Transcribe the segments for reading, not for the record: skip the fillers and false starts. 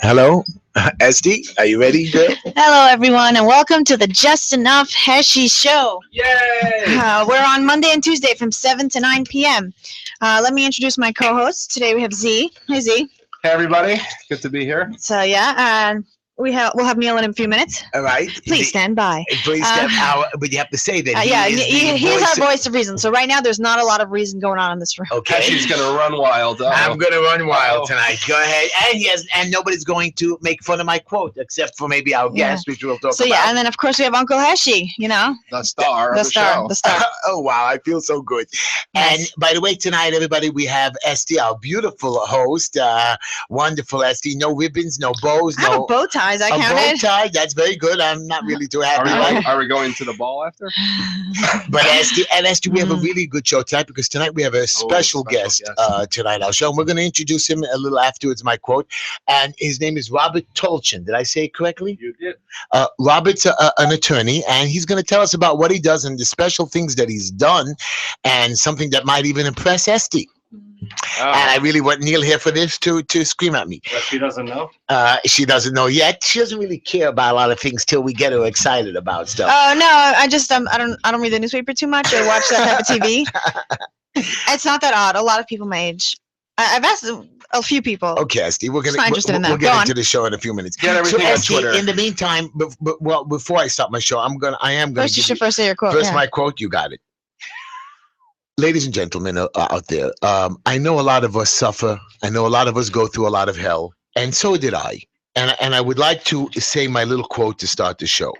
Hello, SD, are you ready, girl? Hello, everyone, and welcome to the Just Enough Heshy Show. Yay! We're on Monday and Tuesday from 7 to 9 p.m. Let me introduce my co-hosts. Today we have Z. Hey, Z. Hey everybody, good to be here. So, we'll have Neil in a few minutes. All right. Please stand by. Please step out, but you have to say that he is our voice of reason. So right now there's not a lot of reason going on in this room. Okay. She's gonna run wild. I'm gonna run wild tonight. Go ahead. And yes, and nobody's going to make fun of my quote except for maybe our guest, which we'll talk So about. and then of course we have Uncle Heshy. The star of the show. The star. Oh wow, I feel so good. Yes. And by the way, tonight, everybody, we have Esty, our beautiful host. Wonderful Esty. No ribbons, no bows, I have a no bow tie. Is that a bow counted? tie. That's very good. I'm not really too happy about it. Are we going to the ball after? But Esty, we have a really good show tonight because tonight we have a special guest tonight. Our show. And we're going to introduce him a little afterwards. My quote, and his name is Robert Tolchin. Did I say it correctly? You did. Robert's an attorney, and he's going to tell us about what he does and the special things that he's done, and something that might even impress Esty. And I really want Neil here for this to scream at me. But she doesn't know. She doesn't know yet. She doesn't really care about a lot of things till we get her excited about stuff. Oh no, I just I don't read the newspaper too much or watch that type of TV. It's not that odd. A lot of people my age. I've asked a few people. Okay, Esty, we'll get Go into on. the show in a few minutes. Get everything on Esty, Twitter. in the meantime, before I start my show, I am gonna First, you should first say your quote. first my quote. You got it. Ladies and gentlemen out there, I know a lot of us suffer. I know a lot of us go through a lot of hell, and so did I. And I would like to say my little quote to start the show.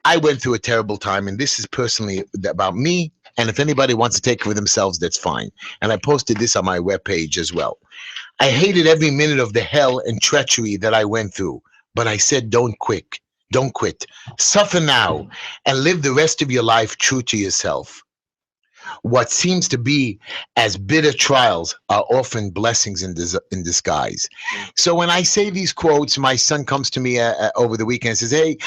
I went through a terrible time, and this is personally about me. And if anybody wants to take it for themselves, that's fine. And I posted this on my webpage as well. I hated every minute of the hell and treachery that I went through, but I said, don't quit. Don't quit. Suffer now and live the rest of your life true to yourself. What seems to be as bitter trials are often blessings in disguise. So when I say these quotes, my son comes to me over the weekend and says, hey,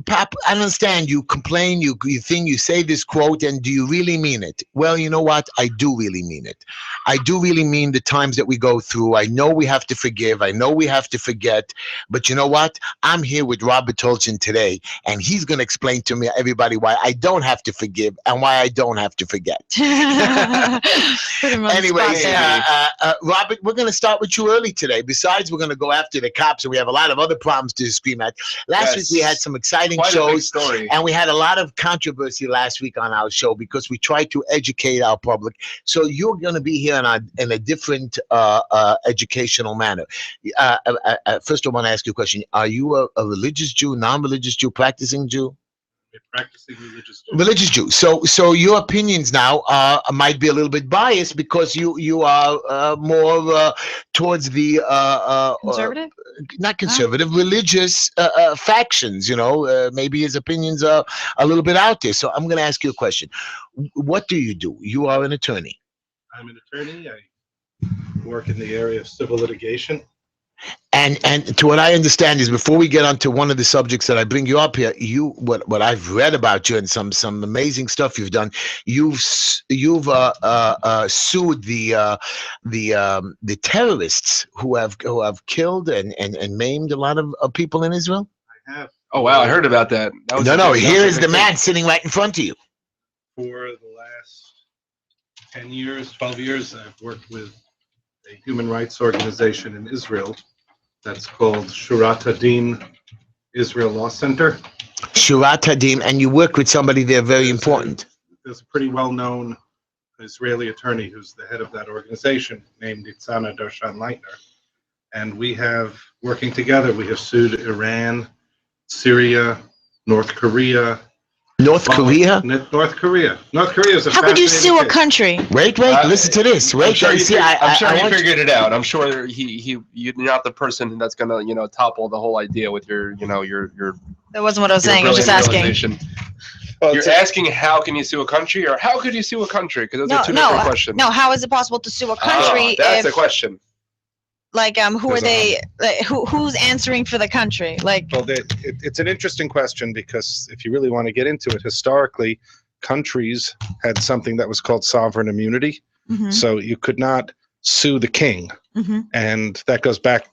Pop, I understand you complain, you think you say this quote, and do you really mean it? Well, you know what? I do really mean it. I do really mean the times that we go through. I know we have to forgive. I know we have to forget. But you know what? I'm here with Robert Tolchin today, and he's going to explain to me, everybody, why I don't have to forgive and why I don't have to forget. Anyways, Robert, we're going to start with you early today. Besides, we're going to go after the cops, and we have a lot of other problems to scream at. Last week, we had some exciting shows, and we had a lot of controversy last week on our show because we tried to educate our public. So you're going to be here in a different educational manner. First, I want to ask you a question. Are you a religious Jew, non-religious Jew, practicing Jew? Practicing religious Jew. Religious Jew. So your opinions now might be a little bit biased because you are more towards the Conservative? Not conservative, religious factions. You know, maybe his opinions are a little bit out there. So I'm going to ask you a question. What do? You are an attorney. I'm an attorney. I work in the area of civil litigation. And to what I understand is, before we get onto one of the subjects that I bring you up here, what I've read about you and some amazing stuff you've done, you've sued the terrorists who have killed and maimed a lot of people in Israel. I have. Oh wow, I heard about that. No, here is the man sitting right in front of you. For the last 10 years, 12 years, I've worked with a human rights organization in Israel that's called Shurat Hadin Israel Law Center. Shurat Hadin, and you work with somebody there very important. There's a pretty well-known Israeli attorney who's the head of that organization named Itzana Darshan Leitner. And we have, working together, we have sued Iran, Syria, North Korea. North Korea? North Korea. North Korea is a How could you fascinating sue a case. country? Wait, listen to this. Wait, I'm sure he I figured it out. I'm sure you're not the person that's gonna topple the whole idea with your That wasn't what I was saying. I was just asking. realization. Well, You're asking how can you sue a country, or how could you sue a country? Because those are two different questions. No, how is it possible to sue a country that's if, the question. like, who are they? Like, who's answering for the country? Like, Well, it's an interesting question because if you really want to get into it, historically, countries had something that was called sovereign immunity. mhm, So you could not sue the king. mhm. And that goes back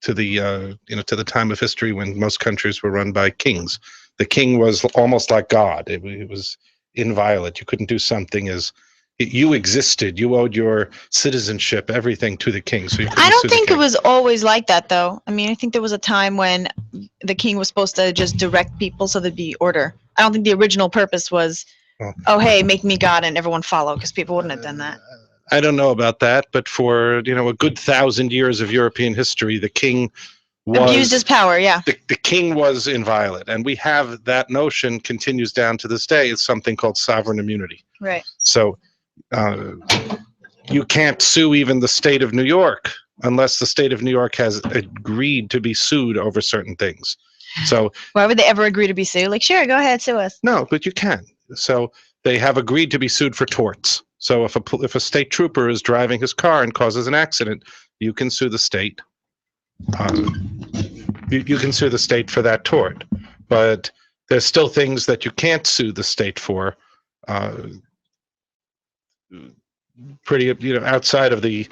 to the to the time of history when most countries were run by kings. The king was almost like God. It was inviolate. You couldn't do something as you existed. You owed your citizenship, everything to the king. So you couldn't I sue don't the think it king. was always like that, though. I mean, I think there was a time when the king was supposed to just direct people so there'd be order. I don't think the original purpose was, Well, oh, hey, make me God and everyone follow, because people wouldn't have done that. I don't know about that, but for a good 1,000 years of European history, the king Abused his was power, yeah. the king was inviolate, and we have that notion continues down to this day. It's something called sovereign immunity. Right. So you can't sue even the state of New York unless the state of New York has agreed to be sued over certain things. So Why would they ever agree to be sued? Like, sure, go ahead, sue us. no, but you can. So they have agreed to be sued for torts. So if a state trooper is driving his car and causes an accident, you can sue the state. You can sue the state for that tort, but there's still things that you can't sue the state for. Pretty, outside of the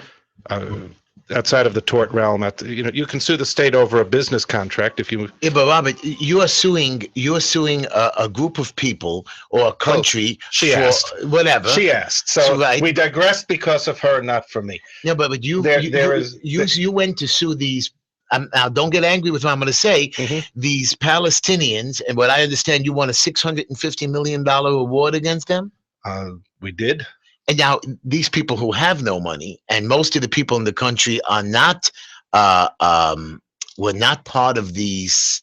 tort realm. You can sue the state over a business contract if you. Yeah, but Robert, you are suing a group of people or a country she for asked. whatever. She asked. So Right. we digressed because of her, not for me. Yeah, but you went to sue these. Now, don't get angry with what I'm going to say. Mhm. These Palestinians, and what I understand, you won a $650 million award against them. We did. And now these people who have no money, and most of the people in the country are not, were not part of this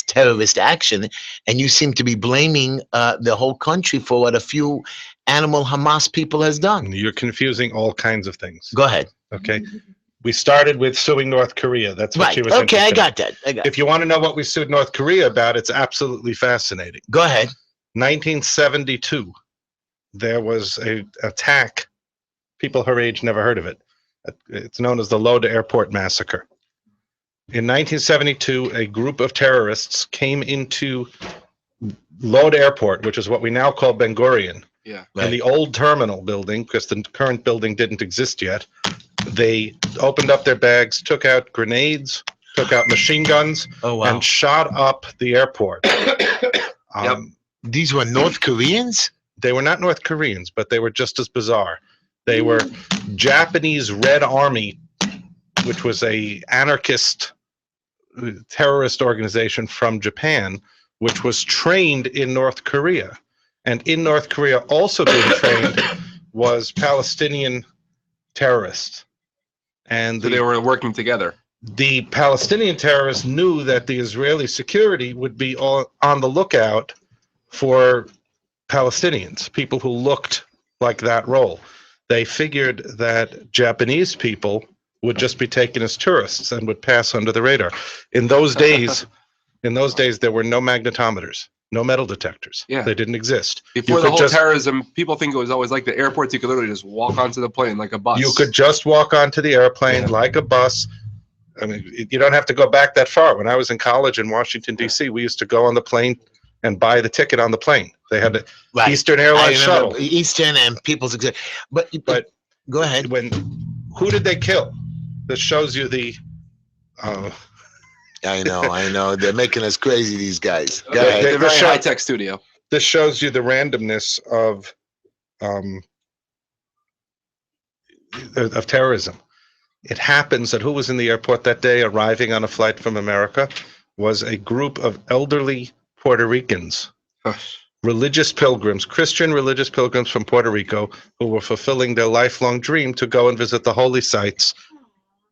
terrorist action, and you seem to be blaming the whole country for what a few animal Hamas people has done. You're confusing all kinds of things. Go ahead. Okay. We started with suing North Korea. That's what she Right. was Okay, I interested in. got that. If you want to know what we sued North Korea about, it's absolutely fascinating. Go ahead. 1972, there was an attack. People her age never heard of it. It's known as the Lode Airport Massacre. In 1972, a group of terrorists came into Lode Airport, which is what we now call Ben Gurion, Yeah. in the old terminal building, because the current building didn't exist yet. They opened up their bags, took out grenades, took out machine guns, Oh, wow. and shot up the airport. These were North Koreans? They were not North Koreans, but they were just as bizarre. They were Japanese Red Army, which was a anarchist terrorist organization from Japan, which was trained in North Korea. And in North Korea, also being trained was Palestinian terrorists. And So they were working together. the Palestinian terrorists knew that the Israeli security would be on the lookout for Palestinians, people who looked like that role. They figured that Japanese people would just be taken as tourists and would pass under the radar. In those days, there were no magnetometers, no metal detectors. Yeah. They didn't exist. Before the whole terrorism, people think it was always like the airports. You could literally just walk onto the plane like a bus. You could just walk onto the airplane like a bus. I mean, you don't have to go back that far. When I was in college in Washington, D.C., we used to go on the plane and buy the ticket on the plane. They had the Eastern Airlines shuttle. Eastern and People's. But go ahead. Who did they kill? This shows you the. I know. They're making us crazy, these guys. Go They're ahead. a very high-tech studio. This shows you the randomness of terrorism. It happens that who was in the airport that day arriving on a flight from America was a group of elderly Puerto Ricans, religious pilgrims, Christian religious pilgrims from Puerto Rico, who were fulfilling their lifelong dream to go and visit the holy sites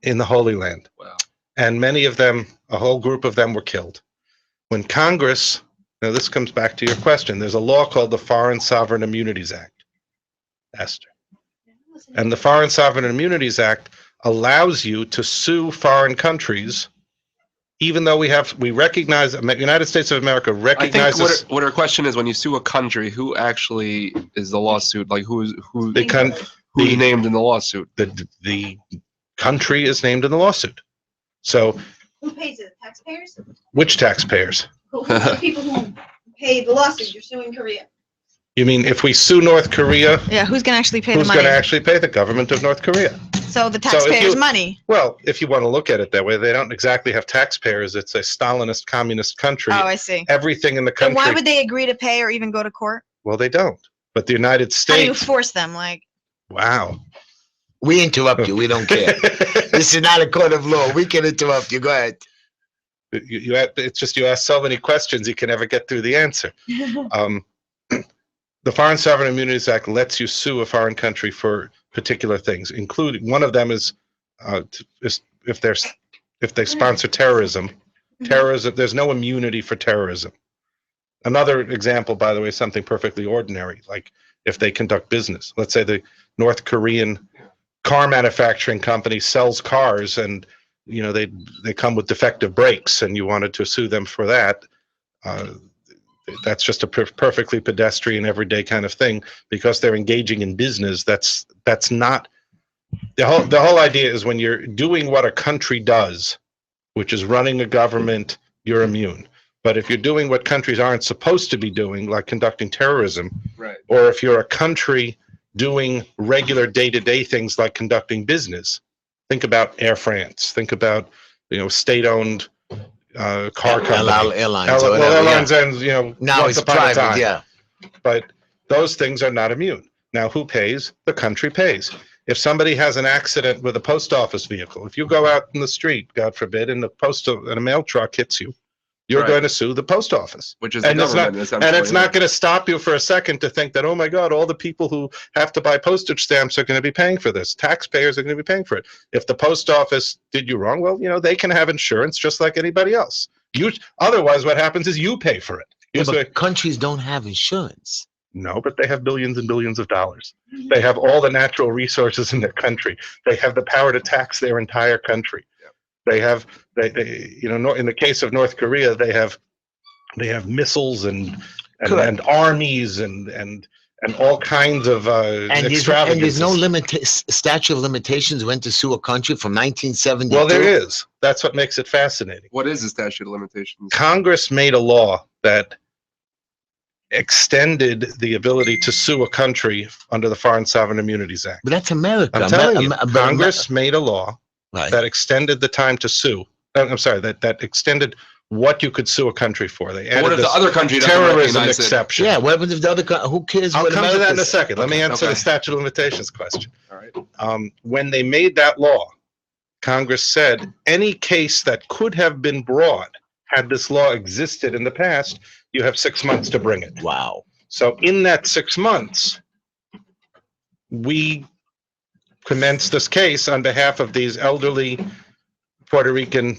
in the Holy Land. Wow. And many of them, a whole group of them, were killed. When Congress, now this comes back to your question, there's a law called the Foreign Sovereign Immunities Act, Esther. And the Foreign Sovereign Immunities Act allows you to sue foreign countries, even though we recognize, the United States of America recognizes. I think what her question is, when you sue a country, who actually is the lawsuit? Like who's named in the lawsuit? The country is named in the lawsuit. So Who pays it? Taxpayers? which taxpayers? The people who pay the lawsuit. You're suing Korea. You mean if we sue North Korea, Yeah, who's gonna actually pay the who's money? going to actually pay? The government of North Korea. So the So if taxpayers' you- money. Well, if you want to look at it that way, they don't exactly have taxpayers. It's a Stalinist communist country. Oh, I see. Everything in the Then country. why would they agree to pay or even go to court? Well, they don't. But the United How do you States. force them? Like, Wow. We interrupt you. We don't care. This is not a court of law. We can interrupt you. Go ahead. It's just you ask so many questions, you can never get through the answer. The Foreign Sovereign Immunities Act lets you sue a foreign country for particular things, including one of them is if they sponsor terrorism. Terrorism. There's no immunity for terrorism. Another example, by the way, is something perfectly ordinary, like if they conduct business. Let's say the North Korean car manufacturing company sells cars, and they come with defective brakes, and you wanted to sue them for that. That's just a perfectly pedestrian, everyday kind of thing, because they're engaging in business. That's not the whole idea. Is when you're doing what a country does, which is running a government, you're immune. But if you're doing what countries aren't supposed to be doing, like conducting terrorism, Right. or if you're a country doing regular day-to-day things like conducting business, think about Air France. Think about state-owned car company. Airlines. Or whatever, Airlines, yeah. and Now once it's upon a private. time. Yeah. But those things are not immune. Now, who pays? The country pays. If somebody has an accident with a post office vehicle, if you go out in the street, God forbid, and a mail truck hits you, you're Right. going to sue the post office. Which is the And it's government, not, essentially. and it's not going to stop you for a second to think that, oh my God, all the people who have to buy postage stamps are going to be paying for this. Taxpayers are going to be paying for it. If the post office did you wrong, well, they can have insurance just like anybody else. Otherwise, what happens is you pay for it. Yeah, You say, but countries don't have insurance. no, but they have billions and billions of dollars. They have all the natural resources in their country. They have the power to tax their entire country. They have, in the case of North Korea, they have missiles and armies and all kinds of And extravagances. there's no statute of limitations when to sue a country from 1972. Well, there is. That's what makes it fascinating. What is the statute of limitations? Congress made a law that extended the ability to sue a country under the Foreign Sovereign Immunities Act. But that's America. I'm telling you, but Congress made a law right. that extended the time to sue. I'm sorry, that extended what you could sue a country for. They But what added if the this other country doesn't terrorism recognize it? exception. Yeah, what happens if the other who cares? I'll what come to that in a America's- second. Let me answer Okay. the statute of limitations question. All right. When they made that law, Congress said any case that could have been brought had this law existed in the past, you have 6 months to bring it. Wow. So in that 6 months, we commenced this case on behalf of these elderly Puerto Rican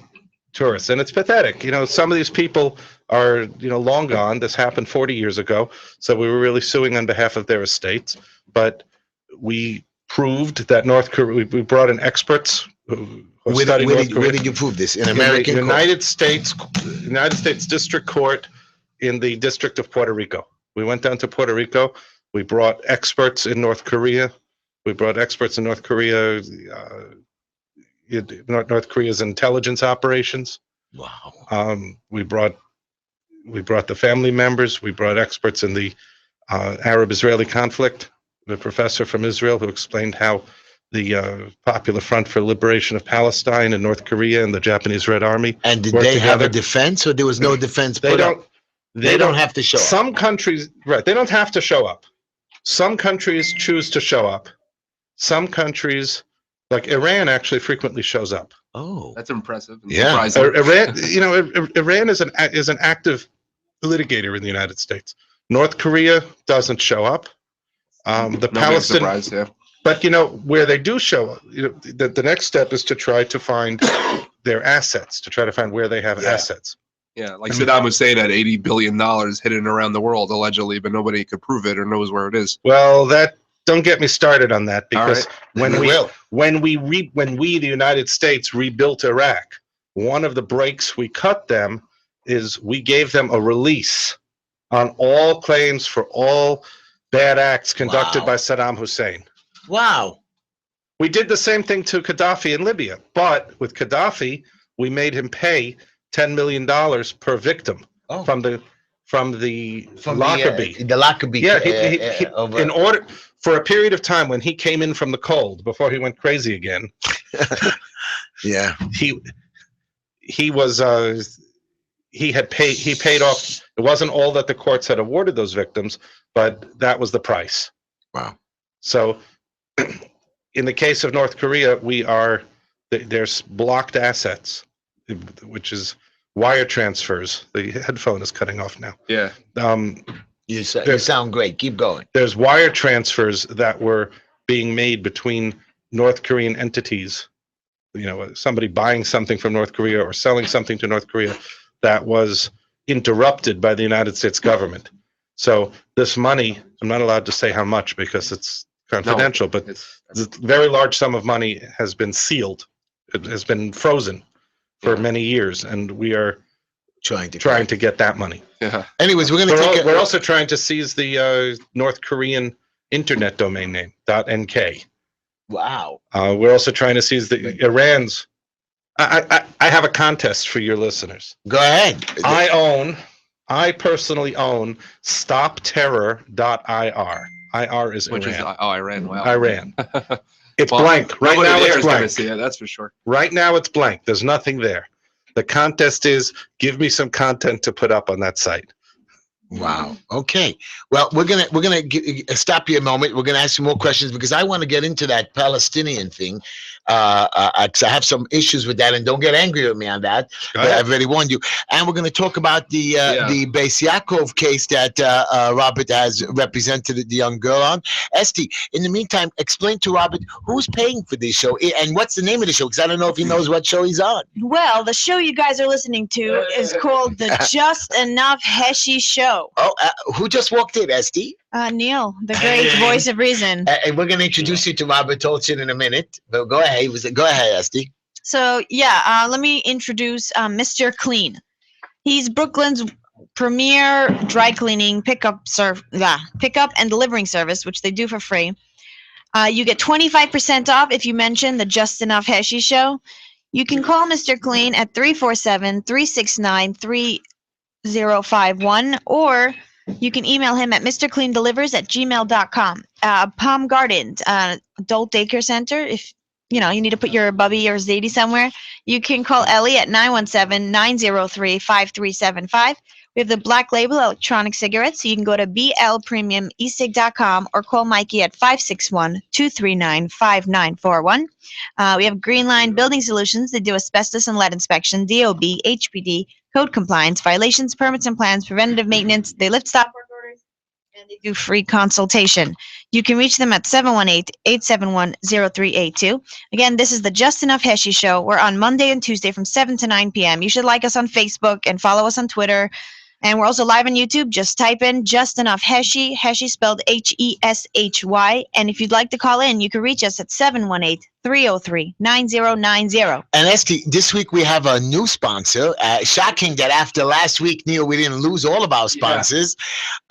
tourists. And it's pathetic. Some of these people are, long gone. This happened 40 years ago. So we were really suing on behalf of their estates. But we proved that North Korea, we brought in experts who studied North Korea. Where did you prove this? In In American the court? United States District Court in the District of Puerto Rico. We went down to Puerto Rico. We brought experts in North Korea. North Korea's intelligence operations. Wow. We brought the family members. We brought experts in the Arab-Israeli conflict. The professor from Israel who explained how the Popular Front for Liberation of Palestine and North Korea and the Japanese Red Army. And did work they have a together. defense, or there was no defense? They put don't. up? They don't have to show up. Some countries, right? They don't have to show up. Some countries choose to show up. Some countries, like Iran, actually frequently shows up. Oh, That's impressive. And Yeah. surprising. Iran is an active litigator in the United States. North Korea doesn't show up. The No big Palestinian, surprise, yeah. but where they do show up, the next step is to try to find their assets, to try to find where they have Yeah. assets. Yeah, like Saddam Hussein had $80 billion hidden around the world, allegedly, but nobody could prove it or knows where it is. Well, don't get me started on that, because All right. when we, the United States, rebuilt Iraq, one of the breaks we cut them is we gave them a release on all claims for all bad acts conducted Wow. by Saddam Hussein. wow. We did the same thing to Gaddafi in Libya, but with Gaddafi, we made him pay $10 million per victim Oh. from the from the From Lockerbie. the Lockerbie. Yeah, over. in order for a period of time when he came in from the cold before he went crazy again. Yeah. He was he paid off. It wasn't all that the courts had awarded those victims, but that was the price. Wow. So, in the case of North Korea, there's blocked assets, which is wire transfers. The headphone is cutting off now. Yeah. You sound great. Keep going. There's wire transfers that were being made between North Korean entities. Somebody buying something from North Korea or selling something to North Korea that was interrupted by the United States government. So this money, I'm not allowed to say how much because it's confidential, but a very large sum of money has been sealed. It has been frozen for many years, and we are trying to get that money. Yeah. Anyways, we're also trying to seize the North Korean internet domain name .nk. Wow. We're also trying to seize the Iran's. I have a contest for your listeners. Go ahead. I personally own stopterror.ir. IR is Which Iran. is Iran. Wow. Iran. It's blank. Right now it's blank. See it, that's for sure. Right now it's blank. There's nothing there. The contest is give me some content to put up on that site. Wow. Okay. Well, we're gonna stop you a moment. We're gonna ask you more questions because I want to get into that Palestinian thing. 'Cause I have some issues with that, and don't get angry with me on that. But I've already warned you. And we're gonna talk about the Beis Yaakov case that Robert has represented the young girl on. Esty, in the meantime, explain to Robert who's paying for this show and what's the name of the show because I don't know if he knows what show he's on. Well, the show you guys are listening to is called the Just Enough Heshy Show. Oh, who just walked in, Esty? Neil, the great voice of reason. And we're going to introduce you to Robert Tolchin in a minute. But go ahead. Go ahead, Esty. So, let me introduce Mr. Clean. He's Brooklyn's premier dry cleaning pickup and delivering service, which they do for free. You get 25% off if you mention the Just Enough Heshy Show. You can call Mr. Clean at 347-369-3051 or you can email him at mrcleandelivers@gmail.com. Palm Gardens, adult daycare center. If you need to put your bubby or zadie somewhere, you can call Ellie at 917-903-5375. We have the Black Label electronic cigarettes, so you can go to blpremiumesig.com or call Mikey at 561-239-5941. We have Green Line Building Solutions. They do asbestos and lead inspection, DOB, HPD, code compliance, violations, permits and plans, preventative maintenance. They lift stop work orders, and they do free consultation. You can reach them at 718-871-0382. Again, this is the Just Enough Heshy Show. We're on Monday and Tuesday from 7 to 9 p.m. You should like us on Facebook and follow us on Twitter. And we're also live on YouTube. Just type in Just Enough Heshy, Heshy spelled Heshy. And if you'd like to call in, you can reach us at 718-303-9090. And Esty, this week we have a new sponsor. Shocking that after last week, Neil, we didn't lose all of our sponsors.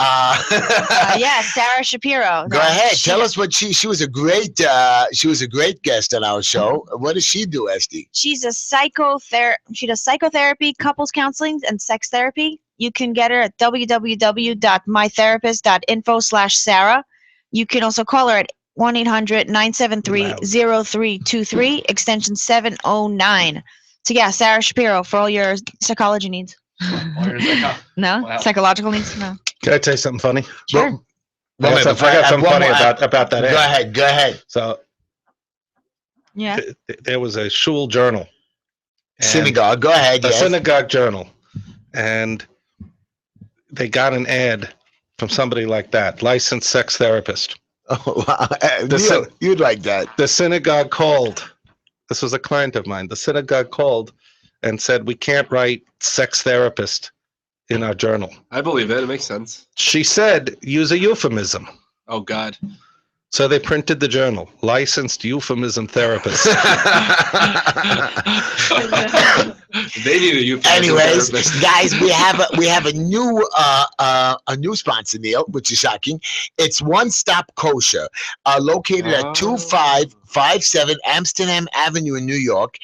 Sarah Shapiro. Go ahead. Tell us what she was a great guest on our show. What does she do, Esty? She does psychotherapy, couples counseling, and sex therapy. You can get her at www.mytherapist.info/Sarah. You can also call her at 1-800-973-0323, extension 709. So Sarah Shapiro for all your psychology needs. No? Wow. Psychological needs? No. Can I tell you something funny? Sure. I got something funny about that. Go ahead. So there was a shul journal. Synagogue. Go ahead. A synagogue journal. And they got an ad from somebody like that, licensed sex therapist. Oh, wow. You'd like that. The synagogue called. This was a client of mine. The synagogue called and said, we can't write sex therapist in our journal. I believe it. It makes sense. She said, use a euphemism. Oh, God. So they printed the journal, licensed euphemism therapist. They need a euphemism. Anyways, therapist. guys, we have a new sponsor, Neil, which is shocking. It's One Stop Kosher, located at 2557 Amsterdam Avenue in New York.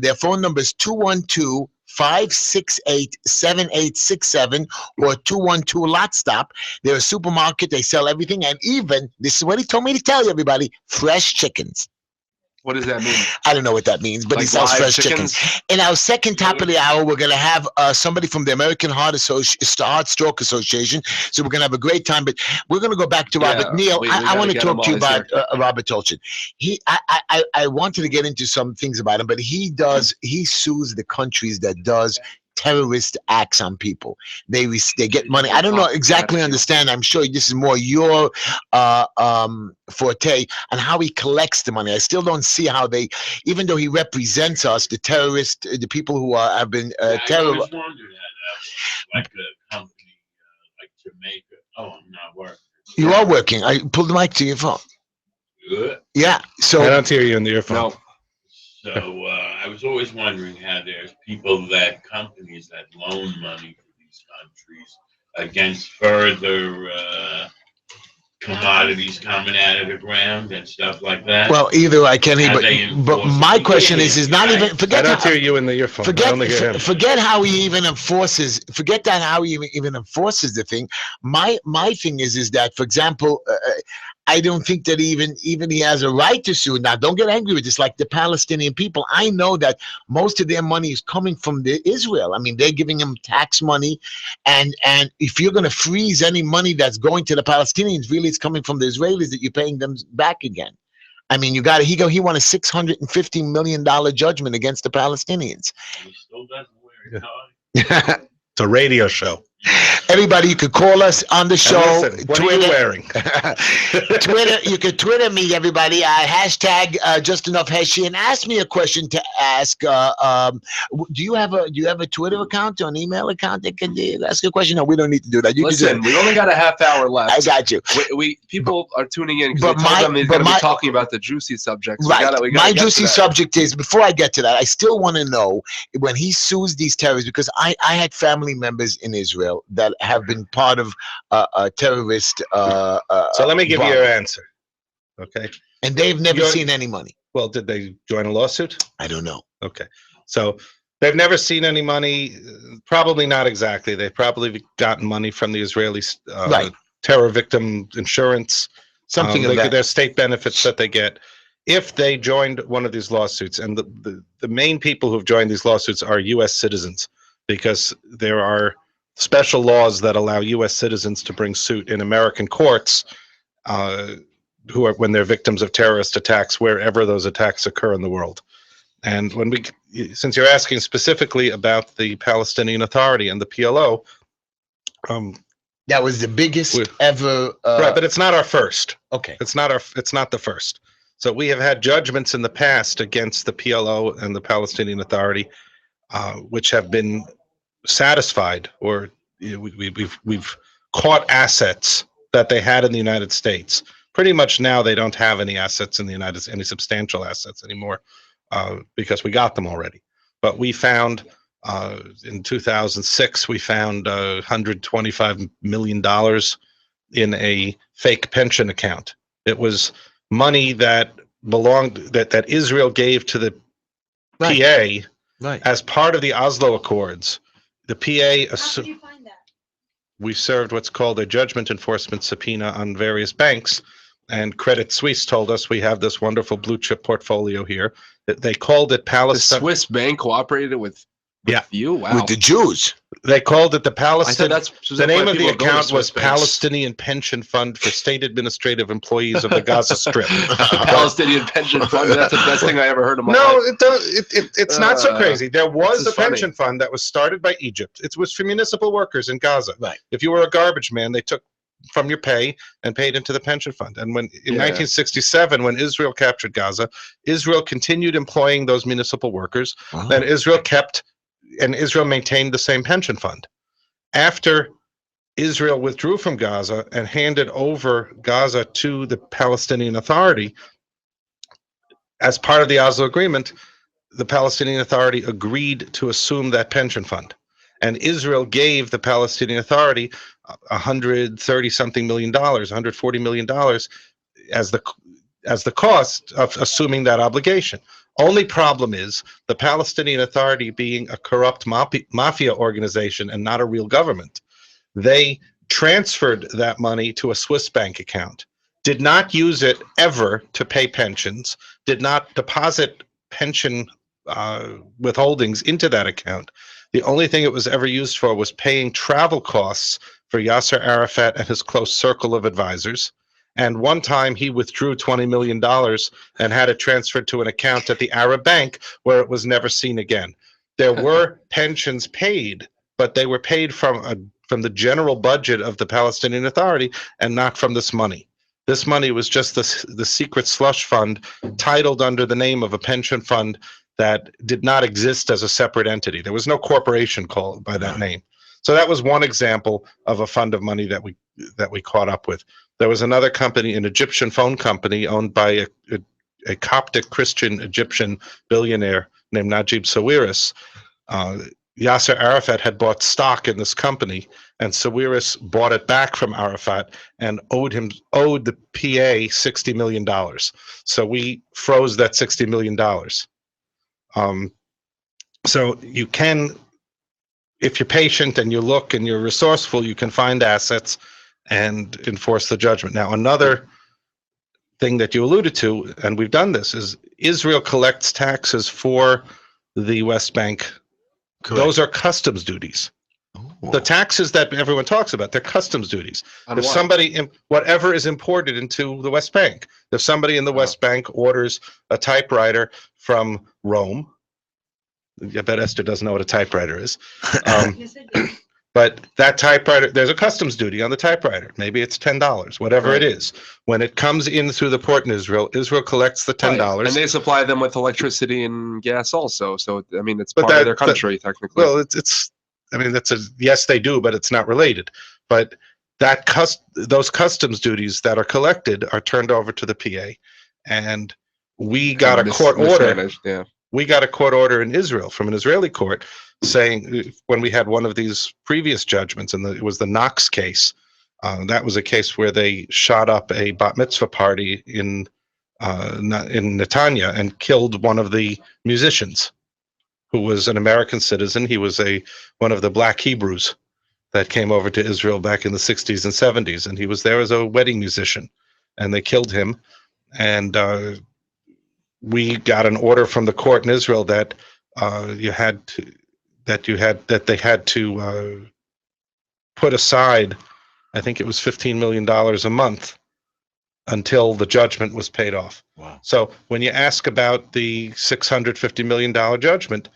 Their phone number is 212 568-7867 or 212 Lot Stop. They're a supermarket. They sell everything, and even, this is what he told me to tell you, everybody, fresh chickens. What does that mean? I don't know what that means, but he Like sells live fresh chickens. In our second top of the hour, we're going to have somebody from the American Heart Stroke Association. So we're going to have a great time. But we're going to go back to Robert. Yeah, Neil, we I gotta want to get talk him to you while about he's Robert Tolchin. I wanted to get into some things about him, but he sues the countries that does terrorist acts on people. They get money. I don't know exactly understand. I'm sure this is more your forte on how he collects the money. I still don't see how they, even though he represents us, the terrorists, the people who have been I always wondered how that was like a company like Jamaica. Oh, I'm not working. You are working. I pulled the mic to your phone. Good. Yeah. So I don't hear you in the earphone. No. So I was always wondering how there's people that companies that loan money to these countries against further commodities coming out of the ground and stuff like that. well, either I can, How but they but enforce my it. question is not Right. even I forget don't how, hear you in the earphone. I only hear him. forget how he even enforces. Forget that how he even enforces the thing. My thing is that, for example, I don't think that even he has a right to sue. Now, don't get angry with this. Like the Palestinian people, I know that most of their money is coming from Israel. I mean, they're giving them tax money, and if you're going to freeze any money that's going to the Palestinians, really, it's coming from the Israelis that you're paying them back again. I mean, you got to. He won a $650 million judgment against the Palestinians. He still doesn't wear a tie. It's a radio show. Everybody, you could call us on the show. And listen, what are you wearing? Twitter, you could Twitter me, everybody. Hashtag just enough Heshy, and ask me a question to ask. Do you have a Twitter account or an email account that can ask a question? No, we don't need to do that. You can Listen, we only got a half hour left. I got you. We people are tuning in But because we told them they're but going to my- be talking about the juicy subjects. Right. We gotta My get to juicy that. subject is, before I get to that, I still want to know when he sues these terrorists, because I had family members in Israel that have been part of a terrorist. So let me give you your answer. Okay. And they've never You're- seen any money. Well, did they join a lawsuit? I don't know. Okay. So they've never seen any money. Probably not exactly. They've probably gotten money from the Israeli Right. terror victim insurance. Something of They that. get their state benefits that they get. If they joined one of these lawsuits, and the main people who've joined these lawsuits are U.S. citizens, because there are special laws that allow U.S. citizens to bring suit in American courts who are when they're victims of terrorist attacks wherever those attacks occur in the world. And since you're asking specifically about the Palestinian Authority and the PLO, That was the biggest ever. right, but it's not our first. Okay. It's not the first. So we have had judgments in the past against the PLO and the Palestinian Authority, which have been satisfied, or we've caught assets that they had in the United States. Pretty much now they don't have any assets in the United States, any substantial assets anymore, because we got them already. But we found in 2006 we found $125 million in a fake pension account. It was money that belonged that Israel gave to the PA Right. as part of the Oslo Accords. The PA How did you find that? we served what's called a judgment enforcement subpoena on various banks, and Credit Suisse told us we have this wonderful blue chip portfolio here. They called it The Palestine. Swiss bank cooperated with Yeah. you. Wow. With the Jews. They called it the I thought Palestine. The name of the account was Palestinian. Palestinian Pension Fund for State Administrative Employees of the Gaza Strip. Palestinian pension fund. That's the best thing I ever heard in my No, life. it's not so crazy. There was this a is funny. pension fund that was started by Egypt. It was for municipal workers in Gaza. Right. If you were a garbage man, they took from your pay and paid into the pension fund. And when in Yeah. 1967, when Israel captured Gaza, Israel continued employing those municipal workers, Wow. and Israel maintained the same pension fund. After Israel withdrew from Gaza and handed over Gaza to the Palestinian Authority, as part of the Oslo Agreement, the Palestinian Authority agreed to assume that pension fund. And Israel gave the Palestinian Authority $130-something million, $140 million as the cost of assuming that obligation. Only problem is the Palestinian Authority being a corrupt mafia organization and not a real government. They transferred that money to a Swiss bank account, did not use it ever to pay pensions, did not deposit pension withholdings into that account. The only thing it was ever used for was paying travel costs for Yasser Arafat and his close circle of advisors. And one time he withdrew $20 million and had it transferred to an account at the Arab Bank where it was never seen again. There were pensions paid, but they were paid from the general budget of the Palestinian Authority and not from this money. This money was just the secret slush fund titled under the name of a pension fund that did not exist as a separate entity. There was no corporation called by that name. So that was one example of a fund of money that we caught up with. There was another company, an Egyptian phone company owned by a Coptic Christian Egyptian billionaire named Najib Sawiris. Yasser Arafat had bought stock in this company, and Sawiris bought it back from Arafat and owed the PA $60 million. So we froze that $60 million. So you can, if you're patient and you look and you're resourceful, you can find assets and enforce the judgment. Now, another thing that you alluded to, and we've done this, is Israel collects taxes for the West Bank. Correct. Those are customs duties. Oh. The taxes that everyone talks about, they're customs duties. If somebody, whatever is imported into the West Bank, if somebody in the West Bank orders a typewriter from Rome, I bet Esther doesn't know what a typewriter is. Yes, I do. But that typewriter, there's a customs duty on the typewriter. Maybe it's $10, whatever it is. When it comes in through the port in Israel, Israel collects the $10. And they supply them with electricity and gas also. So, I mean, it's part of their country, technically. Well, I mean, yes, they do, but it's not related. But those customs duties that are collected are turned over to the PA. And we got a court order. Yeah. We got a court order in Israel from an Israeli court saying, when we had one of these previous judgments, and it was the Knox case, that was a case where they shot up a bat mitzvah party in Netanya and killed one of the musicians, who was an American citizen. He was one of the black Hebrews that came over to Israel back in the 60s and 70s, and he was there as a wedding musician, and they killed him. And we got an order from the court in Israel that they had to put aside, I think it was $15 million a month until the judgment was paid off. Wow. So when you ask about the $650 million judgment,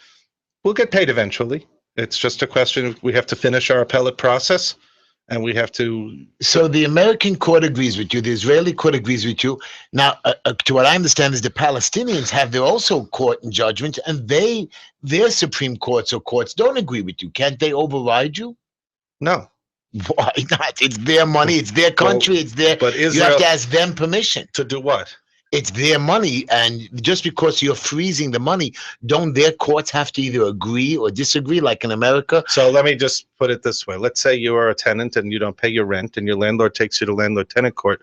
we'll get paid eventually. It's just a question of, we have to finish our appellate process, and we have to. So the American court agrees with you. The Israeli court agrees with you. Now, to what I understand is the Palestinians have their also court and judgment, and their Supreme Courts or courts don't agree with you. Can't they override you? No. Why not? It's their money. It's their country. It's their. But you have to ask them permission. To do what? It's their money, and just because you're freezing the money, don't their courts have to either agree or disagree, like in America? So let me just put it this way. Let's say you are a tenant and you don't pay your rent, and your landlord takes you to landlord-tenant court,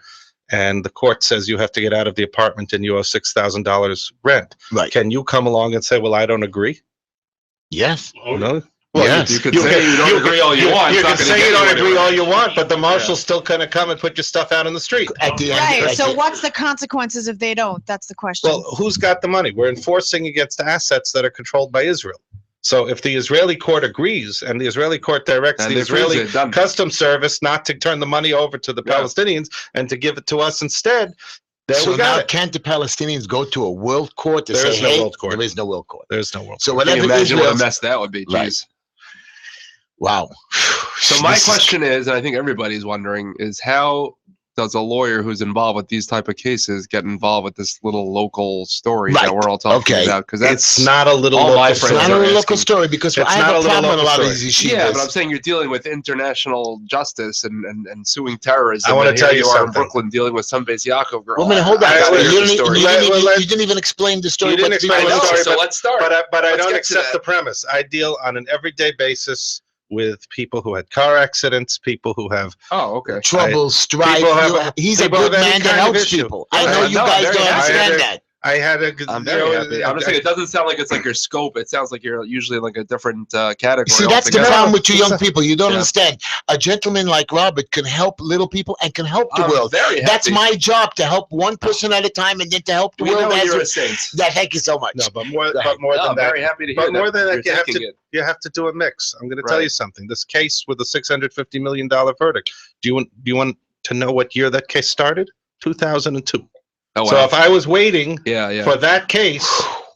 and the court says you have to get out of the apartment and you owe $6,000 rent. Right. Can you come along and say, well, I don't agree? Yes. No? Well, Yes. you could say you don't agree all you want. You It's can not gonna say get you don't anywhere. agree all you want, but the marshal's still gonna come and put your stuff out in the street. At the end. Right. at So the- what's the consequences if they don't? That's the question. Well, who's got the money? We're enforcing against assets that are controlled by Israel. So if the Israeli court agrees and the Israeli court directs And the they freeze Israeli it, done. Customs Service not to turn the money over to the Yeah. Palestinians and to give it to us instead, there So we now, got it. can't the Palestinians go to a world court to There say, is no hey, world court. there is no world court. There's no world. So Can whatever you imagine what a Israel's- mess that would be? Right. Jeez. Wow. So my This is- question is, and I think everybody's wondering, is how does a lawyer who's involved with these type of cases get involved with this little local story Right. that we're all talking Okay. about? Because It's not a little all my local It's friends not story. are a local asking- story because It's I not have a a little problem with a lot local of these issues. yeah, but I'm saying you're dealing with international justice and suing terrorism. I wanna and here tell you you are in something. Brooklyn dealing with some base Yaakov girl. Well, minute, hold on. I gotta wait, hear You the didn't, story. you didn't even, Let- you didn't even explain the story. You didn't What's explain I the know, story, so let's start. but I Let's don't get to accept that. the premise. I deal on an everyday basis with people who had car accidents, people who have Oh, okay. trouble, strife. people have- He's a people good have any man that kind of helps issue. people. Yeah, I know I you know, guys very don't happy. understand that. I had a. I'm very happy. I'm just saying, it doesn't sound like it's like your scope. It sounds like you're usually in like a different category. See, that's the altogether. problem with you young people. You don't Yeah. understand. A gentleman like Robert can help little people and can help the I'm world. very happy. That's my job, to help one person at a time and then to help the We world. know as you're a- a saint. Yeah, thank you so much. No, but Go ahead. more No, than I'm that. very happy to hear But more than that, you're you have thinking to it. you have to do a mix. I'm going to tell Right. you something. This case with a $650 million verdict. Do you want to know what year that case started? 2002. Oh, So wow. if I was waiting yeah. for that case,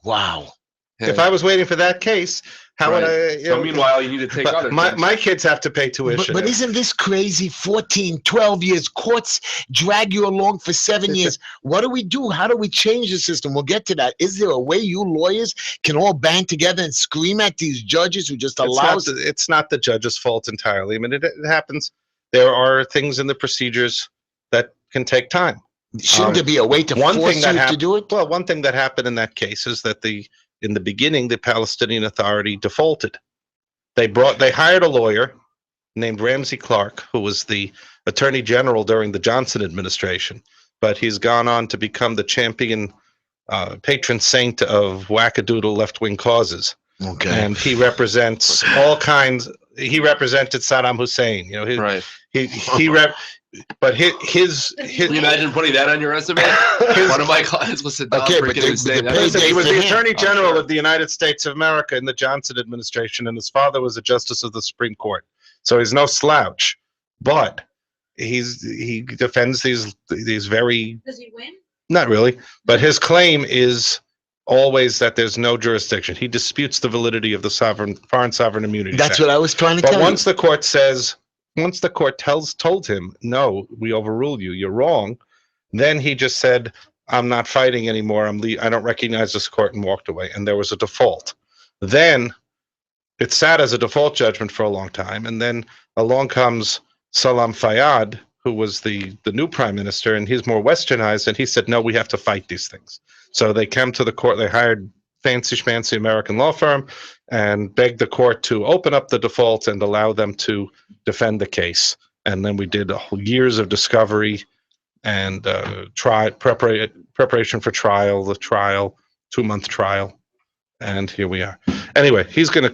Wow. if I was waiting for that case, how would I? you So know, meanwhile, you need to take but other my, things. my kids have to pay tuition. But isn't this crazy? 14, 12 years. Courts drag you along for 7 years. What do we do? How do we change the system? We'll get to that. Is there a way you lawyers can all band together and scream at these judges who just allow us? It's not the judge's fault entirely. I mean, it happens. There are things in the procedures that can take time. Shouldn't there be a way to One force thing that you to happened. do it? Well, one thing that happened in that case is that in the beginning, the Palestinian Authority defaulted. They hired a lawyer named Ramsey Clark, who was the Attorney General during the Johnson administration, but he's gone on to become the champion, patron saint of wackadoodle left-wing causes. Okay. And he represents all kinds. He represented Saddam Hussein. You know, Right. but his Can you imagine putting that on your resume? One of my clients was Saddam Okay, but freaking the Hussein. pay Listen, he was for the him. Attorney Oh, General sure. of the United States of America in the Johnson administration, and his father was a justice of the Supreme Court. So he's no slouch, but he defends these very, Does he win? not really, but his claim is always that there's no jurisdiction. He disputes the validity of the Foreign Sovereign Immunity That's Act. what I was trying to But tell once you. the court told him, no, we overrule you, you're wrong, then he just said, I'm not fighting anymore. I don't recognize this court, and walked away. And there was a default. Then it sat as a default judgment for a long time. And then along comes Salam Fayyad, who was the new prime minister, and he's more westernized. And he said, no, we have to fight these things. So they came to the court. They hired fancy schmancy American law firm and begged the court to open up the default and allow them to defend the case. And then we did years of discovery and preparation for trial, the trial, 2-month trial, and here we are. Anyway, he's gonna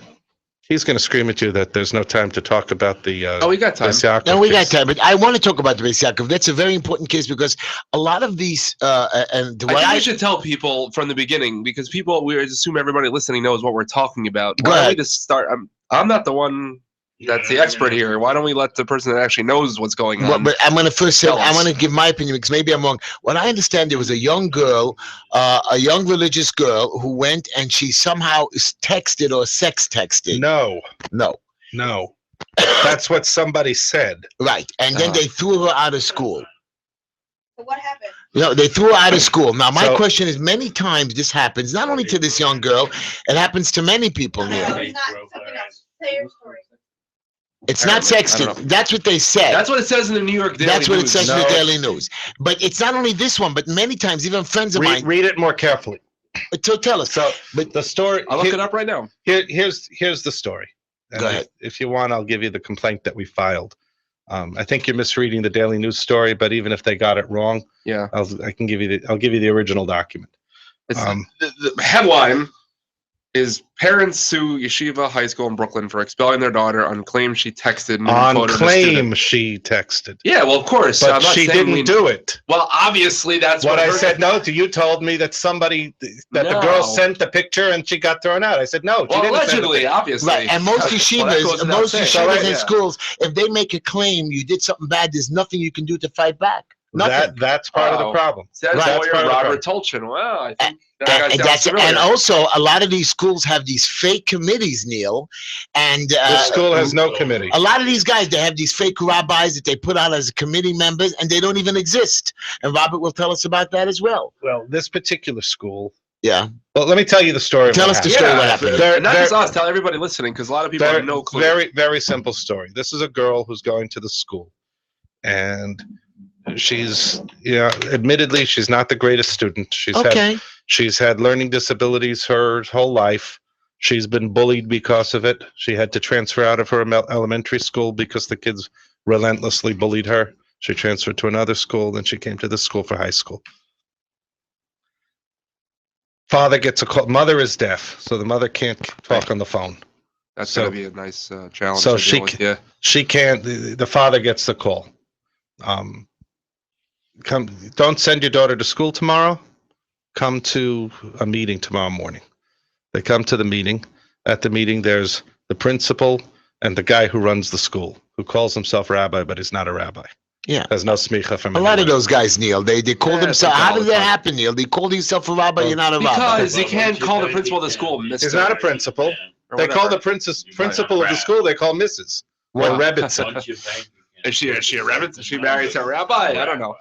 scream at you that there's no time to talk about the Oh, we got time. Isyakov No, we got case. time, but I want to talk about the Isyakov. That's a very important case because a lot of these, and I what think we should tell people from the beginning, because we assume everybody listening knows what we're talking about. Go Why don't we ahead. just start? I'm not the one that's the expert here. Why don't we let the person that actually knows what's going on? But I'm going to first say, Tell I us. want to give my opinion because maybe I'm wrong. What I understand, there was a young girl, a young religious girl who went and she somehow texted or sex texted. No, No. that's what somebody said. Right. And then they threw her out of school. So what happened? No, they threw her out of school. Now, my So- question is, many times this happens, not only to this young girl, it happens to many people No, here. it's not something else. Say your story. It's not Apparently, I don't sexting. That's what they said. That's what it says in the New York Daily That's what it News. says in No. the Daily News. But it's not only this one, but many times, even friends of mine. Read it more carefully. So tell us. So, but the story. I'll look it up right now. Here's the story. And Go ahead. If you want, I'll give you the complaint that we filed. I think you're misreading the Daily News story, but even if they got it wrong, Yeah. I'll give you the original document. It's, Um, the headline is Parents Sue Yeshiva High School in Brooklyn for expelling their daughter on claim she texted nude On photo to claim student. she texted, Yeah, well, of course. but I'm not she saying didn't do it. Well, obviously, that's What I her- said, no, you told me that the No. girl sent the picture and she got thrown out. I said, no, she Well, didn't send the allegedly, picture. obviously. Right, and most Well, that yeshivas, goes without most saying. yeshivas and Yeah. schools, if they make a claim you did something bad, there's nothing you can do to fight back. Nothing. That's part of the Oh. problem. Says Right. lawyer Part of the Robert Tolchin. Wow, I think that guy And, sounds that's, familiar. and also, a lot of these schools have these fake committees, Neil. And The school has no committee. a lot of these guys, they have these fake rabbis that they put out as committee members, and they don't even exist. And Robert will tell us about that as well. Well, this particular school. Yeah. Well, let me tell you the story. of Tell what us the happened. story what happened. They're- not they're- just us, tell everybody listening, because a lot of people have no clue. Very, very simple story. This is a girl who's going to the school, and she's, admittedly, she's not the greatest student. Okay. She's had learning disabilities her whole life. She's been bullied because of it. She had to transfer out of her elementary school because the kids relentlessly bullied her. She transferred to another school, then she came to this school for high school. Father gets a call. Mother is deaf, so the mother can't talk on the phone. That's So- gonna be a nice challenge so to deal with. Yeah. She can't. The father gets the call. Come. Don't send your daughter to school tomorrow. Come to a meeting tomorrow morning. They come to the meeting. At the meeting, there's the principal and the guy who runs the school, who calls himself rabbi, but he's not a rabbi. Yeah. Has no smicha from A lot of anyone. those guys, Neil, they call Yeah, themselves. it's How all did the that time. happen, Neil? They call themselves a rabbi. You're not a rabbi. Because you can't call the principal of the school Mr. He's not a principal. or They call the whatever. principal of the school. They call Mrs. or Wow. Rebbitzin. Once you bank, you Is can- she a rabbit? Is she married to a rabbi? I don't know.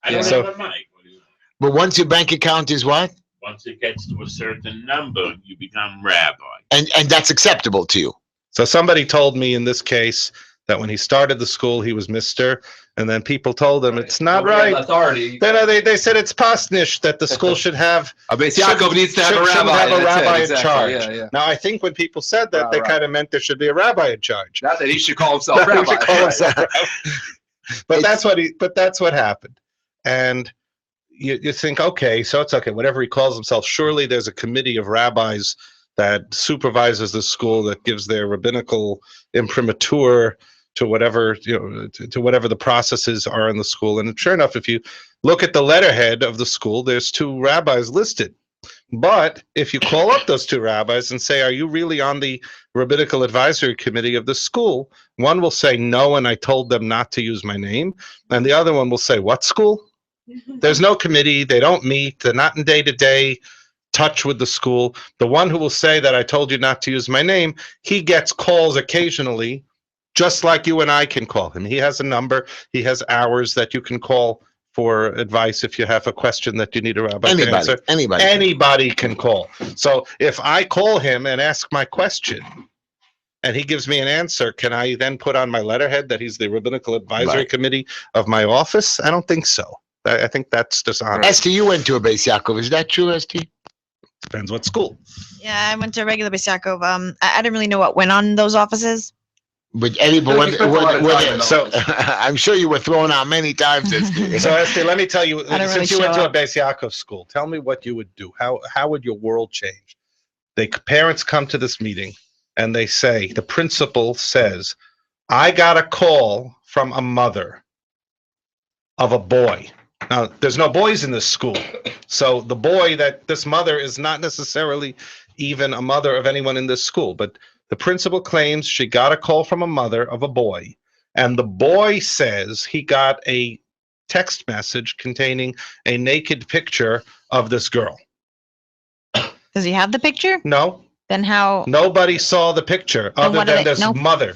I don't So- have a mic. What do you- But once your bank account is what? Once it gets to a certain number, you become rabbi. And that's acceptable to you. So somebody told me in this case that when he started the school, he was Mr. And then people told him it's not Nobody has right. Authority. Then they said it's pasnish that the school should have Beis Yaakov needs to have a shouldn't rabbi. have a That's it, rabbi in exactly. charge. Yeah, yeah. Now I think when people said that, they Right. kind of meant there should be a rabbi in charge. Not that he should call himself He rabbi. should call himself rabbi. But It's- that's what happened. And you think, okay, so it's okay, whatever he calls himself, surely there's a committee of rabbis that supervises the school, that gives their rabbinical imprimatur to whatever, to whatever the processes are in the school. And sure enough, if you look at the letterhead of the school, there's 2 rabbis listed. But if you call up those 2 rabbis and say, are you really on the rabbinical advisory committee of the school? One will say no, and I told them not to use my name. And the other one will say, what school? There's no committee. They don't meet. They're not in day-to-day touch with the school. The one who will say that I told you not to use my name, he gets calls occasionally, just like you and I can call him. He has a number. He has hours that you can call for advice if you have a question that you need a rabbi to Anybody. answer. Anybody. Anybody can call. So if I call him and ask my question and he gives me an answer, can I then put on my letterhead that he's the rabbinical advisory Right. committee of my office? I don't think so. I think that's dishonest. Esty, you went to a Beis Yaakov. Is that true, Esty? Depends what school. Yeah, I went to regular Beis Yaakov. I didn't really know what went on in those offices. But anybody, I think you spent a lot of time in the So, I'm sure you were thrown out many times, Esty. so Esther, let me tell you, I don't since really you went show to a Beis Yaakov school, tell me what you would do. How would your world change? Parents come to this meeting and they say, the principal says, I got a call from a mother of a boy. Now, there's no boys in this school. So the boy that this mother is not necessarily even a mother of anyone in this school, but the principal claims she got a call from a mother of a boy, and the boy says he got a text message containing a naked picture of this girl. Does he have the picture? No, Then how? nobody saw the picture Then other what do than they- this no. mother.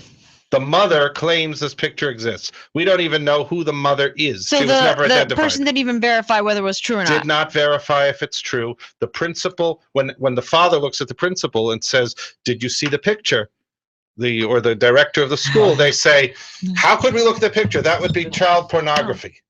The mother claims this picture exists. We don't even know who the mother is. So She was never the identified. person didn't even verify whether it was true or Did not. not verify if it's true. The principal, when the father looks at the principal and says, "Did you see the picture?" Or the director of the school, they say, "How could we look at the picture? That would be child pornography."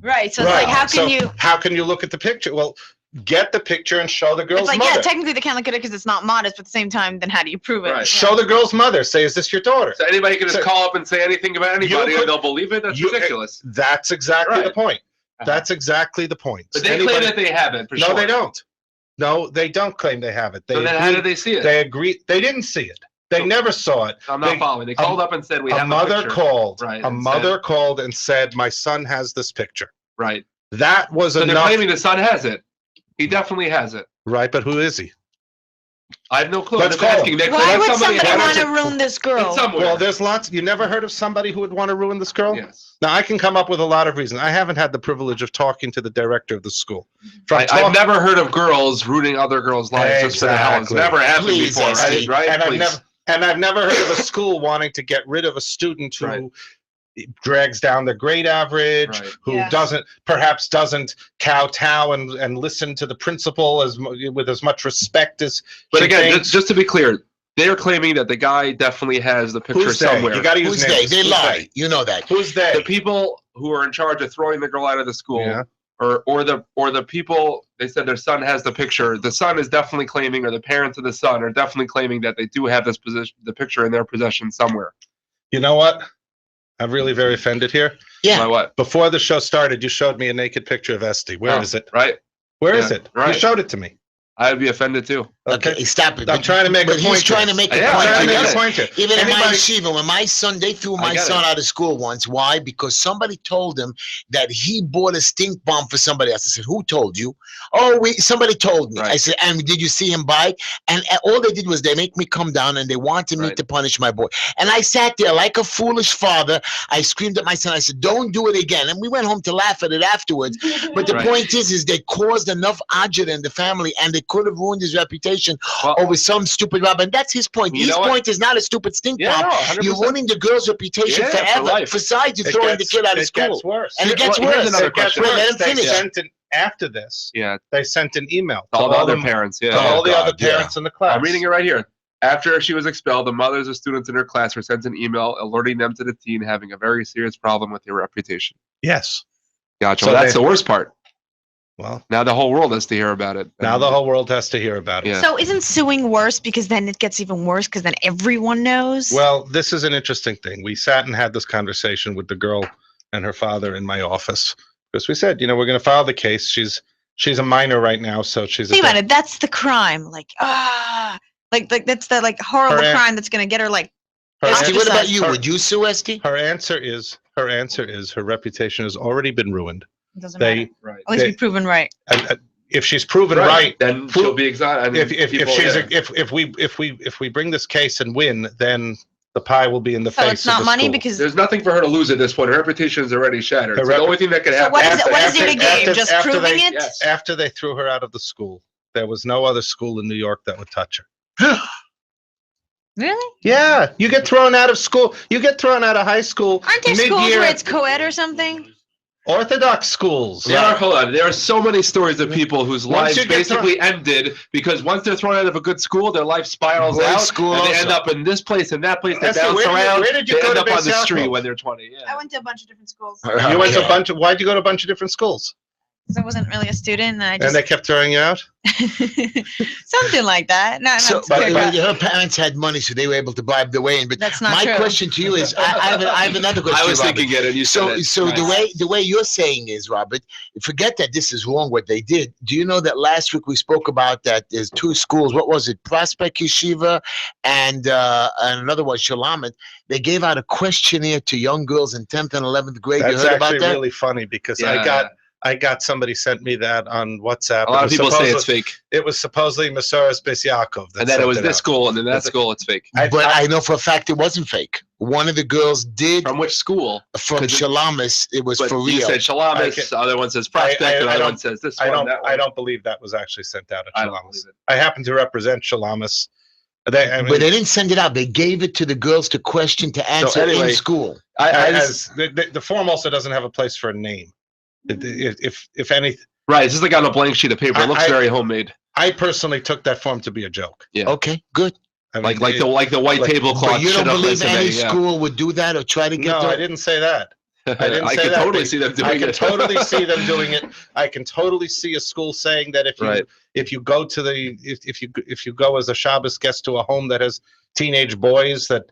Right. So it's like, how can So you? How can you look at the picture? Well, get the picture and show the girl's It's like, mother. yeah, technically they can't look at it because it's not modest, but at the same time, then how do you prove it? Right. Show the girl's mother. Say, "Is this your daughter?" So anybody can just So- call up and say anything about anybody could- and they'll believe it? That's you- ridiculous. That's exactly the Right. point. That's exactly the point. But they Anybody- claim that they haven't, for No, sure. they don't. No, they don't claim they have it. They So then how agree- did they see it? They agree. They didn't see it. They So- never saw it. I'm not they- following. They called up and said, we A have a mother picture. called. Right, A and mother called and said, "My son has this picture." Right. That was So they're enough, claiming the son has it. He definitely has it. right? But who is he? I have no clue. Let's I'm just call asking. him. They're Why claiming would somebody somebody has want it. to ruin this girl? It's somewhere. Well, there's lots. You never heard of somebody who would want to ruin this girl? Yes. Now I can come up with a lot of reasons. I haven't had the privilege of talking to the director of the school. I've never heard of girls ruining other girls' lives just for the hell. It's Exactly. never happened Please, before, Esty. right? and Please. I've never heard of a school wanting to get rid of a student who Right. drags down their grade average, Right. who Yeah. perhaps doesn't kowtow and listen to the principal with as much respect as. But she again, thinks. just to be clear, they're claiming that the guy definitely has the picture Who's they? somewhere. You got to use Who's they? names. They Who's lie. You know that. Who's they? The people who are in charge of throwing the girl out of the school, Yeah. or the people, they said their son has the picture. The son is definitely claiming, or the parents of the son are definitely claiming that they do have the picture in their possession somewhere. You know what? I'm really very offended here. Yeah. By what? Before the show started, you showed me a naked picture of Esty. Where is it? Right. Where is Yeah, it? right. You showed it to me. I'd be offended too. Okay, stop it. I'm trying to make a but he's point trying here. to make a Yeah, point. I'm trying to He make a doesn't. point here. Even in my Anybody- yeshiva, when my son, they threw my get son it. out of school once. Why? Because somebody told him that he bought a stink bomb for somebody else. I said, who told you? Oh, somebody told me. I Right. said, and did you see him buy? And all they did was they make me come down and they wanted me Right. to punish my boy. And I sat there like a foolish father. I screamed at my son. I said, don't do it again. And we went home to laugh at it afterwards. But the Right. point is they caused enough agita in the family and they could have ruined his reputation Well, over some stupid Rob. And that's his point. You His know what? point is not a stupid stink yeah, bomb. no, 100%. You're ruining the girl's reputation Yeah, for forever. life. Besides, you're It throwing gets- the kid out of it school. gets worse. And it gets Well, here's worse. another It gets question. Wait, let worse. him They finish. sent after this, Yeah, they sent an email to all the other them- parents. to Yeah. all the other God, yeah. parents in the class. I'm reading it right here. After she was expelled, the mothers of students in her class were sent an email alerting them to the teen having a very serious problem with their reputation. Yes. Gotcha. So Well, that's they- the worst part. Well, Now the whole world has to hear about it. now the whole world has to hear about it. Yeah. So isn't suing worse because then it gets even worse because then everyone knows? Well, this is an interesting thing. We sat and had this conversation with the girl and her father in my office because we said, we're going to file the case. She's a minor right now, so she's. think about it. That's the crime. Like that's the horrible Her crime that's gonna get her like. Her, Esty, what about you? her- Would you sue Esty? her answer is her reputation has already been ruined. It doesn't matter. They, Right. At least they- be proven right. if she's proven right, then Pro- she'll be exonerated. if we bring this case and win, then the pie will be in the So face. it's not of the money school. because. there's nothing for her to lose at this point. Her reputation is already shattered. Her So the only thing that could So happen. what is it? after- What is it after- again? Just after proving they- it? Yes. After they threw her out of the school, there was no other school in New York that would touch her. Really? Yeah, you get thrown out of school. You get thrown out of high school. Aren't there schools mid-year. where it's co-ed or something? Orthodox schools? Hold on. There are so many stories of people whose Once lives you get basically ended because once they're thrown out of a good school, their life spirals Boys' out, school and they also. end up in this place and that place. They Esther, bounce around. where did you They go end to up on the base street South? when they're 20. I Yeah. went to a bunch of different schools. You went to a bunch of. Why'd you go to a bunch of different schools? Because I wasn't really a student, and I And just they kept throwing you out. something like that. No, So, it's but clear cut. her parents had money, so they were able to bribe their way in. But That's not my true. question to you is, I have another question. I was Robert. thinking it, and you said it. So Right. the way you're saying is, Robert, forget that this is wrong what they did. Do you know that last week we spoke about that there's two schools? What was it? Prospect Yeshiva and another one, Shalamet. They gave out a questionnaire to young girls in 10th and 11th grade. That's you heard about actually that? really funny because Yeah. I got somebody sent me that on WhatsApp. A lot It of was people say it's supposedly- fake, It was supposedly Masoras Bes Yaakov. that and then it sent was this out. school, and then that That's- school. It's fake. But I know for a fact it wasn't fake. One of the girls did From which school? from 'Cause it- Shalamis. It was But for you real. said Shalamis. I The other one says I- Prospect. I The other don't- one says this I one. don't. that one. I don't believe that was actually sent out at I don't Shalamis. believe it. I happen to represent Shalamis. But they didn't send it out. They gave it to the girls to question, to answer anyway, in school. I just, the form also doesn't have a place for a name. If any, right. It's just like on a blank sheet of paper. It looks I- very homemade. I personally took that form to be a joke. Yeah. Okay, good. I mean, Like the white like- tablecloth. But you don't shit up believe resume, any yeah. school would do that or try to get no, to I didn't say that. I didn't say can that. totally see them doing I can it. totally see them doing it. I can totally see a school saying that Right. if you go to the if you go as a Shabbos guest to a home that has teenage boys that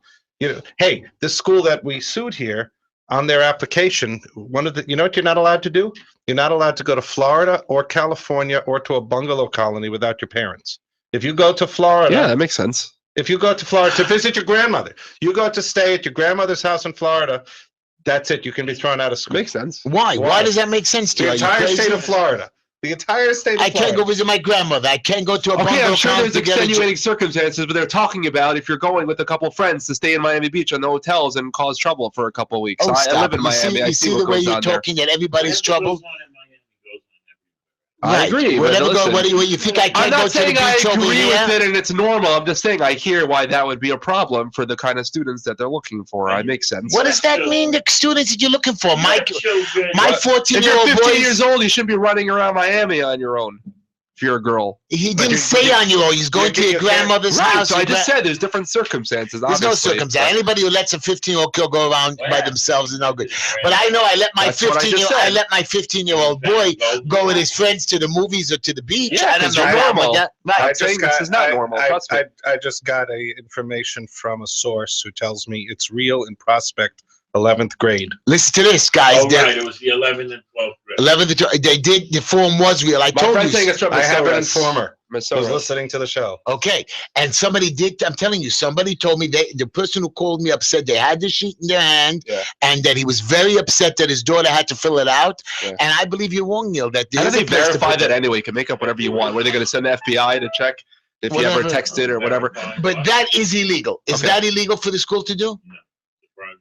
hey, this school that we sued here on their application, one of the what you're not allowed to do? You're not allowed to go to Florida or California or to a bungalow colony without your parents. If you go to Florida, Yeah, that makes sense. if you go to Florida to visit your grandmother, you go to stay at your grandmother's house in Florida, that's it. You can be thrown out of school. Makes sense. Why? Why? Why does that make sense to The you? Are you entire crazy? state of Florida. The entire state of I Florida. can't go visit my grandmother. I can't go to a Okay, bungalow I'm sure colony there's to get a extenuating circumstances, but they're talking about if you're going with a couple friends to stay in Miami Beach on the hotels and cause trouble for a couple of weeks. Oh, I live stop. in Miami. You I see see the what way goes you're on there. talking that everybody's trouble? I agree. But Whatever. listen, What do you think? I I'm can't go not to the saying I beach over agree here? with it and it's normal. I'm just saying I hear why that would be a problem for the kind of students that they're looking for. It makes sense. What does that mean? The students that you're looking for, Mike? My If you're 14-year-old 15 boy. years old, you shouldn't be running around Miami on your own. If you're a girl. He didn't say on you. He's going to your grandmother's Right, house. so I your just gra- said there's different circumstances. There's no obviously, circumstance. but- Anybody who lets a 15-year-old girl go around by themselves is no good. But I know I let my That's what I just 15-year-old said. I let my 15-year-old boy go with his friends to the movies or to the beach. Yeah, I don't 'cause know you're wrong normal. with that. Right. I'm saying this is not normal. Trust me. I just got information from a source who tells me it's real in Prospect 11th grade. Listen to this, guys. Oh, They're- right, it was the 11th and 12th grade. 11th to 12th, they did. The form was real. I My told friend you. saying it's from I have an Masoras. informer. who's Soros. listening to the show. Okay. And somebody did, I'm telling you, somebody told me the person who called me up said they had the sheet in their hand Yeah. and that he was very upset that his daughter had to fill it out. Yeah. And I believe you're wrong, Neil, that How there do is they a place to verify put that anyway? You can make up whatever you want. Were they going to send the FBI to check if you ever Whatever. texted or whatever? But that is illegal. Is Okay. that illegal for the school to do?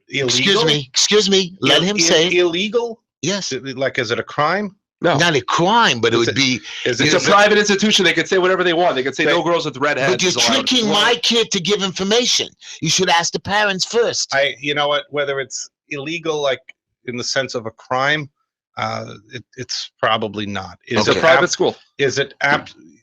Illegal? Excuse me. Let him say it. Illegal? Yes. Like, is it a crime? No. Not a crime, but it Is would be. Is It's it, a private institution. They could say whatever they want. They could say They- no girls with red heads. But you're is allowed. tricking my kid to give information. You should ask the parents first. you know what? Whether it's illegal, like in the sense of a crime, it's probably not. It's a private school. Is it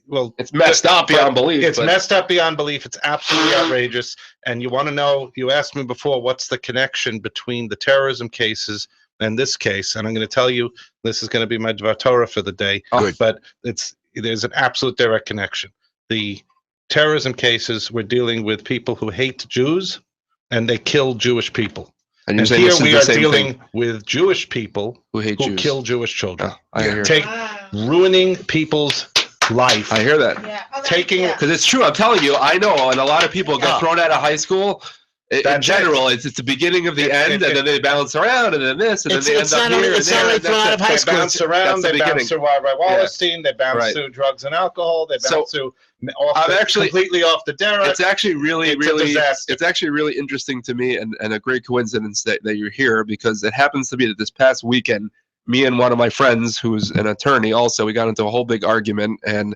well? It's messed up beyond belief. It's but- messed up beyond belief. It's absolutely outrageous. And you want to know? You asked me before, what's the connection between the terrorism cases and this case? And I'm going to tell you, this is going to be my Dvar Torah for the day. Good. But there's an absolute direct connection. The terrorism cases, we're dealing with people who hate Jews and they kill Jewish people. And you're And saying here this is we the are same dealing thing. with Jewish people Who hate who Jews. kill Jewish children. Oh, I hear. Take ruining people's life. I hear that. Yeah. Oh, Taking- yeah. Because it's true. I'm telling you, I know. And a lot of people get Yeah. thrown out of high school. In That's general, it's the beginning of the end, and then they bounce around, and then this, and then they It's end up not- here. it's and not there, like and thrown that's out it. of high They school. bounce around. That's the They bounce beginning. through Rabbi Wallerstein. They bounce Right. through drugs and alcohol. They So, bounce through I'm actually- completely off the derech. It's actually really, It's a really, disaster. it's actually really interesting to me, and a great coincidence that you're here, because it happens to be that this past weekend, me and one of my friends, who's an attorney, also, we got into a whole big argument, and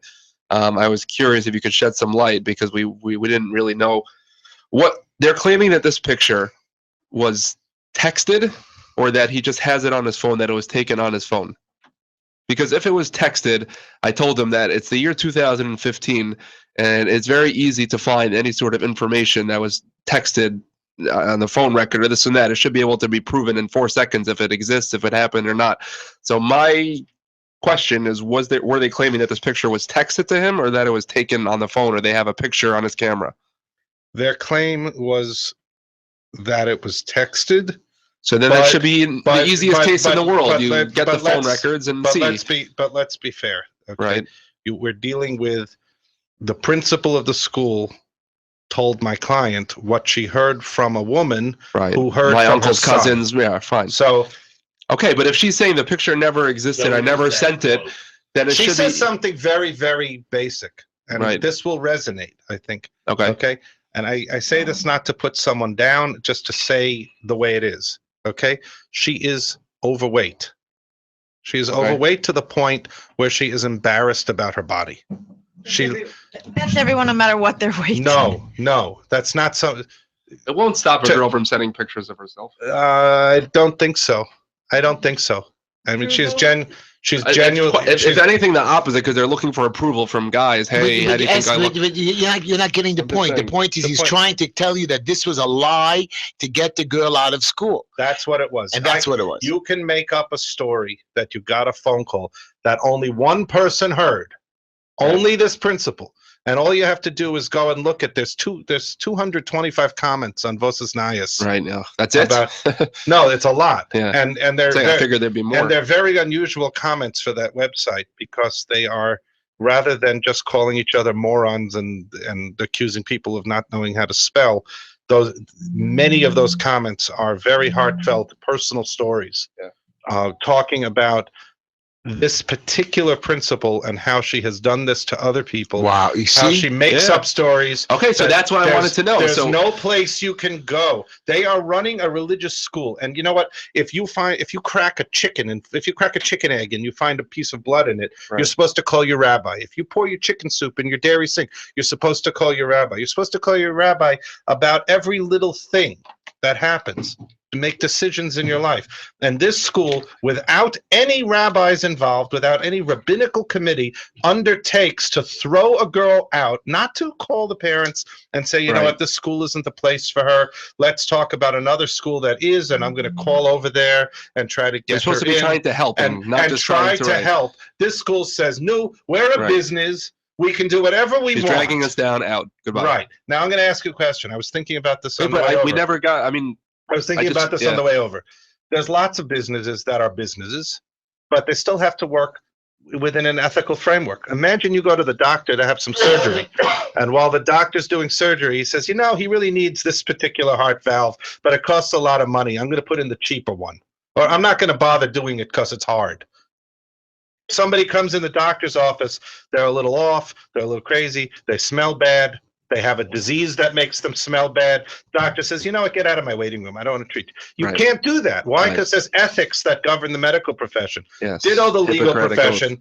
I was curious if you could shed some light, because we didn't really know what they're claiming, that this picture was texted, or that he just has it on his phone, that it was taken on his phone. Because if it was texted, I told him that it's the year 2015, and it's very easy to find any sort of information that was texted on the phone record or this and that. It should be able to be proven in 4 seconds if it exists, if it happened or not. So my question is, were they claiming that this picture was texted to him, or that it was taken on the phone, or they have a picture on his camera? Their claim was that it was texted. So then But- that should be the but- easiest but- case in the but- world. but You let- get the but phone let's- records and But see. let's be fair. Okay? Right. We're dealing with the principal of the school told my client what she heard from a woman Right. who heard My from uncle's her son. cousins. Yeah, fine. So Okay, but if she's saying the picture never existed, I never sent it, then it she should says be something very, very basic, and Right. this will resonate, I think. okay. Okay. And I say this not to put someone down, just to say the way it is. Okay. She is overweight. She is Okay. overweight to the point where she is embarrassed about her body. She That's everyone, no matter what their weight. no, that's not so. It won't stop a To- girl from sending pictures of herself. I don't think so. I don't think so. I mean, she's genuinely. If anything, the opposite, because they're looking for approval from guys. Hey, how do you think I look? But you're not getting the I'm just point. The saying. point is The he's point- trying to tell you that this was a lie to get the girl out of school. That's what it was. And that's what it was. You can make up a story that you got a phone call that only one person heard, only this principal, and all you have to do is go and look at there's 225 comments on Voces Nayas. Right now, that's it. No, it's a lot. Yeah. And they're I very, figured there'd be more. and they're very unusual comments for that website, because they are, rather than just calling each other morons and accusing people of not knowing how to spell, many of those comments are very heartfelt personal stories. Yeah. Talking about this particular principal and how she has done this to other people. Wow, you How see? she makes Yeah. up stories. Okay, so that's what I wanted to know. There's So no place you can go. They are running a religious school, and you know what? If you crack a chicken egg and you find a piece of blood in it, Right. you're supposed to call your rabbi. If you pour your chicken soup in your dairy sink, you're supposed to call your rabbi. You're supposed to call your rabbi about every little thing that happens, to make decisions in your life. And this school, without any rabbis involved, without any rabbinical committee, undertakes to throw a girl out, not to call the parents and say, you know Right. what, this school isn't the place for her. Let's talk about another school that is, and I'm going to call over there and try to you're get supposed her to be in trying to help and, them, not and just try trying to right. help. This school says, no, we're a Right. business. We can do whatever we He's want. dragging us down. Out. Goodbye. Right. Now I'm going to ask you a question. I was thinking about this on the But way over. we never got. I mean, I was thinking I just- about this yeah. on the way over. There's lots of businesses that are businesses, but they still have to work within an ethical framework. Imagine you go to the doctor to have some surgery, and while the doctor's doing surgery, he says, he really needs this particular heart valve, but it costs a lot of money. I'm going to put in the cheaper one, or I'm not going to bother doing it because it's hard. Somebody comes in the doctor's office, they're a little off, they're a little crazy, they smell bad, they have a disease that makes them smell bad. Doctor says, get out of my waiting room. I don't want to treat you. You Right. can't do that. Why? Right. Because there's ethics that govern the medical profession. Yes. Ditto the legal Hippocratic oath. profession.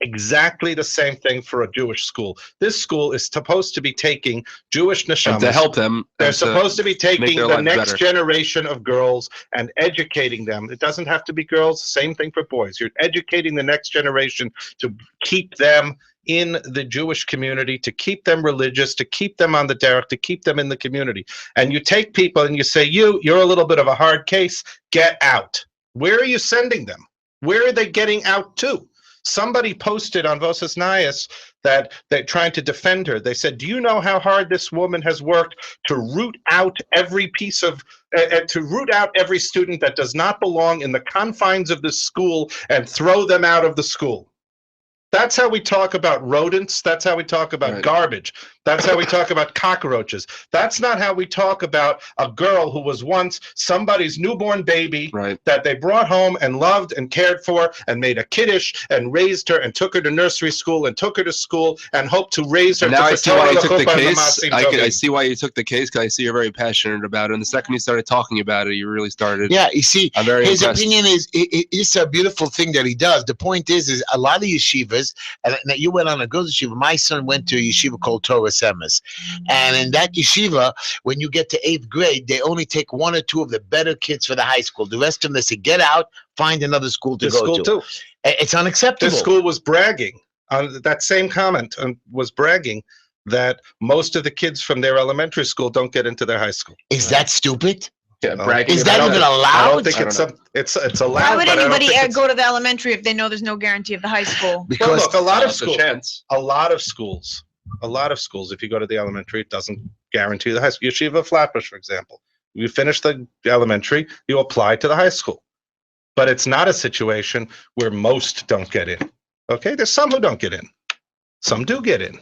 Exactly the same thing for a Jewish school. This school is supposed to be taking Jewish And neshamas. to help them. They're and to supposed to be taking their the lives next better. generation of girls and educating them. It doesn't have to be girls. Same thing for boys. You're educating the next generation to keep them in the Jewish community, to keep them religious, to keep them on the derech, to keep them in the community. And you take people and you say, you're a little bit of a hard case. Get out. Where are you sending them? Where are they getting out to? Somebody posted on Voces Nayas that they're trying to defend her. They said, do you know how hard this woman has worked to root out every piece of, to root out every student that does not belong in the confines of this school and throw them out of the school? That's how we talk about rodents. That's how we talk about Right. garbage. That's how we talk about cockroaches. That's not how we talk about a girl who was once somebody's newborn baby Right. that they brought home and loved and cared for and made a kiddush and raised her and took her to nursery school and took her to school and hoped to raise her And now to I see why you took the Torah case. L'Masim I Tovim. see why you took the case, because I see you're very passionate about it. And the second you started talking about it, you really started. Yeah, you see, I'm very his impressed. opinion is it's a beautiful thing that he does. The point is a lot of yeshivas, and you went on a girls' yeshiva. My son went to a yeshiva called Torah Semes, and in that yeshiva, when you get to 8th grade, they only take 1 or 2 of the better kids for the high school. The rest of them, they say, get out, find another school to This go school to. too. It's unacceptable. This school was bragging on that same comment and was bragging that most of the kids from their elementary school don't get into their high school. Is that stupid? Yeah, bragging Is about that it. even I allowed? don't think I don't it's allowed. Why would but I don't anybody think it's- go to the elementary if they know there's no guarantee of the high school? Well, Because look, a lot of It's a schools, chance. a lot of schools, if you go to the elementary, it doesn't guarantee the high school. Yeshiva Flatbush, for example, you finish the elementary, you apply to the high school. But it's not a situation where most don't get in. Okay, there's some who don't get in. Some do get in.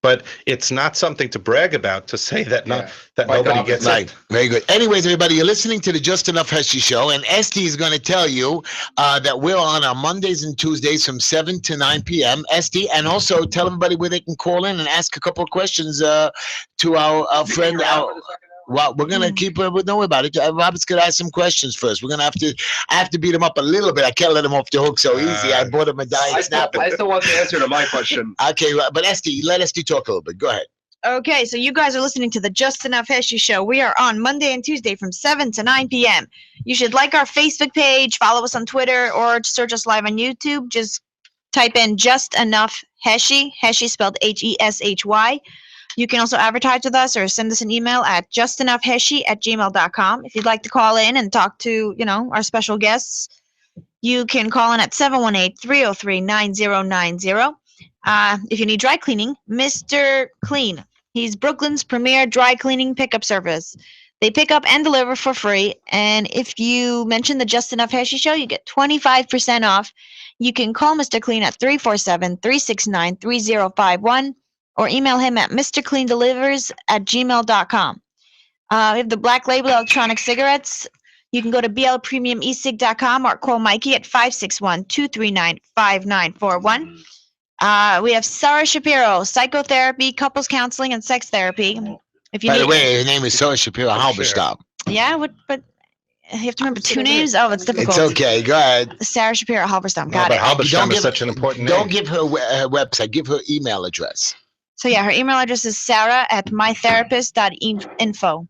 But it's not something to brag about, to say that Yeah. that Quite the nobody opposite. gets in. Right. Very good. Anyways, everybody, you're listening to the Just Enough Heshy Show, and Esty is going to tell you that we're on Mondays and Tuesdays from 7 to 9 p.m. Esty, and also tell everybody where they can call in and ask a couple of questions to our friend. Well, we're gonna keep. Don't worry about it. Robert's gonna ask some questions first. We're gonna have to. I have to beat him up a little bit. I can't let him off the hook so easy. I bought him a diet snapper. I still want the answer to my question. Okay, but Esty, let Esty talk a little bit. Go ahead. Okay, so you guys are listening to the Just Enough Heshy Show. We are on Monday and Tuesday from 7 to 9 p.m. You should like our Facebook page, follow us on Twitter, or search us live on YouTube. Just type in Just Enough Heshy, Heshy spelled Heshy. You can also advertise with us or send us an email at justenoughheshy@gmail.com. If you'd like to call in and talk to, our special guests, you can call in at 718-303-9090. If you need dry cleaning, Mr. Clean. He's Brooklyn's premier dry cleaning pickup service. They pick up and deliver for free. And if you mention the Just Enough Heshy Show, you get 25% off. You can call Mr. Clean at 347-369-3051 or email him at mrcleandelivers@gmail.com. We have the Black Label electronic cigarettes. You can go to blpremiumesig.com or call Mikey at 561-239-5941. We have Sarah Shapiro, psychotherapy, couples counseling, and sex therapy. If you By need, the way, her name is Sarah Shapiro Halberstam. yeah, but you have to remember 2 names. Oh, it's difficult. It's okay. Go ahead. Sarah Shapiro Halberstam. No, Got but it. Halberstam Don't is such an important Don't name. give her her website. Give her email address. So yeah, her email address is sarah@mytherapist.info.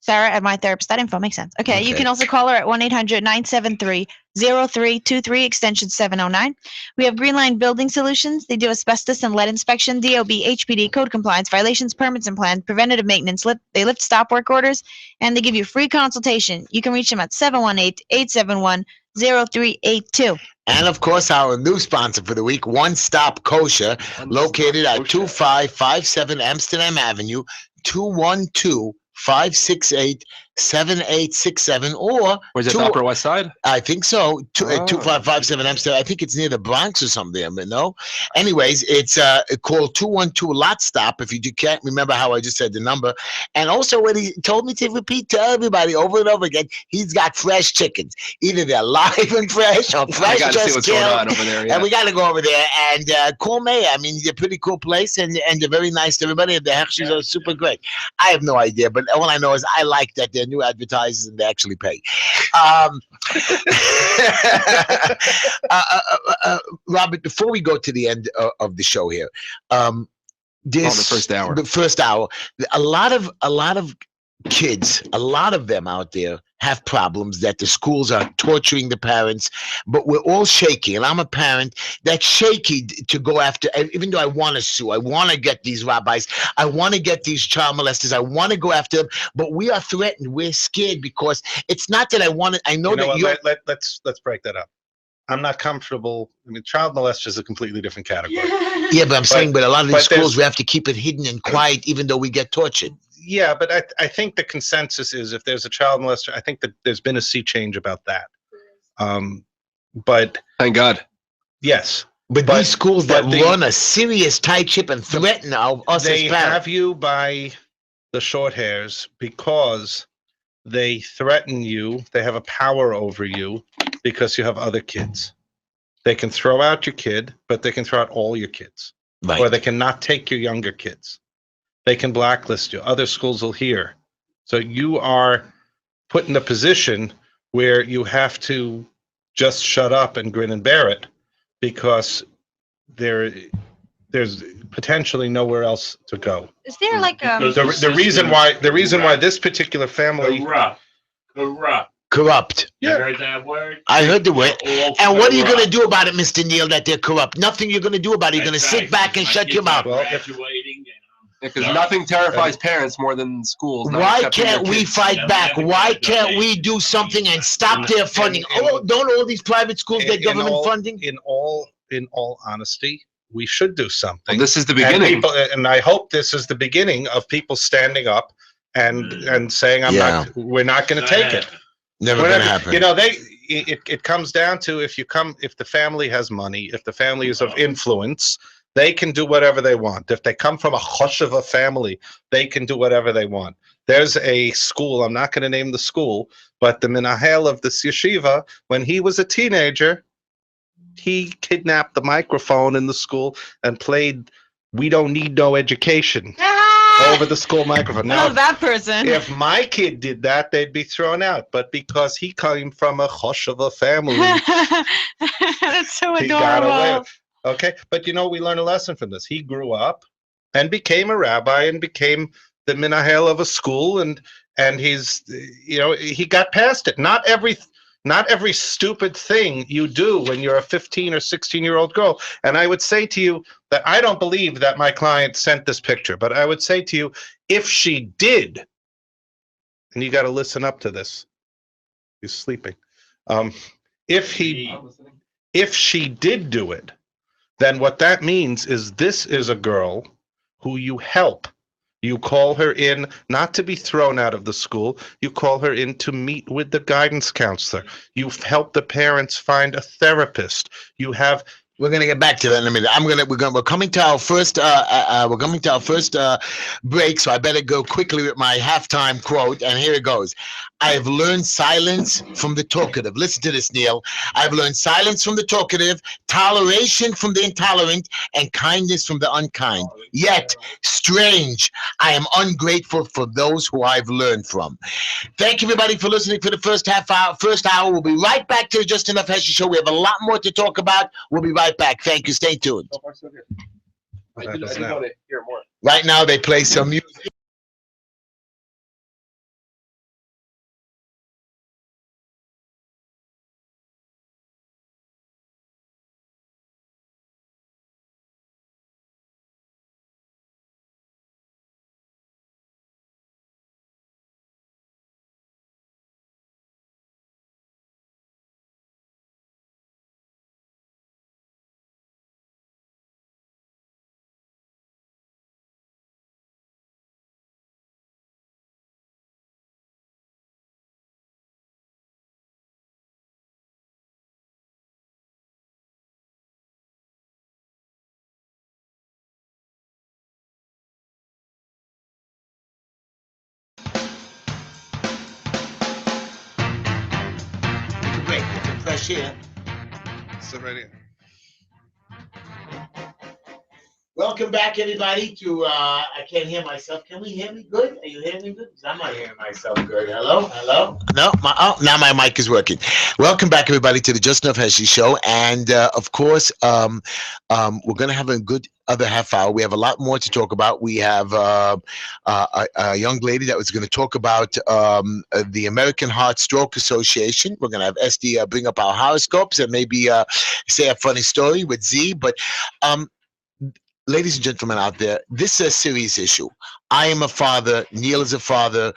Sarah@mytherapist.info. Makes sense. Okay, you Okay. can also call her at 1-800-973-0323, extension 709. We have Green Line Building Solutions. They do asbestos and lead inspection, DOB, HPD, code compliance, violations, permits and plans, preventative maintenance. They lift stop work orders, and they give you free consultation. You can reach them at 718-871-0382. And of course, our new sponsor for the week, One Stop Kosher, located at 2557 Amsterdam Avenue, 212-568 7867 or Was it the Upper West Side? I think so. Oh. 2557 Amsterdam. I think it's near the Bronx or something. No. Anyways, it's called 212 Lot Stop. If you can't remember how I just said the number, and also what he told me to repeat to everybody over and over again, he's got fresh chickens. Either they're live and fresh or I fresh got to see just what's going killed. on over there. Yeah. And we got to go over there and call May. I mean, they're a pretty cool place and they're very nice to everybody. And the Heshys are super great. I have no idea, but all I know is I like that they're new advertisers and they actually pay. Robert, before we go to the end of the show here, this the first hour. The first hour, a lot of kids, a lot of them out there have problems that the schools are torturing the parents, but we're all shaky. And I'm a parent that's shaky to go after, even though I want to sue, I want to get these rabbis, I want to get these child molesters, I want to go after them, but we are threatened. We're scared because it's not that I want to, I know that you're. Let's break that up. I'm not comfortable. I mean, child molester is a completely different category. Yeah, but I'm saying, but a lot of these schools, there's- we have to keep it hidden and quiet, even though we get tortured. Yeah, but I think the consensus is if there's a child molester, I think that there's been a sea change about that. But Thank God. yes, But these schools that but the- run a serious tight ship and threaten us as they parents. have you by the short hairs because they threaten you. They have a power over you because you have other kids. They can throw out your kid, but they can throw out all your kids. Right. Or they cannot take your younger kids. They can blacklist you. Other schools will hear. So you are put in a position where you have to just shut up and grin and bear it because there's potentially nowhere else to go. Is there like a Because The reason why this particular family corrupt. You Corrupt. heard that word? I heard the word. They're all And what are you going to corrupt. do about it, Mr. Neal, that they're corrupt? Nothing you're going to do about it. You're going to That's sit right, back and my shut kids your mouth. are Well, graduating, Because No. nothing terrifies parents more than schools. not Why accepting their can't we kids. fight Yeah, back? man, Why because can't they- we do something and stop their funding? and- Oh, don't all these private schools get In government all- funding? In all honesty, we should do something. Well, this is the And beginning. people, and I hope this is the beginning of people standing up and saying, we're not going to take it. Never We're going to not- happen. You know, it comes down to if the family has money, if the family is of influence, they can do whatever they want. If they come from a choshev family, they can do whatever they want. There's a school, I'm not going to name the school, but the minahel of this yeshiva, when he was a teenager, he kidnapped the microphone in the school and played "We Don't Need No Education" over the school microphone. Now, love that person. if my kid did that, they'd be thrown out. But because he came from a choshev family, That's so he got away. adorable. Okay, but you know, we learn a lesson from this. He grew up and became a rabbi and became the minahel of a school, and he's, you know, he got past it. Not every stupid thing you do when you're a 15 or 16-year-old girl. And I would say to you that I don't believe that my client sent this picture, but I would say to you, if she did, and you got to listen up to this. He's sleeping. If she did do it, then what that means is this is a girl who you help. You call her in not to be thrown out of the school. You call her in to meet with the guidance counselor. You've helped the parents find a therapist. You have. We're gonna get back to that in a minute. We're coming to our first break, so I better go quickly with my halftime quote. And here it goes. I have learned silence from the talkative. Listen to this, Neil. I've learned silence from the talkative, toleration from the intolerant, and kindness from the unkind. Yet, strange, I am ungrateful for those who I've learned from. Thank you, everybody, for listening for the first hour. We'll be right back to the Just Enough Heshy Show. We have a lot more to talk about. We'll be right back. Thank you. Stay tuned. I do want to hear more. Right now, they play some music. Dash here. Sit right here. Welcome back, everybody, to I can't hear myself. Can we hear me good? Are you hearing me good? 'Cause I'm not hearing myself good. Hello? Hello? No, now my mic is working. Welcome back, everybody, to the Just Enough Heshy show. And of course, we're gonna have a good other half hour. We have a lot more to talk about. We have a young lady that was going to talk about the American Heart Stroke Association. We're going to have Esty bring up our horoscopes and maybe say a funny story with Z. But ladies and gentlemen out there, this is a serious issue. I am a father. Neil is a father.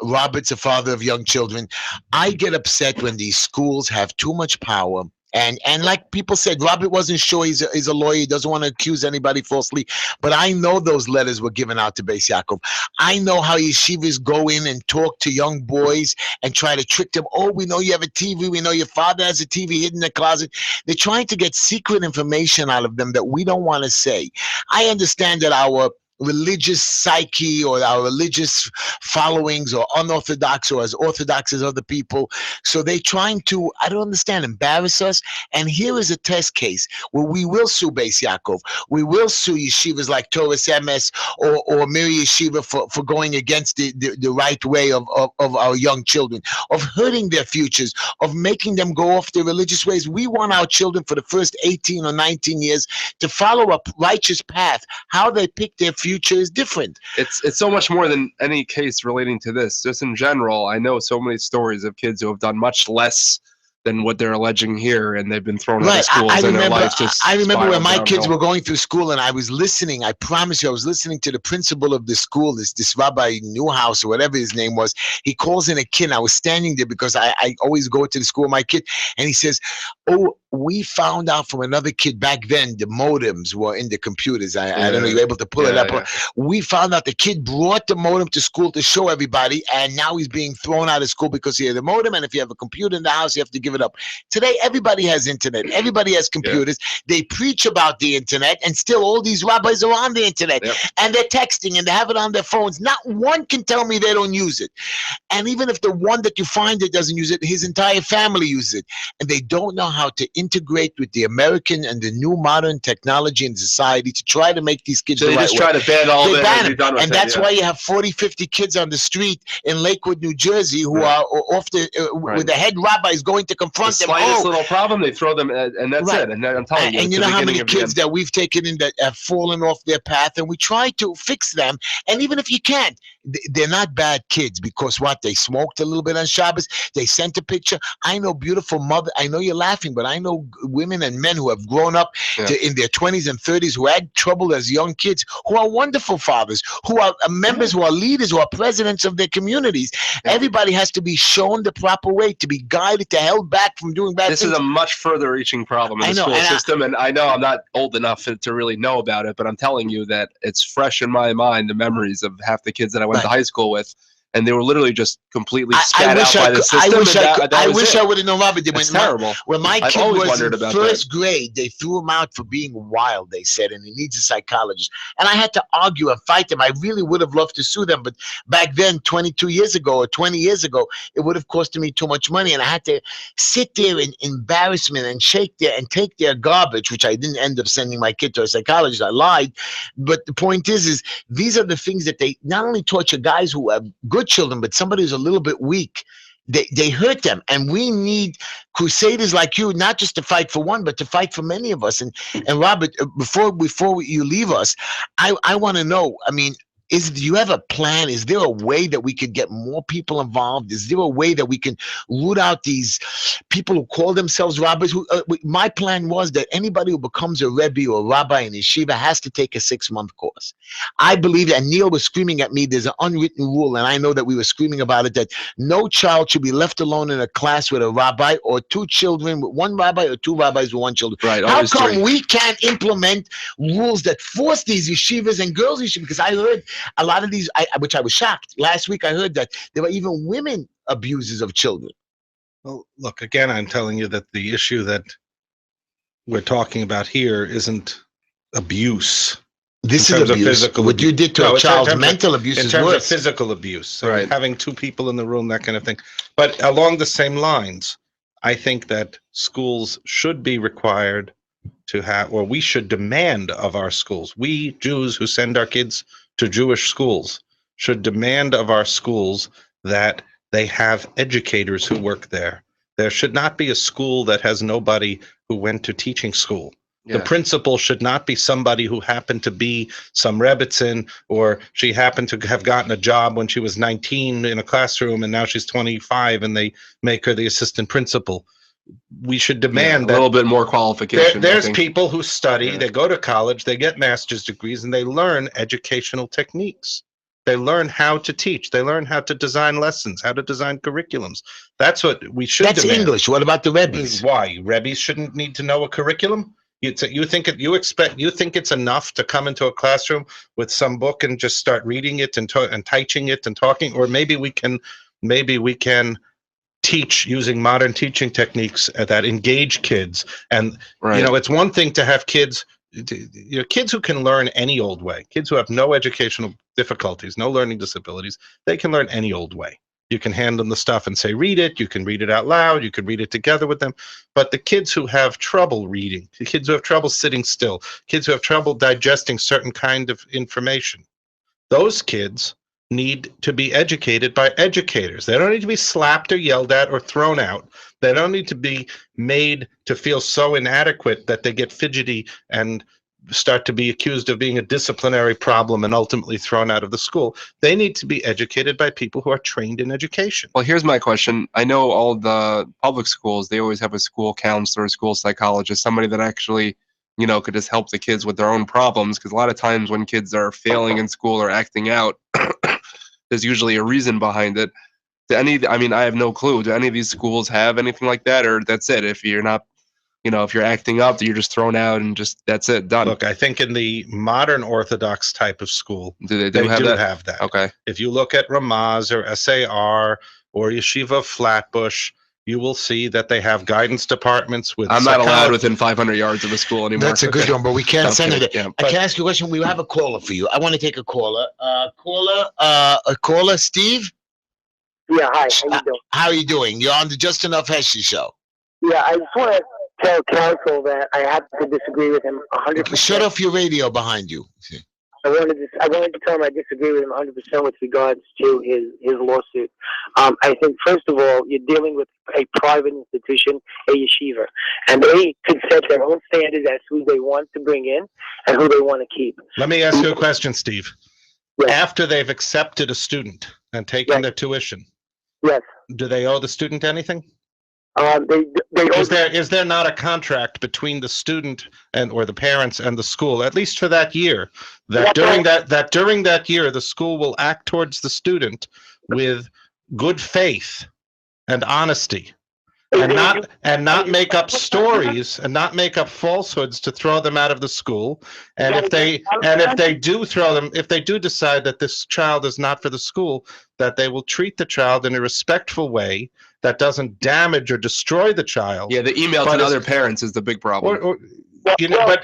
Robert's a father of young children. I get upset when these schools have too much power. And like people said, Robert wasn't sure. He's a lawyer. He doesn't want to accuse anybody falsely. But I know those letters were given out to Beis Yaakov. I know how yeshivas go in and talk to young boys and try to trick them. Oh, we know you have a TV. We know your father has a TV hidden in the closet. They're trying to get secret information out of them that we don't want to say. I understand that our religious psyche or our religious followings are unorthodox or as orthodox as other people. So they're trying to, I don't understand, embarrass us. And here is a test case where we will sue Beis Yaakov. We will sue yeshivas like Torah MS or Miri Yeshiva for going against the right way of our young children, of hurting their futures, of making them go off their religious ways. We want our children for the first 18 or 19 years to follow a righteous path. How they pick their future is different. It's so much more than any case relating to this. Just in general, I know so many stories of kids who have done much less than what they're alleging here, and they've been thrown out of schools, and their lives just I remember when my spiraled kids downhill. were going through school, and I was listening. I promise you, I was listening to the principal of the school, this Rabbi Newhouse or whatever his name was. He calls in a kid. I was standing there because I always go to the school with my kid, and he says, "Oh, we found out from another kid back then the modems were in the computers. I don't know, you're able to pull it up. Yeah. We found out the kid brought the modem to school to show everybody, and now he's being thrown out of school because he had a modem, and if you have a computer in the house, you have to give it up." Today, everybody has internet. Everybody has computers. They preach about the internet, and still all these rabbis are on the internet, and they're texting, and they have it on their phones. Not one can tell me they don't use it. And even if the one that you find that doesn't use it, his entire family uses it. And they don't know how to integrate with the American and the new modern technology and society to try to make these kids So the they right just way. try to ban all of They it ban and be them. done with And it. that's why you have 40, 50 kids on the street in Lakewood, New Jersey, who are off with the head rabbis going to the confront them. slightest little problem, they throw them, and that's it. And I'm telling you, And it's you the know how beginning many of the kids end. that we've taken in that have fallen off their path, and we try to fix them. And even if you can't, they're not bad kids, because what? They smoked a little bit on Shabbos. They sent a picture. I know beautiful mother. I know you're laughing, but I know women and men who have grown up in their 20s and 30s who had trouble as young kids, who are wonderful fathers, who are members, who are leaders, who are presidents of their communities. Everybody has to be shown the proper way, to be guided, to held back from doing bad This things. is a much further reaching problem in the school system, and I know I'm not old enough to really know about it, but I'm telling you that it's fresh in my mind, the memories of half the kids that I went to high school with, and they were literally just completely spat out by the system. I wish I would have known Robert. It's terrible. When my I've kid always was wondered in about first grade, they threw him out for being wild, they said, and he needs a psychologist. And I had to argue and fight them. I really would have loved to sue them, but back then, 22 years ago or 20 years ago, it would have cost me too much money, and I had to sit there in embarrassment and take their garbage, which I didn't end up sending my kid to a psychologist. I lied. But the point is these are the things that they not only torture guys who have good children, but somebody who's a little bit weak. They hurt them, and we need crusaders like you, not just to fight for one, but to fight for many of us. And Robert, before you leave us, I want to know. I mean, do you have a plan? Is there a way that we could get more people involved? Is there a way that we can root out these people who call themselves rabbis? My plan was that anybody who becomes a rebbe or a rabbi in yeshiva has to take a 6-month course. I believe, and Neil was screaming at me, there's an unwritten rule, and I know that we were screaming about it, that no child should be left alone in a class with a rabbi, or 2 children with one rabbi, or 2 rabbis with 1 child. Right. How come we can't implement rules that force these yeshivas and girls yeshivas? Because I heard a lot of these, which I was shocked. Last week I heard that there were even women abusers of children. Well, look, again, I'm telling you that the issue that we're talking about here isn't abuse. This in is terms of abuse. physical What abuse. you did to No, a it's in child's terms of- mental abuse in is terms worse. of physical abuse, Right. having 2 people in the room, that kind of thing. But along the same lines, I think that schools should be required to have, or we should demand of our schools. We Jews who send our kids to Jewish schools should demand of our schools that they have educators who work there. There should not be a school that has nobody who went to teaching school. The Yeah. principal should not be somebody who happened to be some Rebbitzin, or she happened to have gotten a job when she was 19 in a classroom and now she's 25 and they make her the assistant principal. We should Yeah, demand a that little bit more qualification. I there's think. people who study, Yeah. they go to college, they get master's degrees, and they learn educational techniques. They learn how to teach. They learn how to design lessons, how to design curriculums. That's what we should That's demand. English. What about the Rebbe's? Why? Rebbe's shouldn't need to know a curriculum? You think it's enough to come into a classroom with some book and just start reading it and teaching it and talking? Or maybe we can teach using modern teaching techniques that engage kids. And Right. it's one thing to have kids kids who can learn any old way, kids who have no educational difficulties, no learning disabilities, they can learn any old way. You can hand them the stuff and say, read it. You can read it out loud. You can read it together with them. But the kids who have trouble reading, the kids who have trouble sitting still, kids who have trouble digesting certain kind of information, those kids need to be educated by educators. They don't need to be slapped or yelled at or thrown out. They don't need to be made to feel so inadequate that they get fidgety and start to be accused of being a disciplinary problem and ultimately thrown out of the school. They need to be educated by people who are trained in education. Well, here's my question. I know all the public schools, they always have a school counselor, a school psychologist, somebody that actually, could just help the kids with their own problems. Because a lot of times when kids are failing in school or acting out, there's usually a reason behind it. I have no clue. Do any of these schools have anything like that? Or that's it? If you're not, if you're acting up, you're just thrown out and just, that's it, done. Look, I think in the modern Orthodox type of school, They they have do that? have that. Okay. If you look at Ramaz or SAR or Yeshiva of Flatbush, you will see that they have guidance departments with I'm not allowed psychology. within 500 yards of a school anymore. That's a good Okay. one, but we can't I'm send kidding. it. Yeah. I can ask you a question. We have a caller for you. I want to take a caller. Caller, Steve? Yeah, hi. How you doing? How are you doing? You're on the Just Enough Heshy show. Yeah, I just want to tell counsel that I have to disagree with him 100%. Shut off your radio behind you. I wanted to tell him I disagree with him 100% with regards to his lawsuit. I think, first of all, you're dealing with a private institution, a yeshiva, and they could set their own standards as who they want to bring in and who they want to keep. Let me ask you a question, Steve. Yes. After they've accepted a student and taken Yes. their tuition, Yes. do they owe the student anything? They Is there not a contract between the student or the parents and the school, at least for that year, that during that year the school will act towards the student with good faith and honesty, and not make up stories and not make up falsehoods to throw them out of the school. And if they do decide that this child is not for the school, that they will treat the child in a respectful way that doesn't damage or destroy the child. Yeah, the email But to it's- other parents is the big problem. But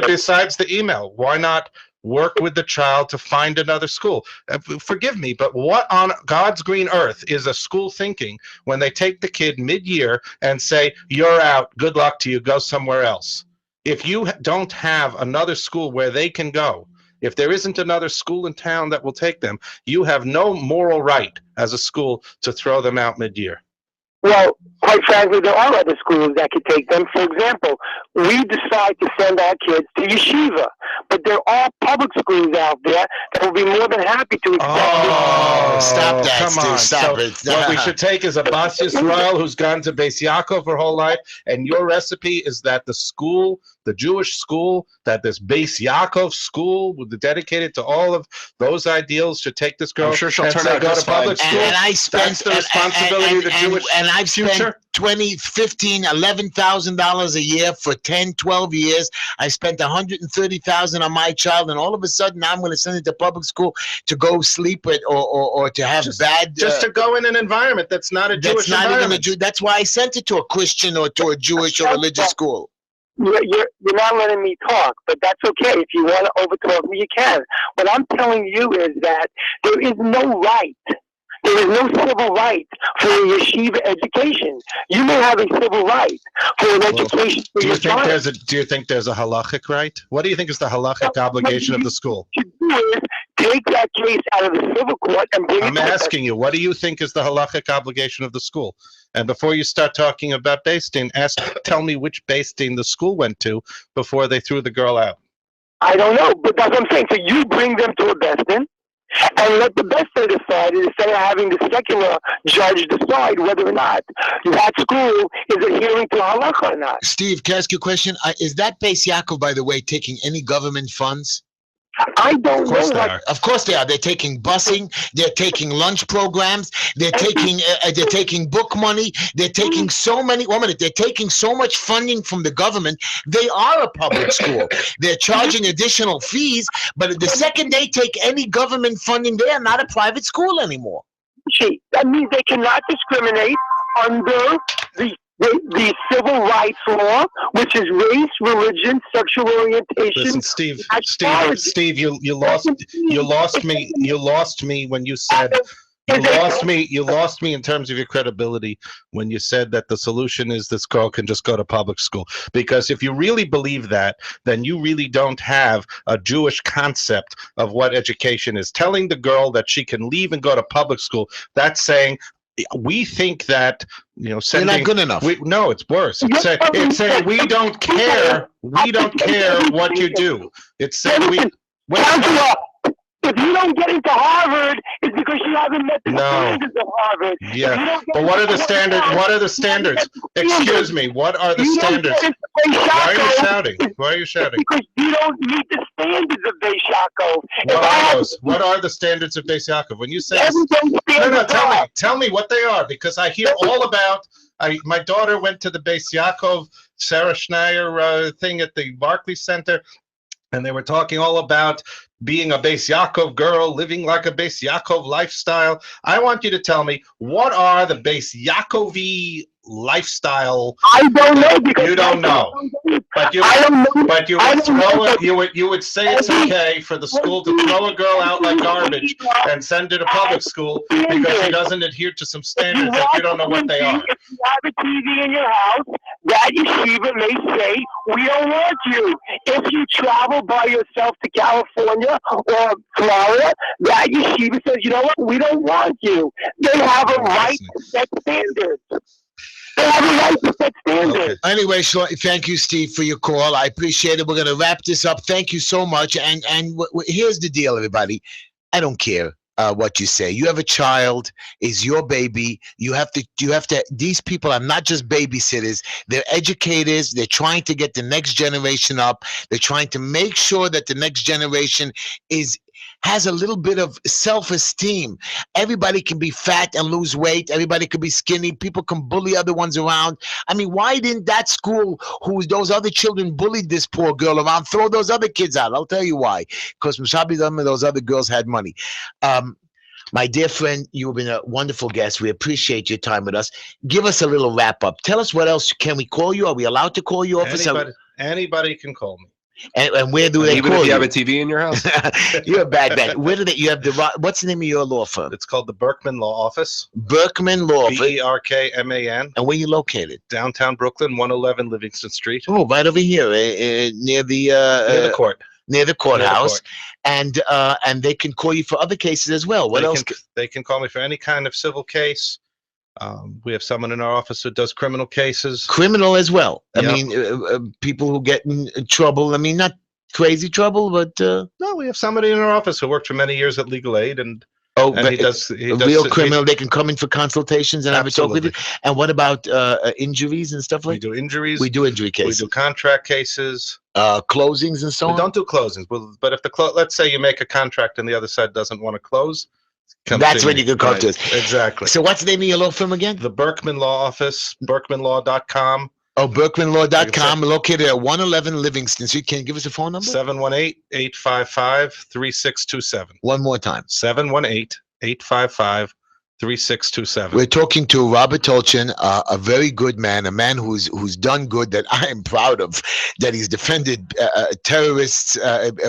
besides the email, why not work with the child to find another school? Forgive me, but what on God's green earth is a school thinking when they take the kid mid-year and say, you're out, good luck to you, go somewhere else? If you don't have another school where they can go, if there isn't another school in town that will take them, you have no moral right as a school to throw them out mid-year. Well, quite frankly, there are other schools that could take them. For example, we decide to send our kids to yeshiva, but there are public schools out there that will be more than happy to accept Oh, stop that, come Steve. on. Stop So it. what we should take is a Bas Yisrael who's gone to Beis Yaakov her whole life, and your recipe is that the school, the Jewish school, that this Beis Yaakov school, dedicated to all of those ideals, should take this girl. I'm sure she'll and turn say, out go just to public fine. school. And I spent That's the responsibility of the Jewish and I've spent future. $20, $15, $11,000 a year for 10, 12 years. I spent $130,000 on my child, and all of a sudden I'm going to send it to public school to go sleep with or to have bad. Just to go in an environment that's not a Jewish that's not even a environment. Jew. That's why I sent it to a Christian or to a Jewish or religious school. You're not letting me talk, but that's okay. If you want to overtalk me, you can. What I'm telling you is that there is no right. There is no civil right for a yeshiva education. You may have a civil right for an education for Do your you think child. do you think there's a halachic right? What do you think is the halachic obligation of the school? What you do is take that case out of the civil court and bring I'm it to asking you, what do you think is the halachic obligation of the school? And before you start talking about Beis Din, tell me which Beis Din the school went to before they threw the girl out. I don't know, but that's what I'm saying. So you bring them to a Beis Din and let the Beis Din decide instead of having the secular judge decide whether or not that school is adhering to halakha or not. Steve, can I ask you a question? Is that Beis Yaakov, by the way, taking any government funds? I don't Of course know. they Like, are. Of course they are. They're taking busing. They're taking lunch programs. They're taking book money. They're taking so many. 1 minute. They're taking so much funding from the government. They are a public school. They're charging additional fees. But the second they take any government funding, they are not a private school anymore. that means they cannot discriminate under the civil rights law, which is race, religion, sexual orientation. Listen, Steve, you lost me when you said you lost me in terms of your credibility when you said that the solution is this girl can just go to public school. Because if you really believe that, then you really don't have a Jewish concept of what education is. Telling the girl that she can leave and go to public school, that's saying we think that, sending, You're not good enough. No, it's worse. It's saying we don't care. We don't care what you do. It's saying Counselor, if you don't get into Harvard, it's because you haven't met the standards of Harvard. Yeah, but what are the standards? What are the standards? Excuse me. What are the standards? Why are you shouting? Why are you shouting? Because you don't meet the standards of Beis Yaakov. What are those? What are the standards of Beis Yaakov? When you say tell me what they are, because I hear all about. My daughter went to the Beis Yaakov Sarah Schneier thing at the Barclays Center, and they were talking all about being a Beis Yaakov girl, living like a Beis Yaakov lifestyle. I want you to tell me, what are the Beis Yaakovi lifestyle? I don't know, because you don't know. But you would say it's okay for the school to throw a girl out like garbage and send her to public school because she doesn't adhere to some standards that you don't know what they are. If you have a TV in your house, that yeshiva may say, we don't want you. If you travel by yourself to California or Florida, that yeshiva says, you know what, we don't want you. They have a right to set standards. They have a right to set standards. Okay. Anyway, thank you, Steve, for your call. I appreciate it. We're going to wrap this up. Thank you so much. And here's the deal, everybody. I don't care what you say. You have a child, is your baby. You have to, these people are not just babysitters. They're educators. They're trying to get the next generation up. They're trying to make sure that the next generation has a little bit of self-esteem. Everybody can be fat and lose weight. Everybody can be skinny. People can bully other ones around. I mean, why didn't that school, those other children bullied this poor girl around, throw those other kids out? I'll tell you why. Because Mushabi, those other girls had money. My dear friend, you've been a wonderful guest. We appreciate your time with us. Give us a little wrap-up. Tell us what else. Can we call you? Are we allowed to call you? Anybody can call me. And where do they even call if you you? have a TV in your house? You're a bad man. Where do you have what's the name of your law firm? It's called the Berkman Law Office. Berkman Law Office. Berkman. And where you located? Downtown Brooklyn, 111 Livingston Street. Oh, right over here, near the court. Near the courthouse. And they can call you for other cases as well. What else? They can call me for any kind of civil case. We have someone in our office who does criminal cases. Criminal as well. Yep. I mean, people who get in trouble. I mean, not crazy trouble, but no, we have somebody in our office who worked for many years at Legal Aid, and he does real criminal. They can come in for consultations and have a talk with you. And what about injuries and stuff like that? We do injuries. We do injury cases. We do contract cases. Closings and so on. We don't do closings, but if let's say you make a contract and the other side doesn't want to close. That's when you can come to us. Exactly. So what's the name of your law firm again? The Berkman Law Office, berkmanlaw.com. Oh, berkmanlaw.com, located at 111 Livingston Street. Can you give us a phone number? 718-855-3627. One more time. 718-855-3627. 3627. We're talking to Robert Tolchin, a very good man, a man who's done good that I am proud of, that he's defended terrorists,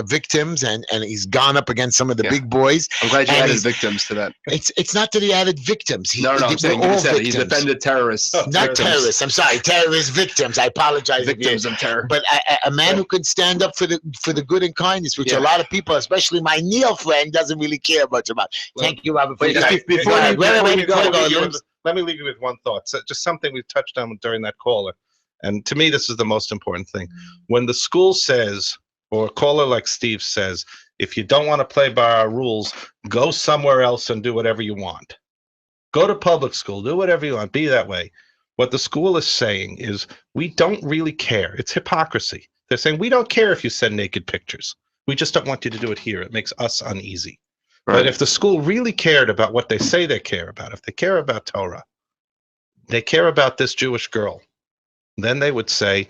victims, and he's gone up against some of the Yeah. big boys. I'm glad you And added he's- victims to that. It's not that he added victims. No, I'm saying you all just said it. He's victims. defended terrorists. Oh, Not victims. terrorists. I'm sorry, terrorist victims. I apologize. if you- Victims of terror. But a man who can stand up for the good and kindness, which Yeah. a lot of people, especially my Neil friend, doesn't really care much about. Thank you, Robert. For Wait, your just time. before Go you- ahead. Wait, before wait, you go, before let me you go, Let me leave you with one thought. So just something we've touched on during that caller. And to me, this is the most important thing. When the school says, or a caller like Steve says, if you don't want to play by our rules, go somewhere else and do whatever you want. Go to public school, do whatever you want, be that way. What the school is saying is, we don't really care. It's hypocrisy. They're saying, we don't care if you send naked pictures. We just don't want you to do it here. It makes us uneasy. Right. But if the school really cared about what they say they care about, if they care about Torah, they care about this Jewish girl, then they would say,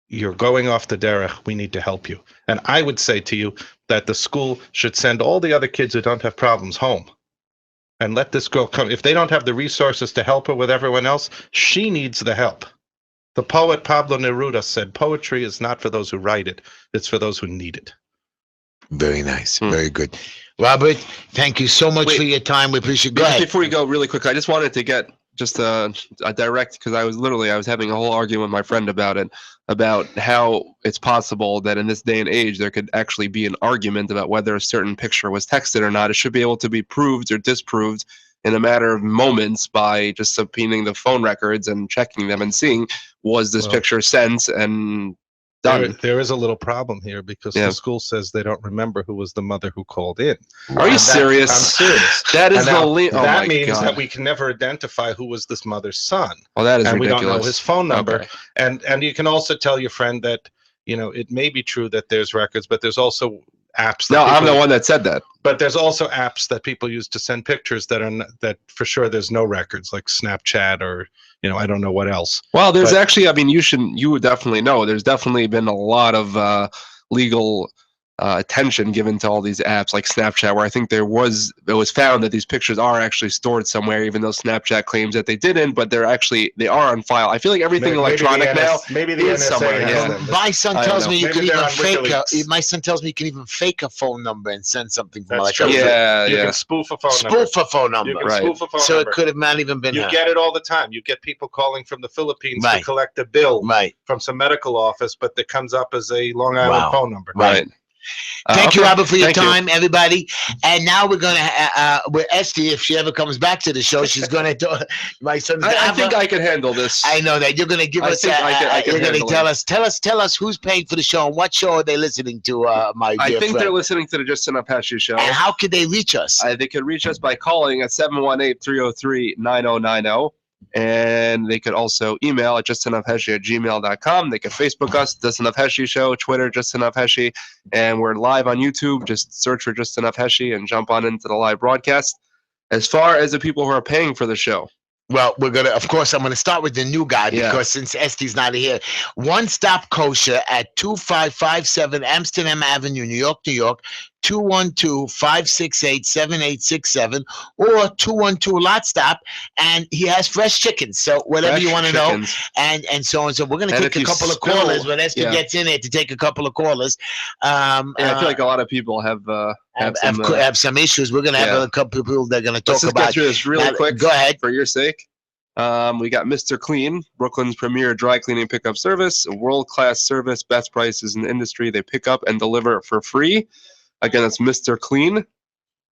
you're going off the derech, we need to help you. And I would say to you that the school should send all the other kids who don't have problems home and let this girl come. If they don't have the resources to help her with everyone else, she needs the help. The poet Pablo Neruda said, poetry is not for those who write it, it's for those who need it. Very nice. Very good. Robert, thank you so much Wait. for your time. We appreciate it. Go Just ahead. before you go, really quick, I just wanted to get just a direct, because I was having a whole argument with my friend about it, about how it's possible that in this day and age there could actually be an argument about whether a certain picture was texted or not. It should be able to be proved or disproved in a matter of moments by just subpoenaing the phone records and checking them and seeing, was this Well, picture sent and done. There is a little problem here because Yeah. the school says they don't remember who was the mother who called in. Are you And serious? I'm serious. That is And now, oh that my means God. that we can never identify who was this mother's son, Well, that is and we ridiculous. don't know his phone number. Okay. And you can also tell your friend that, you know, it may be true that there's records, but there's also apps. That No, I'm people- the one that said that. But there's also apps that people use to send pictures that that for sure there's no records, like Snapchat or, you know, I don't know what else. Well, there's But- actually, I mean, you would definitely know. There's definitely been a lot of legal attention given to all these apps like Snapchat, where I think it was found that these pictures are actually stored somewhere, even though Snapchat claims that they didn't, but they are on file. I feel like everything electronic now. Maybe the is NSA somewhere, has yeah. them. My son I don't tells know. me you Maybe can they're even on fake WikiLeaks. my son tells me you can even fake a phone number and send something from That's like true. Yeah, You yeah. can spoof a phone number. spoof a phone number. You can Right. spoof a phone So number. it could have not even been You her. get it all the time. You get people calling from the Philippines to Right. collect a bill Right. from some medical office, but it comes up as a Long Island Wow. phone number. Right. Thank you, Okay. Robert, for your Thank you. time, everybody. And now we're gonna with Esty, if she ever comes back to the show, she's gonna do my son's. I think I can handle this. I know that you're gonna give I us. think I can you're gonna handle tell us who's paying for the show and what show are they listening to, my I dear think friend. they're listening to the Just Enough Heshy show. And how could they reach us? They could reach us by calling at 718-303-9090. And they could also email at justenoughheshy@gmail.com. They could Facebook us, Just Enough Heshy Show, Twitter, Just Enough Heshy. And we're live on YouTube. Just search for Just Enough Heshy and jump on into the live broadcast. As far as the people who are paying for the show, Well, of course, I'm gonna start with the new guy Yeah. because since Esty's not here, One Stop Kosher at 2557 Amsterdam Avenue, New York, New York. 212-568-7867 or 212 Lot Stop, and he has fresh chickens. So whatever you fresh want to know, chickens. and so on. So we're gonna And take if a you couple of spill- callers when Esty yeah. gets in there to take a couple of callers. Yeah, I feel like a lot of people have Have some issues. We're gonna have yeah. a couple of people that are gonna talk Let's just get about. through this really Now, quick. Go ahead. For your sake. We got Mr. Clean, Brooklyn's premier dry cleaning pickup service, a world-class service, best prices in the industry. They pick up and deliver for free. Again, it's Mr. Clean.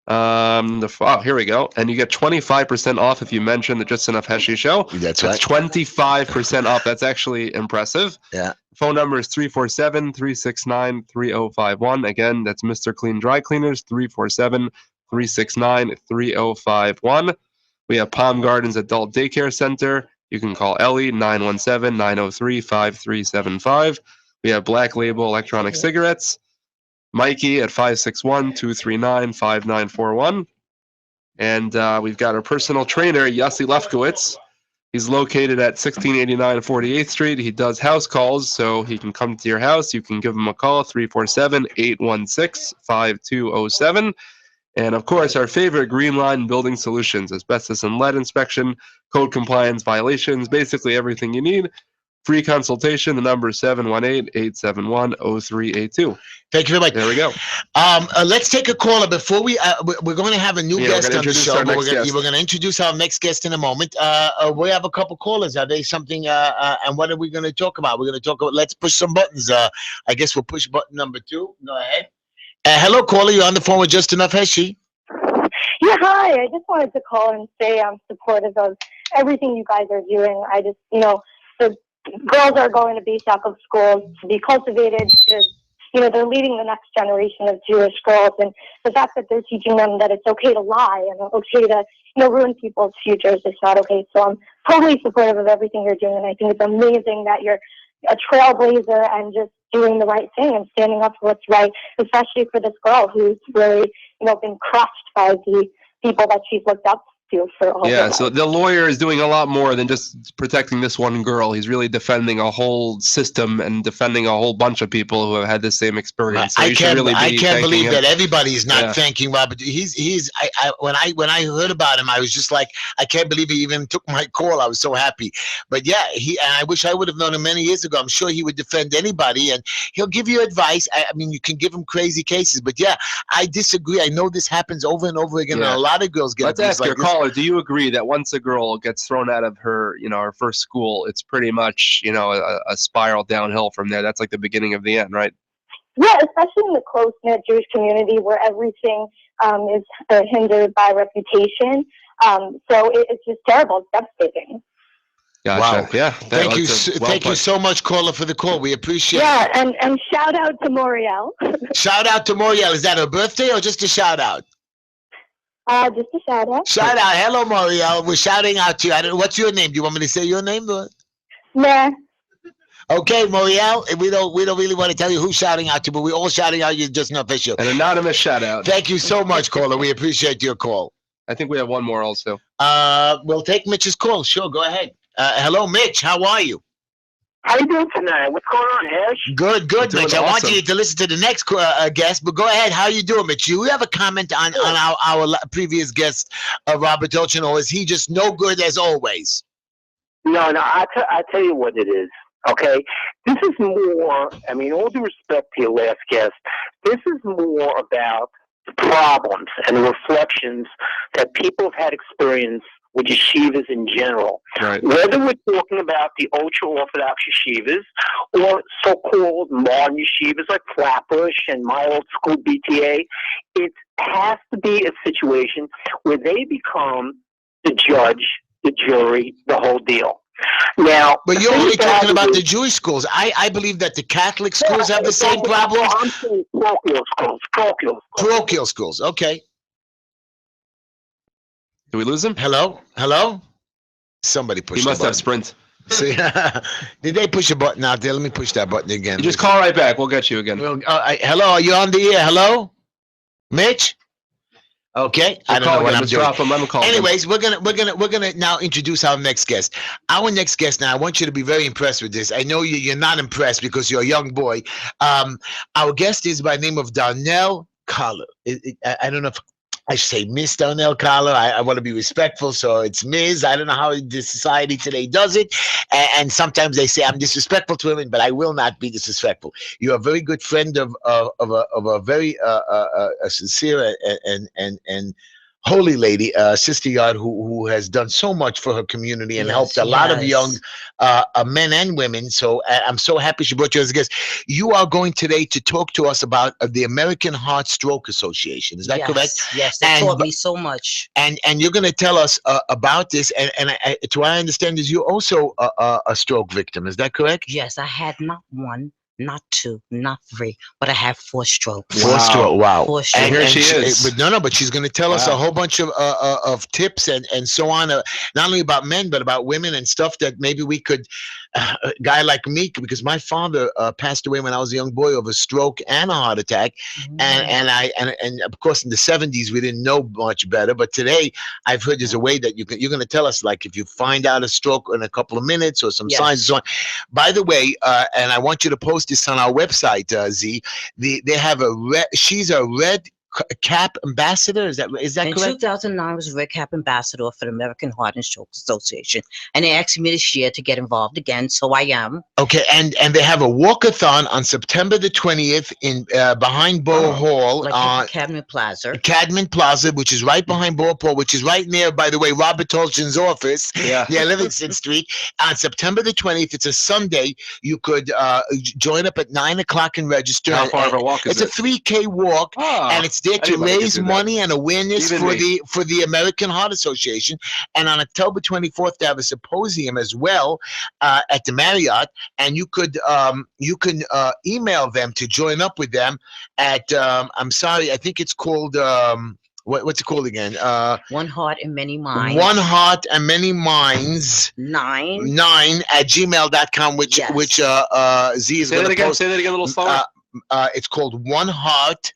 Here we go. And you get 25% off if you mention the Just Enough Heshy show. That's That's 25% off. That's actually impressive. Yeah. Phone number is 347-369-3051. Again, that's Mr. Clean Dry Cleaners, 347-369-3051. We have Palm Gardens Adult Daycare Center. You can call Ellie, 917-903-5375. We have Black Label Electronic Cigarettes. Mikey at 561-239-5941. And we've got our personal trainer, Yossi Lefkowitz. He's located at 1689 48th Street. He does house calls, so he can come to your house. You can give him a call, 347-816-5207. And of course, our favorite Green Line Building Solutions, asbestos and lead inspection, code compliance violations, basically everything you need. Free consultation. The number is 718-871-0382. Thank you very much. There we go. Let's take a caller before we're going to have a new Yeah, guest we're on gonna the introduce show, our but next guest. we're going to introduce our next guest in a moment. We have a couple callers. Are they something? And what are we going to talk about? We're going to talk about. Let's push some buttons. I guess we'll push button number 2. Go ahead. Hello, caller. You're on the phone with Just Enough Heshy. Yeah, hi. I just wanted to call and say I'm supportive of everything you guys are doing. I just, the girls are going to BSAC schools to be cultivated to, they're leading the next generation of Jewish girls. And the fact that they're teaching them that it's okay to lie and okay to, ruin people's futures is not okay. So I'm totally supportive of everything you're doing. And I think it's amazing that you're a trailblazer and just doing the right thing and standing up for what's right, especially for this girl who's really, been crushed by the people that she's looked up to for all her Yeah, life. so the lawyer is doing a lot more than just protecting this one girl. He's really defending a whole system and defending a whole bunch of people who have had the same experience. So I you should really be can't believe thanking him. that everybody is not Yeah. thanking Robert. When I heard about him, I was just like, I can't believe he even took my call. I was so happy. But yeah, and I wish I would have known him many years ago. I'm sure he would defend anybody, and he'll give you advice. I mean, you can give him crazy cases, but yeah, I disagree. I know this happens over and over again, Yeah. and a lot of girls get Let's abused ask like your this. caller, do you agree that once a girl gets thrown out of her, her first school, it's pretty much, a spiral downhill from there? That's like the beginning of the end, right? Yeah, especially in the close-knit Jewish community where everything is hindered by reputation. So it's just terrible. It's devastating. Gotcha. Wow. Yeah. Thank you so much, caller, for the call. We appreciate Yeah, it. and shout out to Moriel. Shout out to Moriel. Is that her birthday or just a shout out? Just a shout out. Shout out. Hello, Moriel. We're shouting out to you. What's your name? Do you want me to say your name? Nah. Okay, Moriel. We don't really want to tell you who's shouting out to, but we're all shouting out. You're just not official. An anonymous shout out. Thank you so much, caller. We appreciate your call. I think we have one more also. We'll take Mitch's call. Sure, go ahead. Hello, Mitch. How are you? How you doing tonight? What's going on, Hesh? Good, Doing Mitch. I want awesome. you to listen to the next guest, but go ahead. How you doing, Mitch? You have a comment on our previous guest, Robert Dolchin, or is he just no good as always? No, I tell you what it is, okay? This is more, all due respect to your last guest, this is more about the problems and the reflections that people have had experience with yeshivas in general. Right. Whether we're talking about the ultra-Orthodox yeshivas or so-called modern yeshivas like Flatbush and my old school BTA, it has to be a situation where they become the judge, the jury, the whole deal. Now, But you're only talking about the Jewish schools. I believe that the Catholic schools have the same problems. I'm saying parochial schools. Parochial schools. Okay. Did we lose him? Hello. Somebody pushed. He must the have button. Sprint. See, did they push a button out there? Let me push that button again. You just call right back. We'll get you again. Well, hello, are you on the air? Hello, Mitch. Okay, I don't know what I'm doing. Drop him. Let him call him. Anyways, we're gonna now introduce our next guest. Our next guest. Now, I want you to be very impressed with this. I know you're not impressed because you're a young boy. Our guest is by the name of Darnell Collar. I don't know if I should say Miss Darnell Collar. I want to be respectful, so it's Ms. I don't know how the society today does it, and sometimes they say I'm disrespectful to women, but I will not be disrespectful. You're a very good friend of a very sincere and holy lady, Sister Yard, who has done so much for her community and helped a lot of young men and women. So I'm so happy she brought you as a guest. You are going today to talk to us about the American Heart Stroke Association. Is that correct? Yes, they taught me so much. And you're going to tell us about this. And to what I understand is you're also a stroke victim. Is that correct? Yes, I had not one, not two, not three, but I have 4 strokes. Four stroke. Wow. 4 And strokes. here she is. But she's going to tell us a whole bunch of tips and so on, not only about men, but about women and stuff that maybe we could, a guy like me, because my father passed away when I was a young boy of a stroke and a heart attack. And of course, in the 70s, we didn't know much better. But today, I've heard there's a way that you're going to tell us, like if you find out a stroke in a couple of minutes or some signs and so on. By the way, and I want you to post this on our website, Z. They have she's a red CAP ambassador. Is that In correct? 2009, I was Red Cap ambassador for the American Heart and Stroke Association, and they asked me this year to get involved again, so I am. Okay, and they have a walkathon on September the 20th in behind Borough Hall, Like at the Cadman Plaza. Cadman Plaza, which is right behind Borough Hall, which is right near, by the way, Robert Tolston's office. Yeah. Yeah, Livingston Street. On September the 20th, it's a Sunday. You could join up at 9 o'clock and register. How far of a walk is it? It's a 3K walk, and it's there to anybody can raise do that. money and awareness Even me. for the American Heart Association. And on October 24th, they have a symposium as well at the Marriott. And you can email them to join up with them at I'm sorry, I think it's called what's it called again? One Heart and Many Minds. One Heart and Many Minds 9 at gmail.com, which Yes. Z is Say going that to again. post. Say that again a little slower. It's called One Heart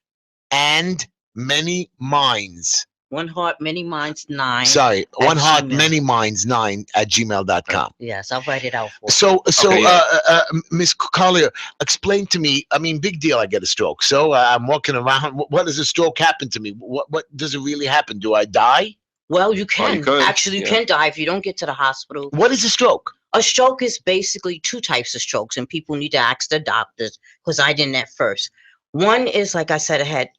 and Many Minds. One Heart, Many Minds 9. Sorry, at One Heart, Gmail. Many Minds 9 at gmail.com. Yes, I'll write it out for you. So, Okay, yeah. Miss Collier, explain to me. I mean, big deal. I get a stroke. So I'm walking around. What does a stroke happen to me? What does it really happen? Do I die? Well, you can. could, Actually, you yeah. can die if you don't get to the hospital. What is a stroke? A stroke is basically two types of strokes, and people need to ask their doctors, because I didn't at first. One is, like I said, I had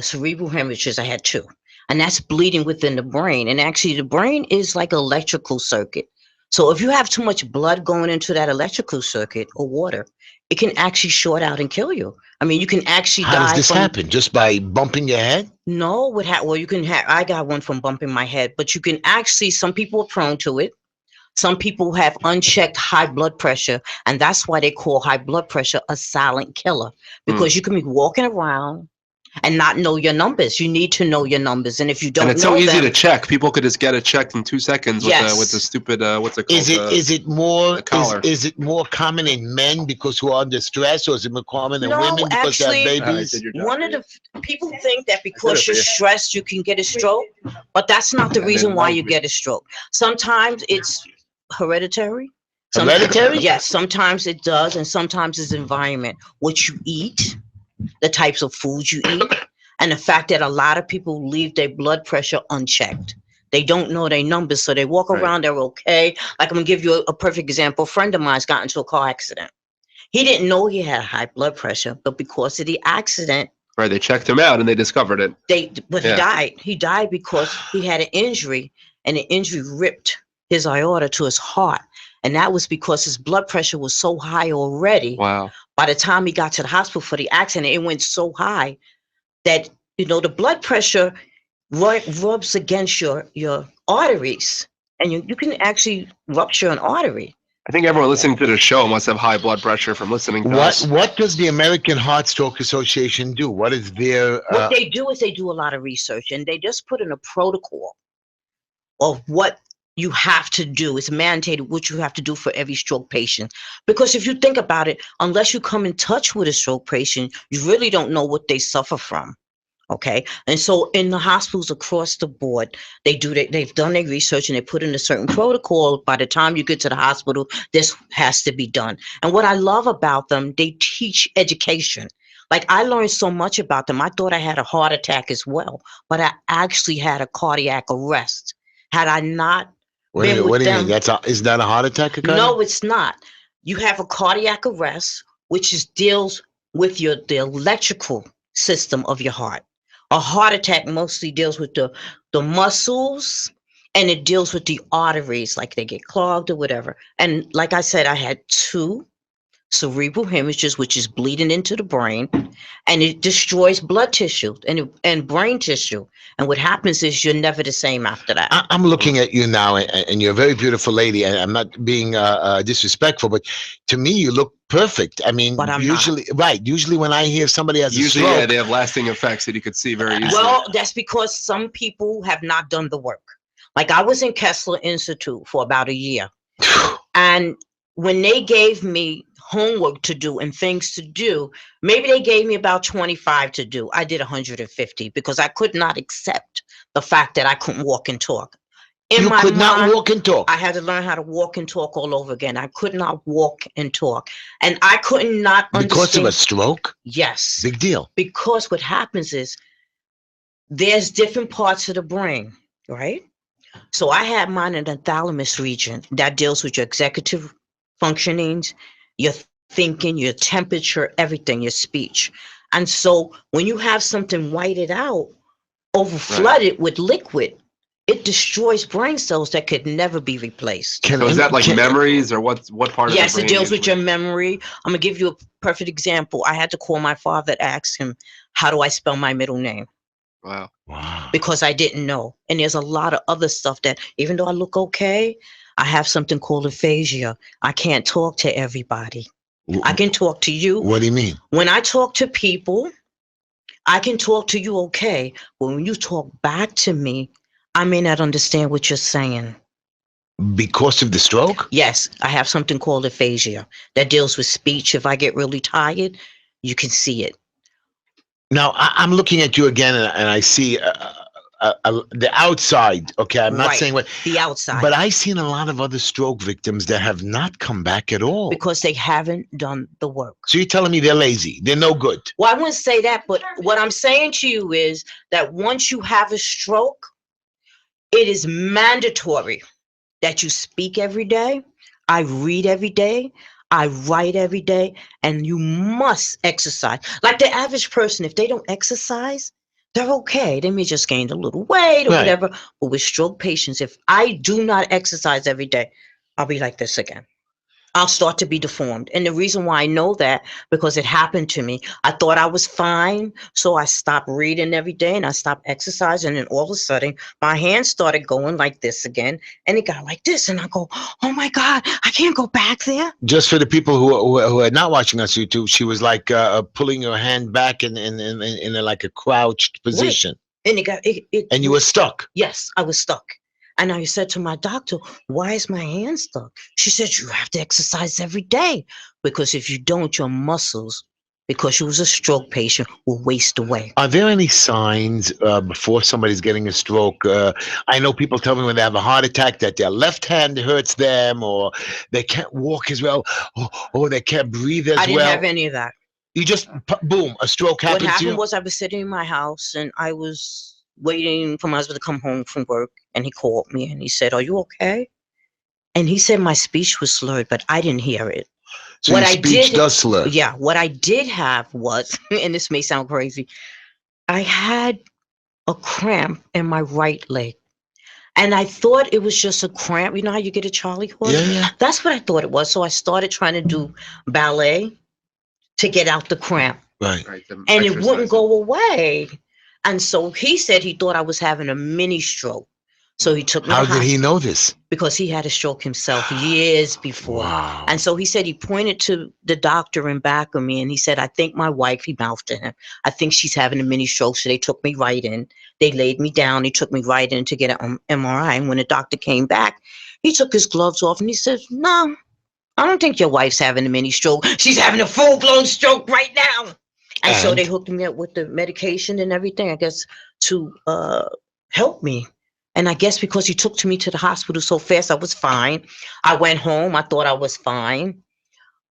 cerebral hemorrhages. I had 2. And that's bleeding within the brain. And actually, the brain is like an electrical circuit. So if you have too much blood going into that electrical circuit or water, it can actually short out and kill you. I mean, you can actually How die. does this happen? Just by bumping your head? No, well, you can have. I got one from bumping my head, but you can actually. Some people are prone to it. Some people have unchecked high blood pressure, and that's why they call high blood pressure a silent killer, because you can be walking around and not know your numbers. You need to know your numbers, and if you don't And it's know so easy them, to check. People could just get it checked in 2 seconds with Yes. the stupid what's it called? Is it more the collar. is it more common in men because who are under stress, or is it more common in No, women because they actually, have babies? one of the people think that it because for you're you. stressed, you can get a stroke, but that's not the And reason then why like you me. get a stroke. Sometimes it's hereditary. Hereditary? Yes, sometimes it does, and sometimes it's environment, what you eat, the types of foods you eat, and the fact that a lot of people leave their blood pressure unchecked. They don't know their numbers, so they walk Right. around, they're okay. Like, I'm gonna give you a perfect example. A friend of mine's got into a car accident. He didn't know he had high blood pressure, but because of the accident, Right, they checked him out and they discovered it. he Yeah. died. He died because he had an injury, and the injury ripped his aorta to his heart. And that was because his blood pressure was so high already. Wow. By the time he got to the hospital for the accident, it went so high that, the blood pressure rubs against your arteries, and you can actually rupture an artery. I think everyone listening to the show must have high blood pressure from listening to us. What does the American Heart Stroke Association do? What is their What they do is they do a lot of research, and they just put in a protocol of what you have to do. It's mandated what you have to do for every stroke patient. Because if you think about it, unless you come in touch with a stroke patient, you really don't know what they suffer from. Okay. And so in the hospitals across the board, they've done their research, and they put in a certain protocol. By the time you get to the hospital, this has to be done. And what I love about them, they teach education. Like, I learned so much about them. I thought I had a heart attack as well, but I actually had a cardiac arrest. Had I not what do been you, with what do you them, mean? Is that a heart attack? no, it's not. You have a cardiac arrest, which deals with the electrical system of your heart. A heart attack mostly deals with the muscles, and it deals with the arteries, like they get clogged or whatever. And like I said, I had 2 cerebral hemorrhages, which is bleeding into the brain, and it destroys blood tissue and brain tissue. And what happens is you're never the same after that. I'm looking at you now, and you're a very beautiful lady. And I'm not being disrespectful, but to me, you look perfect. I mean, But I'm usually, right? Usually, when I hear somebody has a Usually, stroke, yeah, they have lasting effects that you could see very easily. Well, that's because some people have not done the work. Like, I was in Kessler Institute for about a year. And when they gave me homework to do and things to do, maybe they gave me about 25 to do. I did 150 because I could not accept the fact that I couldn't walk and talk. you my could not mind, walk and talk. I had to learn how to walk and talk all over again. I could not walk and talk. And I could not Because of understand. a stroke? Yes. Big deal. Because what happens is there's different parts of the brain, right? So I had mine in the thalamus region that deals with your executive functionings, your thinking, your temperature, everything, your speech. And so when you have something whited out, over flooded with liquid, it destroys brain cells that could never be replaced. So is that like memories, or what part of the Yes, brain? it deals with usually? your memory. I'm gonna give you a perfect example. I had to call my father to ask him, how do I spell my middle name? Wow. Because I didn't know. And there's a lot of other stuff that, even though I look okay, I have something called aphasia. I can't talk to everybody. I can talk to you. What do you mean? When I talk to people, I can talk to you okay, but when you talk back to me, I may not understand what you're saying. Because of the stroke? Yes, I have something called aphasia that deals with speech. If I get really tired, you can see it. Now, I'm looking at you again, and I see the outside. Okay, I'm not Right, saying what the outside. but I've seen a lot of other stroke victims that have not come back at all. Because they haven't done the work. So you're telling me they're lazy? They're no good? Well, I wouldn't say that, but what I'm saying to you is that once you have a stroke, it is mandatory that you speak every day. I read every day. I write every day, and you must exercise. Like the average person, if they don't exercise, they're okay. They may just gain a little weight or Right. whatever. But with stroke patients, if I do not exercise every day, I'll be like this again. I'll start to be deformed. And the reason why I know that, because it happened to me. I thought I was fine. So I stopped reading every day and I stopped exercising. And all of a sudden, my hands started going like this again. And it got like this. And I go, oh my God, I can't go back there. Just for the people who are not watching us YouTube, she was like pulling her hand back in a, like a crouched position. And it got and you were stuck. Yes, I was stuck. And I said to my doctor, why is my hand stuck? She said, you have to exercise every day, because if you don't, your muscles, because she was a stroke patient, will waste away. Are there any signs before somebody's getting a stroke? I know people tell me when they have a heart attack that their left hand hurts them, or they can't walk as well, or they can't breathe as well. I didn't have any of that. You just, boom, a stroke happened to you? What happened was I was sitting in my house and I was waiting for my husband to come home from work, and he called me and he said, are you okay? And he said my speech was slurred, but I didn't hear it. So what your speech does slur? Yeah, what I did have was, and this may sound crazy, I had a cramp in my right leg. And I thought it was just a cramp. You know how you get a Charlie horse? Yeah. That's what I thought it was. So I started trying to do ballet to get out the cramp. Right. And it wouldn't go away. And so he said he thought I was having a mini stroke. So he took me to How did he know this? Because he had a stroke himself years before. Wow. And so he said he pointed to the doctor in back of me and he said, I think my wife, he mouthed to him, I think she's having a mini stroke. So they took me right in. They laid me down. They took me right in to get an MRI. And when the doctor came back, he took his gloves off and he said, no, I don't think your wife's having a mini stroke. She's having a full-blown stroke right now. And so they hooked me up with the medication and everything, I guess, to help me. And I guess because he took me to the hospital so fast, I was fine. I went home. I thought I was fine.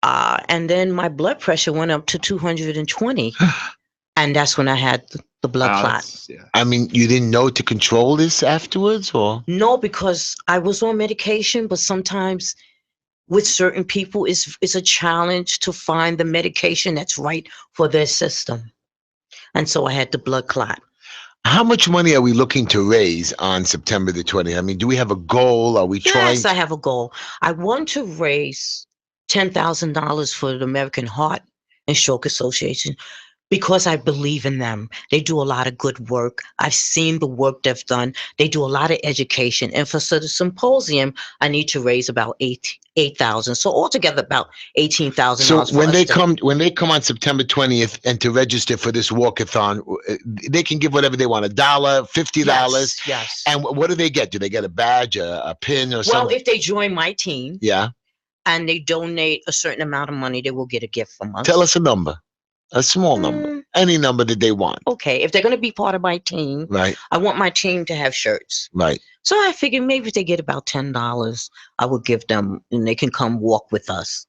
And then my blood pressure went up to 220. And that's when I had the blood clot. I mean, you didn't know to control this afterwards, or? No, because I was on medication, but sometimes with certain people, it's a challenge to find the medication that's right for their system. And so I had the blood clot. How much money are we looking to raise on September the 20th? I mean, do we have a goal? Are we trying? Yes, I have a goal. I want to raise $10,000 for the American Heart and Stroke Association because I believe in them. They do a lot of good work. I've seen the work they've done. They do a lot of education. And for the symposium, I need to raise about $8,000. So altogether about $18,000. So when they come on September 20th and to register for this walkathon, they can give whatever they want, $1, $50. Yes. And what do they get? Do they get a badge, a pin, or something? Well, if they join my team, yeah, and they donate a certain amount of money, they will get a gift from us. Tell us a number. A small number, any number that they want. Okay, if they're going to be part of my team, right? I want my team to have shirts, right? So I figured maybe if they get about $10, I would give them, and they can come walk with us.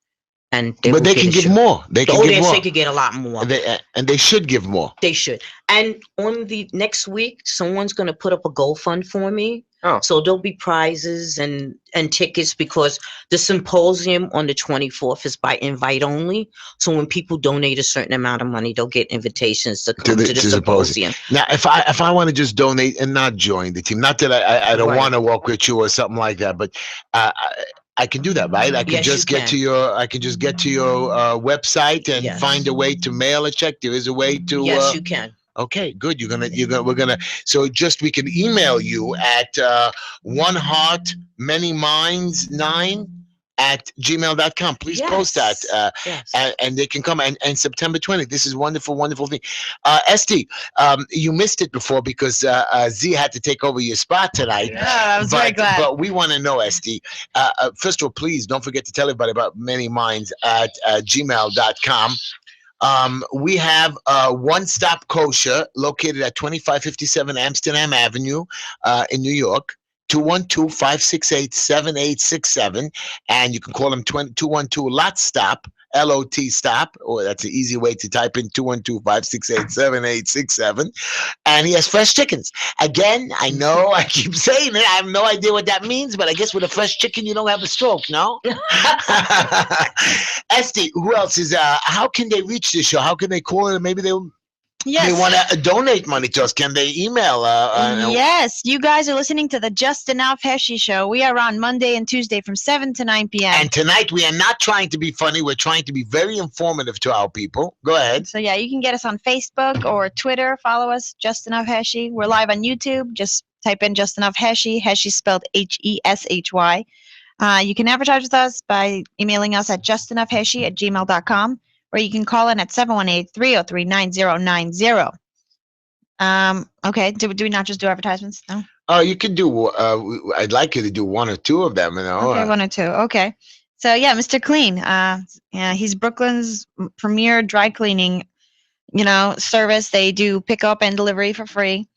and they But will they get can a give show. more. They The can give audience more. they could get a lot more. And they should give more. They should. And on the next week, someone's going to put up a GoFund for me. Oh. So there'll be prizes and tickets because the symposium on the 24th is by invite only. So when people donate a certain amount of money, they'll get invitations to come to the symposium. Now, if I want to just donate and not join the team, not that I don't Right. want to work with you or something like that, but I can do that, right? I can Yes, just you get can. to your website and Yes. find a way to mail a check. There is a way to. Yes, you can. Okay, good. We're gonna. So just we can email you at one heart many minds 9 at gmail.com. Please post that. Yes. And they can come and September 20th. This is wonderful thing. Esty, you missed it before because Z had to take over your spot tonight. Yeah, I was very glad. But we want to know, Esty. First of all, please don't forget to tell everybody about Many Minds at gmail.com. We have One Stop Kosher located at 2557 Amsterdam Avenue in New York. 212-568-7867, and you can call them 212 Lot Stop, LOT Stop, or that's an easy way to type in 212-568-7867. And he has fresh chickens. Again, I know I keep saying it. I have no idea what that means, but I guess with a fresh chicken, you don't have a stroke, no? Esty, who else is? How can they reach the show? How can they call it? Maybe they want to donate money to us. Can they email? Yes, you guys are listening to the Just Enough Heshy Show. We are on Monday and Tuesday from 7 to 9 p.m. And tonight we are not trying to be funny. We're trying to be very informative to our people. Go ahead. So yeah, you can get us on Facebook or Twitter. Follow us, Just Enough Heshy. We're live on YouTube. Just type in Just Enough Heshy. Heshy spelled Heshy. You can advertise with us by emailing us at justenoughheshy@gmail.com, or you can call in at 718-303-9090. Okay, do we not just do advertisements? No? Oh, you can do, I'd like you to do one or two of them, you know. Okay, one or two. Okay. So yeah, Mr. Clean. Yeah, he's Brooklyn's premier dry cleaning, service. They do pickup and delivery for free.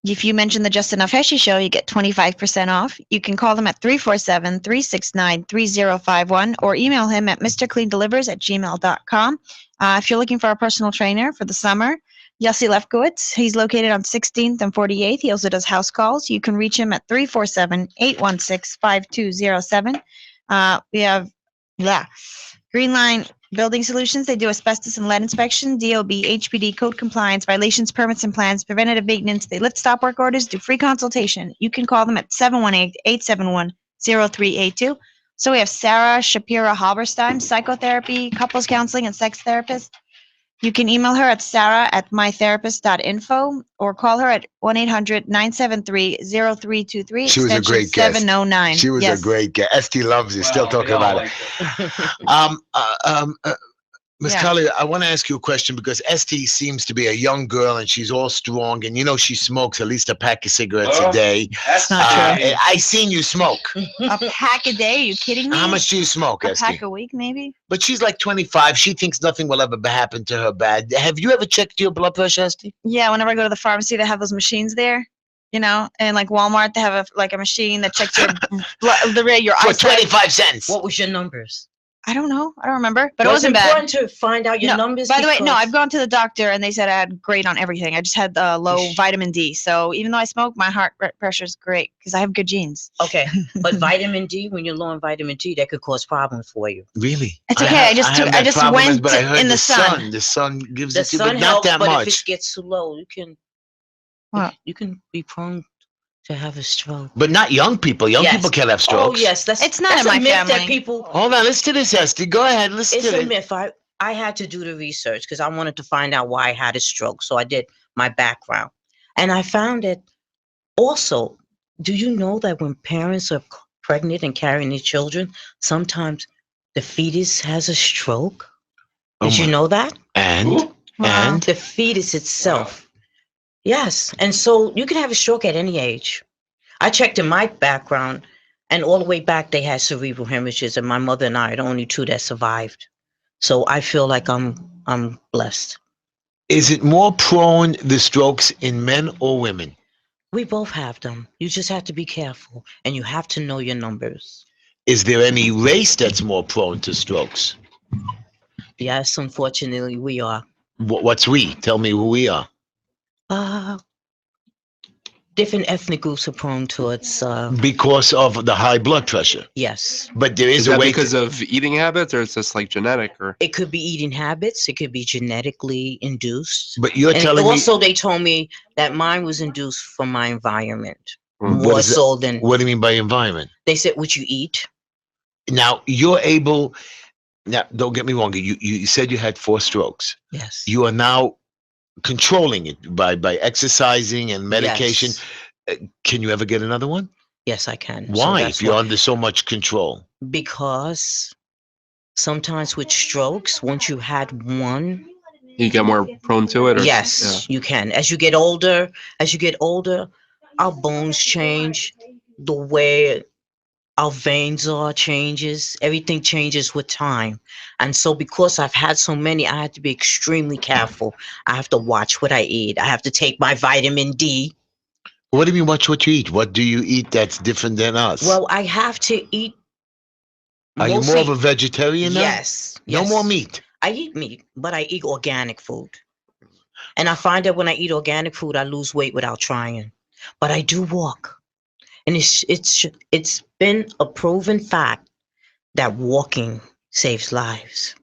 If you mention the Just Enough Heshy Show, you get 25% off. You can call them at 347-369-3051 or email him at mrcleandelivers@gmail.com. If you're looking for a personal trainer for the summer, Yossi Lefkowitz, he's located on 16th and 48th. He also does house calls. You can reach him at 347-816-5207. We have Green Line Building Solutions. They do asbestos and lead inspection, DOB, HPD, code compliance, violations, permits and plans, preventative maintenance. They lift stop work orders, do free consultation. You can call them at 718-871-0382. So we have Sarah Shapira Halberstein, psychotherapy, couples counseling, and sex therapist. You can email her at sarah@mytherapist.info or call her at 1-800-973-0323. She was a great guest. 709. She was a great guest. Esty loves you. Still talking about it. Ms. Collier, I want to ask you a question because Esty seems to be a young girl and she's all strong, and she smokes at least a pack of cigarettes a day. That's not true. I seen you smoke. A pack a day? Are you kidding me? How much do you smoke, A Esty? pack a week, maybe? But she's like 25. She thinks nothing will ever happen to her bad. Have you ever checked your blood pressure, Esty? Yeah, whenever I go to the pharmacy, they have those machines there. And like Walmart, they have a machine that checks your your For eyesight. 25 cents. What was your numbers? I don't know. I don't remember, but it Well, wasn't it's bad. important to find out your numbers. By the way, no, because- I've gone to the doctor and they said I had great on everything. I just had low vitamin D. So even though I smoke, my heart pressure is great because I have good genes. Okay, but vitamin D, when you're low on vitamin D, that could cause problems for you. Really? It's okay. I just went in the sun. The sun gives The it to you, sun but not helps, that but much. if it gets too low, you can be prone to have a stroke. But not young people. Young Yes. people can't have strokes. Oh yes, It's not that's in a my myth family. that people. Hold on, listen to this, Esty. Go ahead, listen It's to a it. myth. I had to do the research because I wanted to find out why I had a stroke. So I did my background, and I found it. Also, do you know that when parents are pregnant and carrying their children, sometimes the fetus has a stroke? Did you know that? And The fetus itself. Yes. And so you can have a stroke at any age. I checked in my background, and all the way back, they had cerebral hemorrhages, and my mother and I are the only two that survived. So I feel like I'm blessed. Is it more prone, the strokes, in men or women? We both have them. You just have to be careful, and you have to know your numbers. Is there any race that's more prone to strokes? Yes, unfortunately, we are. What's we? Tell me who we are. Uh, Different ethnic groups are prone towards, Because of the high blood pressure. yes. But there Is is a that way because to, of eating habits, or it's just like genetic, or? It could be eating habits. It could be genetically induced. but you're And telling me, also, they told me that mine was induced from my environment Mm. what more is that? so than What do you mean by environment? they said what you eat. Now you're able, now don't get me wrong, you said you had 4 strokes. Yes. You are now controlling it by exercising and medication. Yes. Can you ever get another one? Yes, I can. So Why? that's If you're why. under so much control. Because sometimes with strokes, once you had one, You get more prone to it, or? yes, you can. As you get older, our bones change, the way our veins are changes, everything changes with time. And so because I've had so many, I have to be extremely careful. I have to watch what I eat. I have to take my vitamin D. What do you mean watch what you eat? What do you eat that's different than us? Well, I have to eat Are you more of a mostly. vegetarian now? Yes, No more yes. meat. I eat meat, but I eat organic food. And I find that when I eat organic food, I lose weight without trying. But I do walk. And it's been a proven fact that walking saves lives.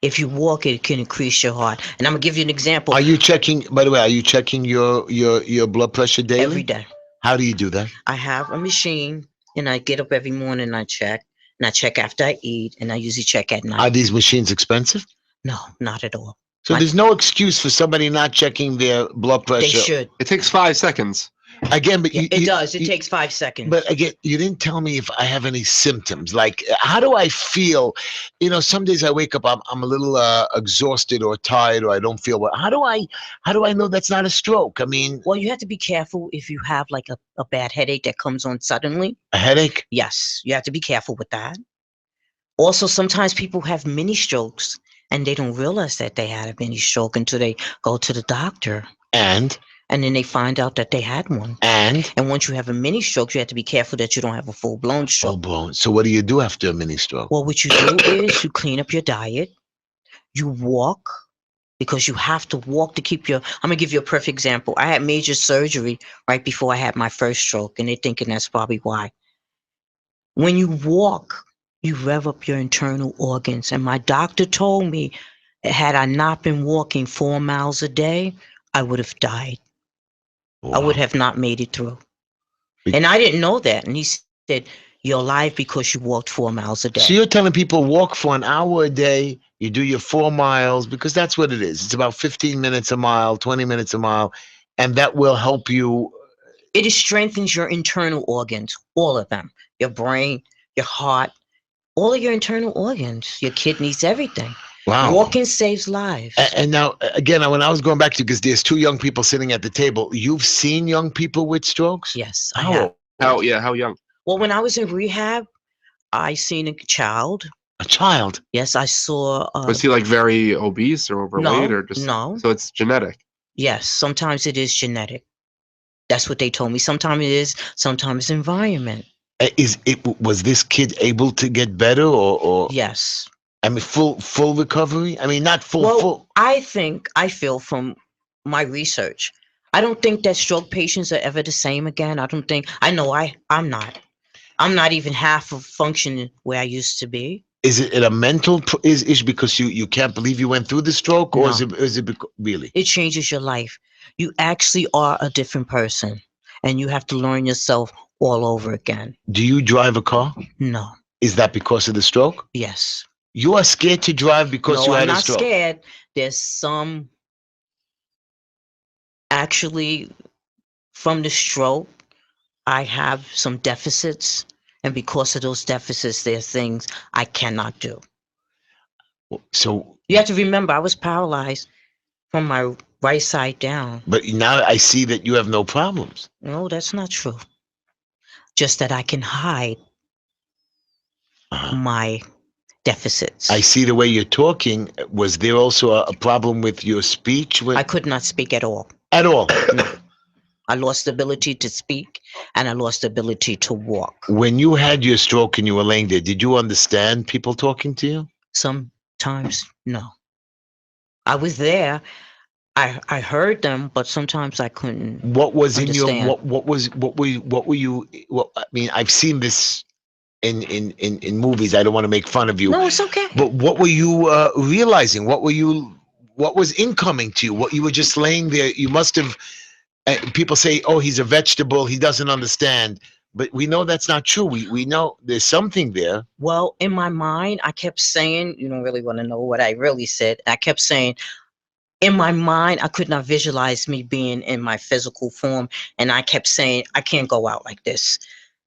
If you walk, it can increase your heart. And I'm gonna give you an example. Are you checking, by the way, are you checking your blood pressure daily? Every day. How do you do that? I have a machine, and I get up every morning and I check. And I check after I eat, and I usually check at Are night. these machines expensive? No, not at all. So My- there's no excuse for somebody not checking their blood They pressure. should. It takes 5 seconds. Again, but Yeah, it does. It you- takes 5 seconds. But again, you didn't tell me if I have any symptoms. Like, how do I feel? Some days I wake up, I'm a little exhausted or tired, or I don't feel well. How do I know that's not a stroke? I mean, Well, you have to be careful if you have like a bad headache that comes on suddenly. a headache? Yes, you have to be careful with that. Also, sometimes people have mini strokes and they don't realize that they had a mini stroke until they go to the doctor. And And then they find out that they had one. and And once you have a mini stroke, you have to be careful that you don't have a full blown full stroke. blown. So what do you do after a mini stroke? Well, what you do is you clean up your diet, you walk, because you have to walk to keep your. I'm gonna give you a perfect example. I had major surgery right before I had my first stroke, and they're thinking that's probably why. When you walk, you rev up your internal organs. And my doctor told me, had I not been walking 4 miles a day, I would have died. I would Wow. have not made it through. Be- And I didn't know that. And he said, you're alive because you walked 4 miles a day. So you're telling people walk for an hour a day, you do your 4 miles, because that's what it is. It's about 15 minutes a mile, 20 minutes a mile, and that will help you. It strengthens your internal organs, all of them, your brain, your heart, all of your internal organs, your kidneys, everything. Wow. Walking saves lives. And now, again, when I was going back to, because there's 2 young people sitting at the table, you've seen young people with strokes? Yes, I How have. old? How young? Well, when I was in rehab, I seen a child. A child. Yes, I saw. Was he like very obese or overweight, No, or just? no. So it's genetic. Yes, sometimes it is genetic. That's what they told me. Sometimes it is. Sometimes it's environment. Was this kid able to get better, or Yes. I mean full recovery? I mean, not full Well, full. I feel from my research, I don't think that stroke patients are ever the same again. I know I'm not. I'm not even half of functioning where I used to be. Is it a mental issue because you can't believe you went through the stroke, or No. is it really? It changes your life. You actually are a different person, and you have to learn yourself all over again. Do you drive a car? No. Is that because of the stroke? Yes. You are scared to drive because you No, I'm had a not stroke. scared. There's some actually from the stroke, I have some deficits, and because of those deficits, there's things I cannot do. So, You have to remember, I was paralyzed from my right side down. but now I see that you have no problems. No, that's not true. Just that I can hide Uh-huh. my deficits. I see the way you're talking. Was there also a problem with your speech? I could not speak at all. At all? No. I lost the ability to speak, and I lost the ability to walk. When you had your stroke and you were laying there, did you understand people talking to you? Sometimes no. I was there. I heard them, but sometimes I couldn't. What was in your Understand. what were you? Well, I mean, I've seen this in movies. I don't want to make fun of you, No, it's okay. but what were you realizing? What was incoming to you? What you were just laying there? You must have. People say, "Oh, he's a vegetable. He doesn't understand." But we know that's not true. We know there's something there. Well, in my mind, I kept saying, you don't really want to know what I really said. I kept saying, in my mind, I could not visualize me being in my physical form. And I kept saying, I can't go out like this.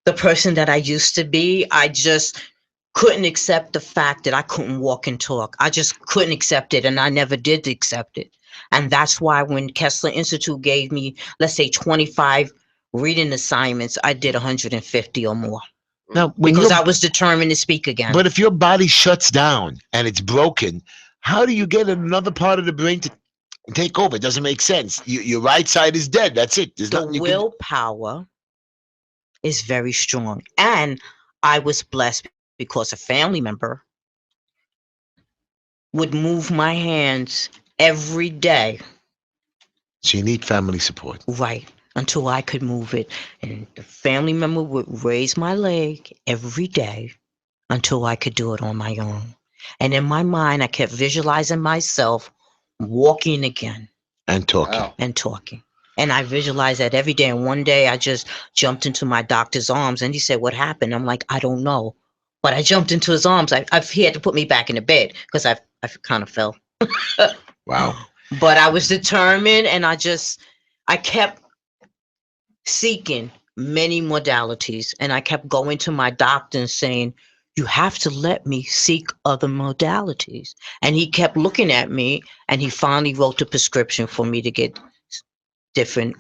The person that I used to be, I just couldn't accept the fact that I couldn't walk and talk. I just couldn't accept it. And I never did accept it. And that's why when Kessler Institute gave me, let's say, 25 reading assignments, I did 150 or more. Now, when Because you're- I was determined to speak again. But if your body shuts down and it's broken, how do you get another part of the brain to take over? It doesn't make sense. Your right side is dead. That's it. There's The nothing you can. willpower is very strong. And I was blessed because a family member would move my hands every day, So you need family support. right, until I could move it. And the family member would raise my leg every day until I could do it on my own. And in my mind, I kept visualizing myself walking again And talking. Wow. and talking. And I visualized that every day. And one day I just jumped into my doctor's arms and he said, "What happened?" I'm like, "I don't know." But I jumped into his arms. He had to put me back in the bed because I kind of fell. Wow. But I was determined and I kept seeking many modalities. And I kept going to my doctor and saying, "You have to let me seek other modalities." And he kept looking at me and he finally wrote the prescription for me to get different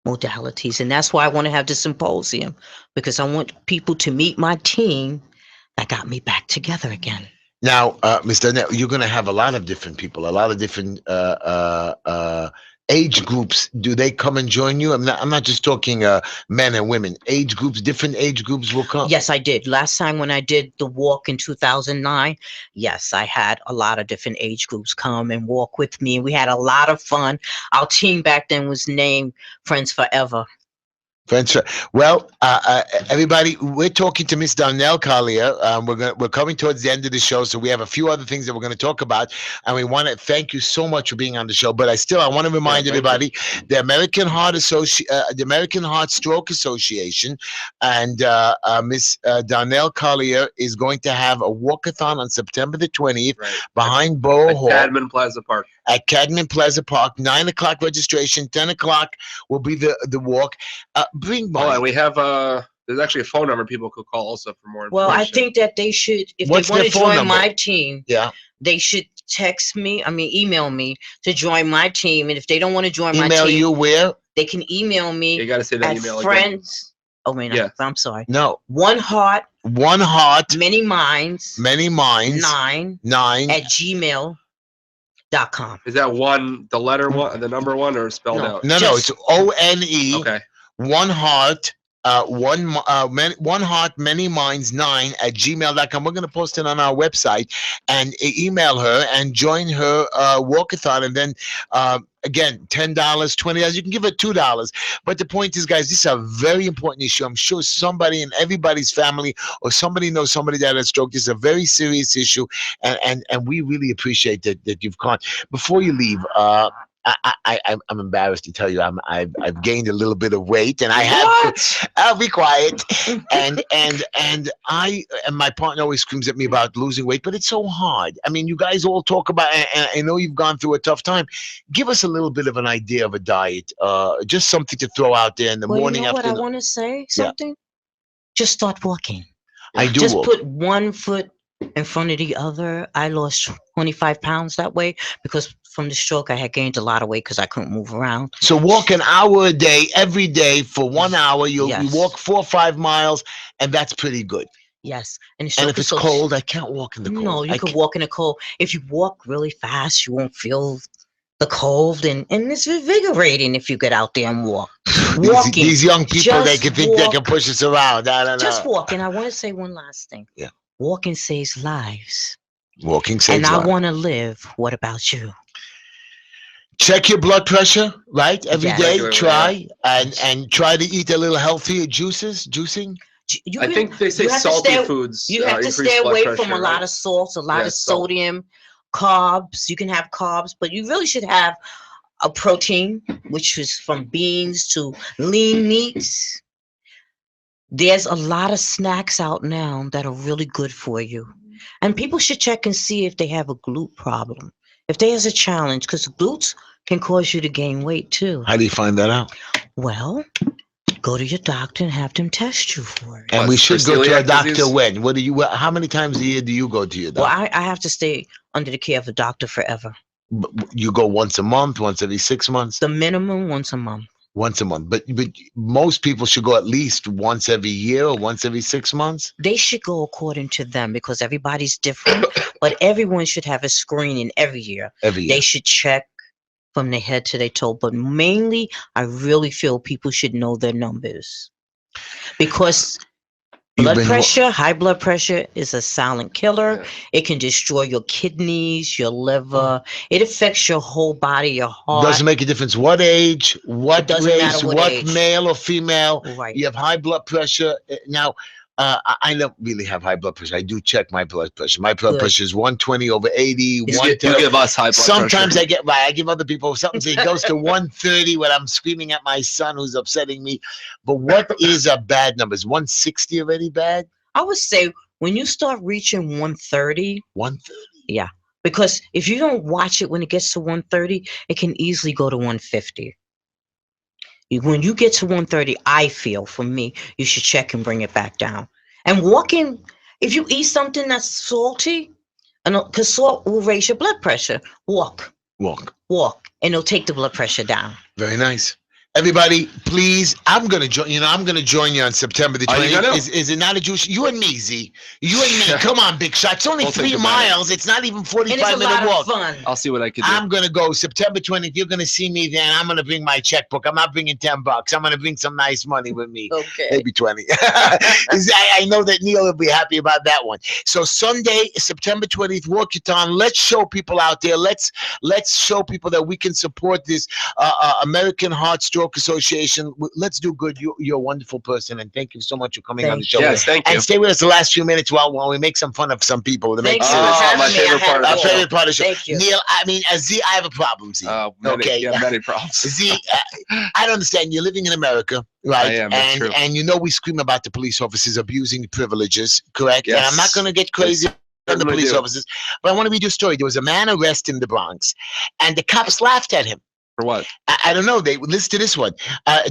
modalities. And that's why I want to have the symposium, because I want people to meet my team that got me back together again. Now, Mr. Net, you're going to have a lot of different people, a lot of different age groups. Do they come and join you? I'm not just talking men and women. Age groups, different age groups will come. Yes, I did. Last time when I did the walk in 2009, yes, I had a lot of different age groups come and walk with me. We had a lot of fun. Our team back then was named Friends Forever. French. Well, everybody, we're talking to Miss Donnell Collier. We're coming towards the end of the show, so we have a few other things that we're going to talk about, and we want to thank you so much for being on the show. But I want to remind everybody, the American Heart Stroke Association, and Miss Donnell Collier is going to have a walkathon on September the 20th behind Borough Hall. Cadman Plaza Park. At Cadman Plaza Park, 9 o'clock registration, 10 o'clock will be the walk. Bring by. Oh, and we have there's actually a phone number people could call also for more information. Well, I think that they should, if What's they want their to phone join number? my team, Yeah. they should email me to join my team. And if they don't want to join my Email team, you where? they can email me You got to say that at email again. friends. Oh, wait, no, Yeah. I'm sorry. No. One Heart, One Heart, Many Minds, Many Minds, 9 9. at gmail.com. Is that one, the letter one, the number one, or spelled No. out? No, Just- it's ONE. Okay. One Heart, one Heart, Many Minds, 9 at gmail.com. We're going to post it on our website and email her and join her walkathon. And then again, $10, $20. You can give her $2. But the point is, guys, this is a very important issue. I'm sure somebody in everybody's family or somebody knows somebody that had a stroke. This is a very serious issue, and we really appreciate that you've come. Before you leave, I'm embarrassed to tell you I've gained a little bit of weight, and I have. I'll be quiet. and my partner always screams at me about losing weight, but it's so hard. I mean, you guys all talk about, and I know you've gone through a tough time. Give us a little bit of an idea of a diet, just something to throw out there in the morning. You know what I afternoon. want to say? Something? Just start walking. I do. Just walk. put one foot in front of the other. I lost 25 pounds that way because from the stroke I had gained a lot of weight because I couldn't move around. So walk an hour a day, every day for 1 hour. You walk 4 or 5 miles, and that's pretty good. Yes. And if it's cold, I can't walk in the cold. No, you could walk in the cold. If you walk really fast, you won't feel the cold, and it's invigorating if you get out there and walk. Walking. These young people, they can think they can walk. push us around. I don't know. Just walking. I want to say one last thing. Yeah. Walking saves lives. Walking saves And I lives. want to live. What about you? Check your blood pressure, right? Every Yes. day. Regularly, Try and try to eat a little healthier juicing. You I can- think they say you have to salty stay- foods You have to increase stay blood away pressure, from a right? lot of salts, a lot Yeah, of salt. sodium, carbs. You can have carbs, but you really should have a protein, which is from beans to lean meats. There's a lot of snacks out now that are really good for you. And people should check and see if they have a glute problem. If there's a challenge, because glutes can cause you to gain weight too. How do you find that out? Well, go to your doctor and have them test you for it. And What, we for should go to a celiac doctor disease? when? What do you? How many times a year do you go to your Well, doctor? I have to stay under the care of a doctor forever. You go once a month, once every 6 months, The minimum once a month. once a month. But most people should go at least once every year or once every 6 months. They should go according to them because everybody's different, but everyone should have a screening every year. Every year. They should check from their head to their toe, but mainly I really feel people should know their numbers because You've blood been- pressure, high blood pressure is a silent killer. Yeah. It can destroy your kidneys, your liver. It affects your whole body, your heart. Doesn't make a difference what age, what doesn't race, matter what what age. male or female. Right. You have high blood pressure. Now, I don't really have high blood pressure. I do check my blood pressure. My blood Good. pressure is 120 over 80. You 110. give us high blood Sometimes pressure. I get right. I give other people something. It goes to 130 when I'm screaming at my son who's upsetting me. But what is a bad number? Is 160 already bad? I would say when you start reaching 130, 130. because if you don't watch it when it gets to 130, it can easily go to 150. When you get to 130, I feel for me, you should check and bring it back down. And walking, if you eat something that's salty, and because salt will raise your blood pressure, walk, and it'll take the blood pressure down. Very nice. Everybody, please, I'm gonna join. I'm gonna join you on September the Are you 20th. gonna? Is it not a Jewish? You and me, Z. You and me. Come on, big shot. It's only We'll think 3 about miles. It's not even And it's 45 a minute lot walk. of fun. I'll see what I can do. I'm gonna go September 20th. You're gonna see me then. I'm gonna bring my checkbook. I'm not bringing $10. I'm gonna bring some nice money with me. Okay. Maybe 20. I know that Neil will be happy about that one. So Sunday, September 20th, walkathon. Let's show people out there. Let's show people that we can support this American Heart Stroke Association. Let's do good. You're a wonderful person, and thank you so much for coming on the show. Yes, thank you. And stay with us the last few minutes while we make some fun of some people. To make Thank you sure for this- having my me. favorite I part of had our the fun. favorite part of the show. Thank you. Neil, I mean, Z, I have a problem, Z. Many, Okay. many problems. Z, I don't understand. You're living in America, right? I am, that's and true. and you know we scream about the police officers abusing privileges, correct? And I'm not Yes. going to get crazy on the certainly police do. officers, but I want to read you a story. There was a man arrested in the Bronx, and the cops laughed at him. For what? I don't know. They listen to this one.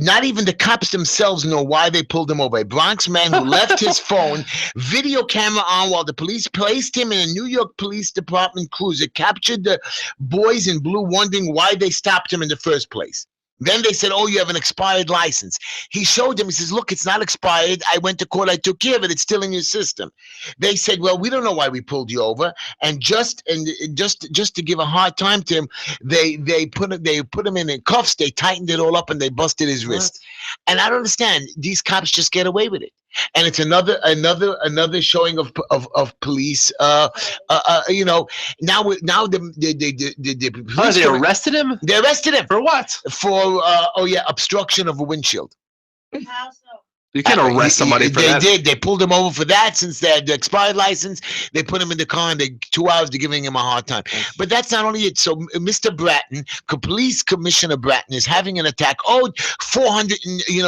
Not even the cops themselves know why they pulled him over. A Bronx man who left his phone, video camera on while the police placed him in a New York Police Department cruiser, captured the boys in blue, wondering why they stopped him in the first place. Then they said, "Oh, you have an expired license." He showed them. He says, "Look, it's not expired. I went to court. I took care of it. It's still in your system." They said, "Well, we don't know why we pulled you over." And just to give a hard time to him, they put him in cuffs. They tightened it all up and they busted his wrist. And I don't understand. These cops just get away with it. And it's another showing of police. You know, now the police They arrested him? They arrested him For what? for obstruction of a windshield. How so? You can't arrest somebody for they that. did. They pulled him over for that since they had the expired license. They put him in the car and 2 hours to giving him a hard time. But that's not only it. So Mr. Bratton, Police Commissioner Bratton, is having an attack. Oh, 400,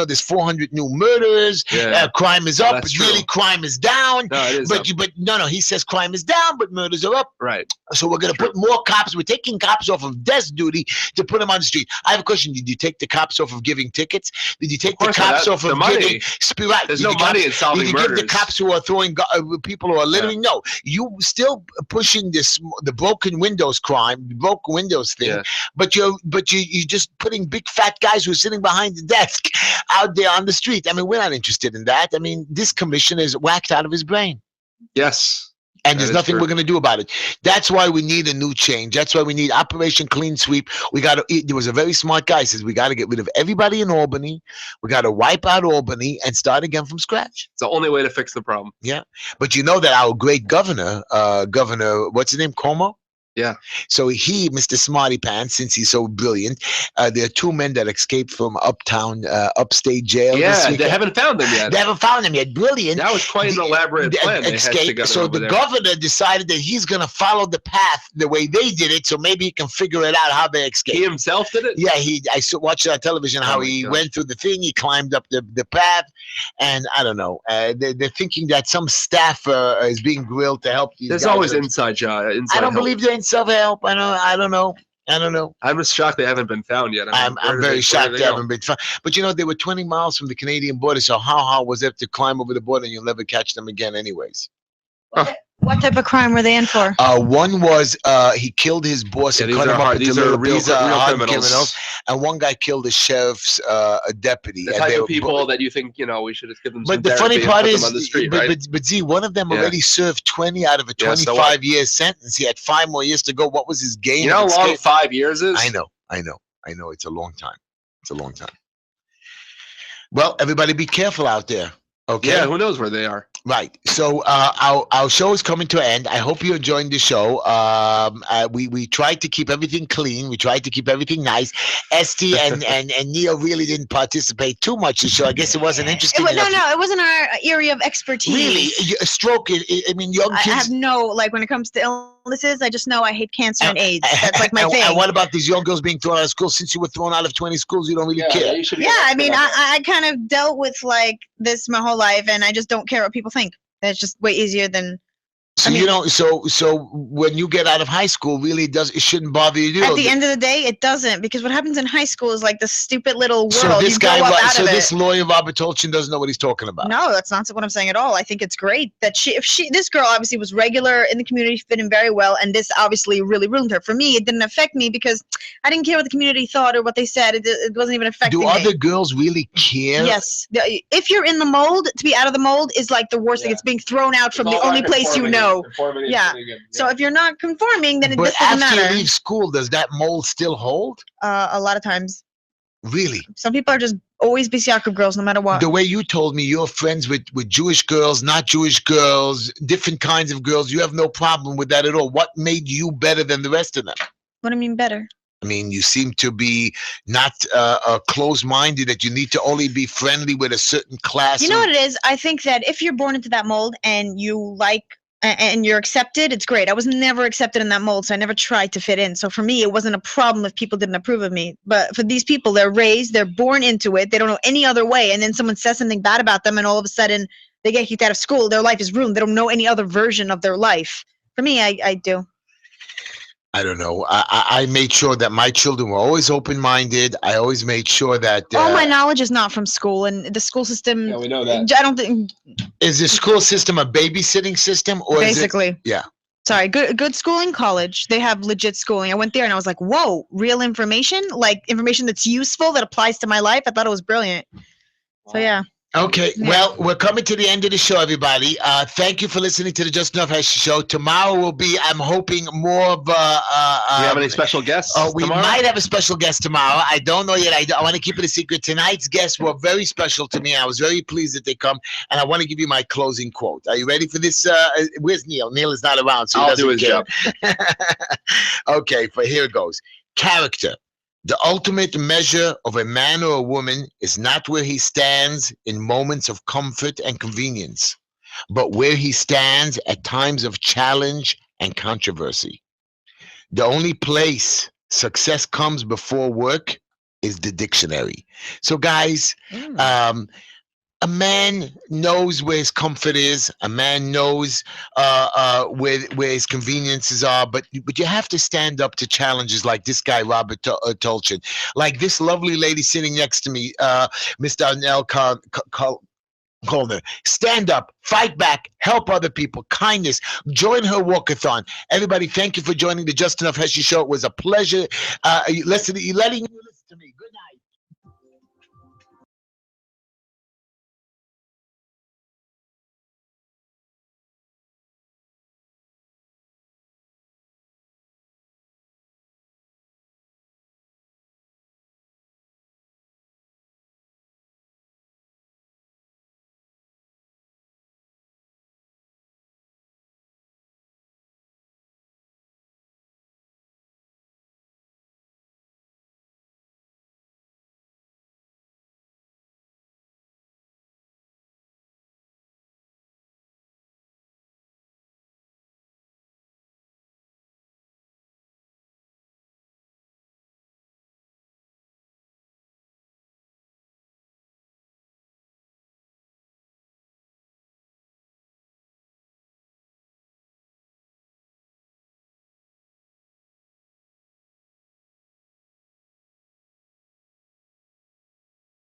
there's 400 new murders. Yeah. Crime is up. That's Really, true. crime is down. No, it is. But no, he says crime is down, but murders are up. Right. So we're going to put more cops. We're taking cops off of desk duty to put them on the street. I have a question. Did you take the cops off of giving tickets? Did you take the course not. cops off The of money. giving? Right. There's Did no the money cops- in solving Did you give murders. the cops who are throwing people who are littering? No. You still pushing the broken windows crime, the broken windows thing. Yeah. But you're just putting big fat guys who are sitting behind the desk out there on the street. I mean, we're not interested in that. I mean, this commissioner is whacked out of his brain. Yes. And there's That is nothing true. we're going to do about it. That's why we need a new change. That's why we need Operation Clean Sweep. There was a very smart guy who says we got to get rid of everybody in Albany. We got to wipe out Albany and start again from scratch. It's the only way to fix the problem. Yeah. But you know that our great governor, what's his name? Cuomo? Yeah. So Mr. Smarty Pants, since he's so brilliant, there are two men that escaped from upstate jail. this Yeah, they weekend. haven't found them yet. They haven't found him yet. Brilliant. That was quite an elaborate plan they had together So over the there. governor decided that he's going to follow the path the way they did it, so maybe he can figure it out how they escaped. He himself did it? Yeah, watched it on television how my he gosh. went through the thing. He climbed up the path, and I don't know. They're thinking that some staffer is being grilled to help these There's guys. always inside I don't believe they're in self-help. I don't know. I'm just shocked they haven't been found yet. I mean, I'm very shocked they haven't been found. But you know, they were 20 miles from the Canadian border, so how hard was it to climb over the border and you'll never catch them again anyways? What type of crime were they in for? One was he killed his boss Yeah, and these cut are him up hard- into these are little real pieces, hardened criminals. and one guy killed the sheriff's deputy. The And type they of were people that you think, we should just give them some But the funny therapy and part put is, them on the street, but, right? but Z, one of them Yeah. already served 20 out of a Yeah, so 25-year sentence. He had 5 more years to go. What was his game? You know of how long escape? 5 years is? I know. It's a long time. Well, everybody be careful out there. Okay. Yeah, who knows where they are? Right. So our show is coming to an end. I hope you're enjoying the show. We tried to keep everything clean. We tried to keep everything nice. Esty and Neil really didn't participate too much in the show. I guess it wasn't interesting enough. It wasn't our area of expertise. Really, a stroke. I mean, young I kids. have when it comes to illnesses, I just know I hate cancer and AIDS. That's like my thing. And what about these young girls being thrown out of school? Since you were thrown out of 20 schools, you don't really care. I mean, I kind of dealt with like this my whole life, and I just don't care what people think. That's just way easier than. So so when you get out of high school, really it shouldn't bother you. At the end of the day, it doesn't, because what happens in high school is like this stupid little world. So this you guy, grow up out of this it. lawyer Robert Tolchin doesn't know what he's talking about. No, that's not what I'm saying at all. I think it's great that this girl obviously was regular in the community, fit in very well, and this obviously really ruined her. For me, it didn't affect me because I didn't care what the community thought or what they said. It wasn't even affecting me. Do other girls really care? Yes. If you're in the mold, to be out of the mold is like the worst thing. It's being thrown out from the only place you know. Yeah. So if you're not conforming, then But this doesn't after matter. you leave school, does that mold still hold? A lot of times. Really? Some people are just always Bisiakov girls, no matter what. The way you told me you're friends with Jewish girls, not Jewish girls, different kinds of girls, you have no problem with that at all. What made you better than the rest of them? What do you mean better? I mean, you seem to be not closed-minded, that you need to only be friendly with a certain class. You know what it is? I think that if you're born into that mold and you like and you're accepted, it's great. I was never accepted in that mold, so I never tried to fit in. So for me, it wasn't a problem if people didn't approve of me. But for these people, they're born into it. They don't know any other way. And then someone says something bad about them, and all of a sudden they get kicked out of school. Their life is ruined. They don't know any other version of their life. For me, I do. I don't know. I made sure that my children were always open-minded. I always made sure that all my knowledge is not from school, and the school system. Yeah, we know that. I don't think. Is the school system a babysitting system, or Basically. Is it, yeah. Sorry, good schooling, college. They have legit schooling. I went there and I was like, whoa, real information, like information that's useful, that applies to my life. I thought it was brilliant. So yeah. Okay, Yeah. well, we're coming to the end of the show, everybody. Thank you for listening to the Just Enough Heshy show. Tomorrow will be, I'm hoping, more of Do you have any special guests we tomorrow? might have a special guest tomorrow. I don't know yet. I want to keep it a secret. Tonight's guests were very special to me. I was very pleased that they come, and I want to give you my closing quote. Are you ready for this? Where's Neil? Neil is not around, so he I'll doesn't do his care. job. Okay, here it goes. Character. The ultimate measure of a man or a woman is not where he stands in moments of comfort and convenience, but where he stands at times of challenge and controversy. The only place success comes before work is the dictionary. So guys, a man knows where his comfort is. A man knows where his conveniences are. But you have to stand up to challenges like this guy, Robert Tolchin. Like this lovely lady sitting next to me, Mr. Arnell Colner. Stand up, fight back, help other people, kindness. Join her walkathon. Everybody, thank you for joining the Just Enough Heshy show. It was a pleasure letting you listen to me. Good night.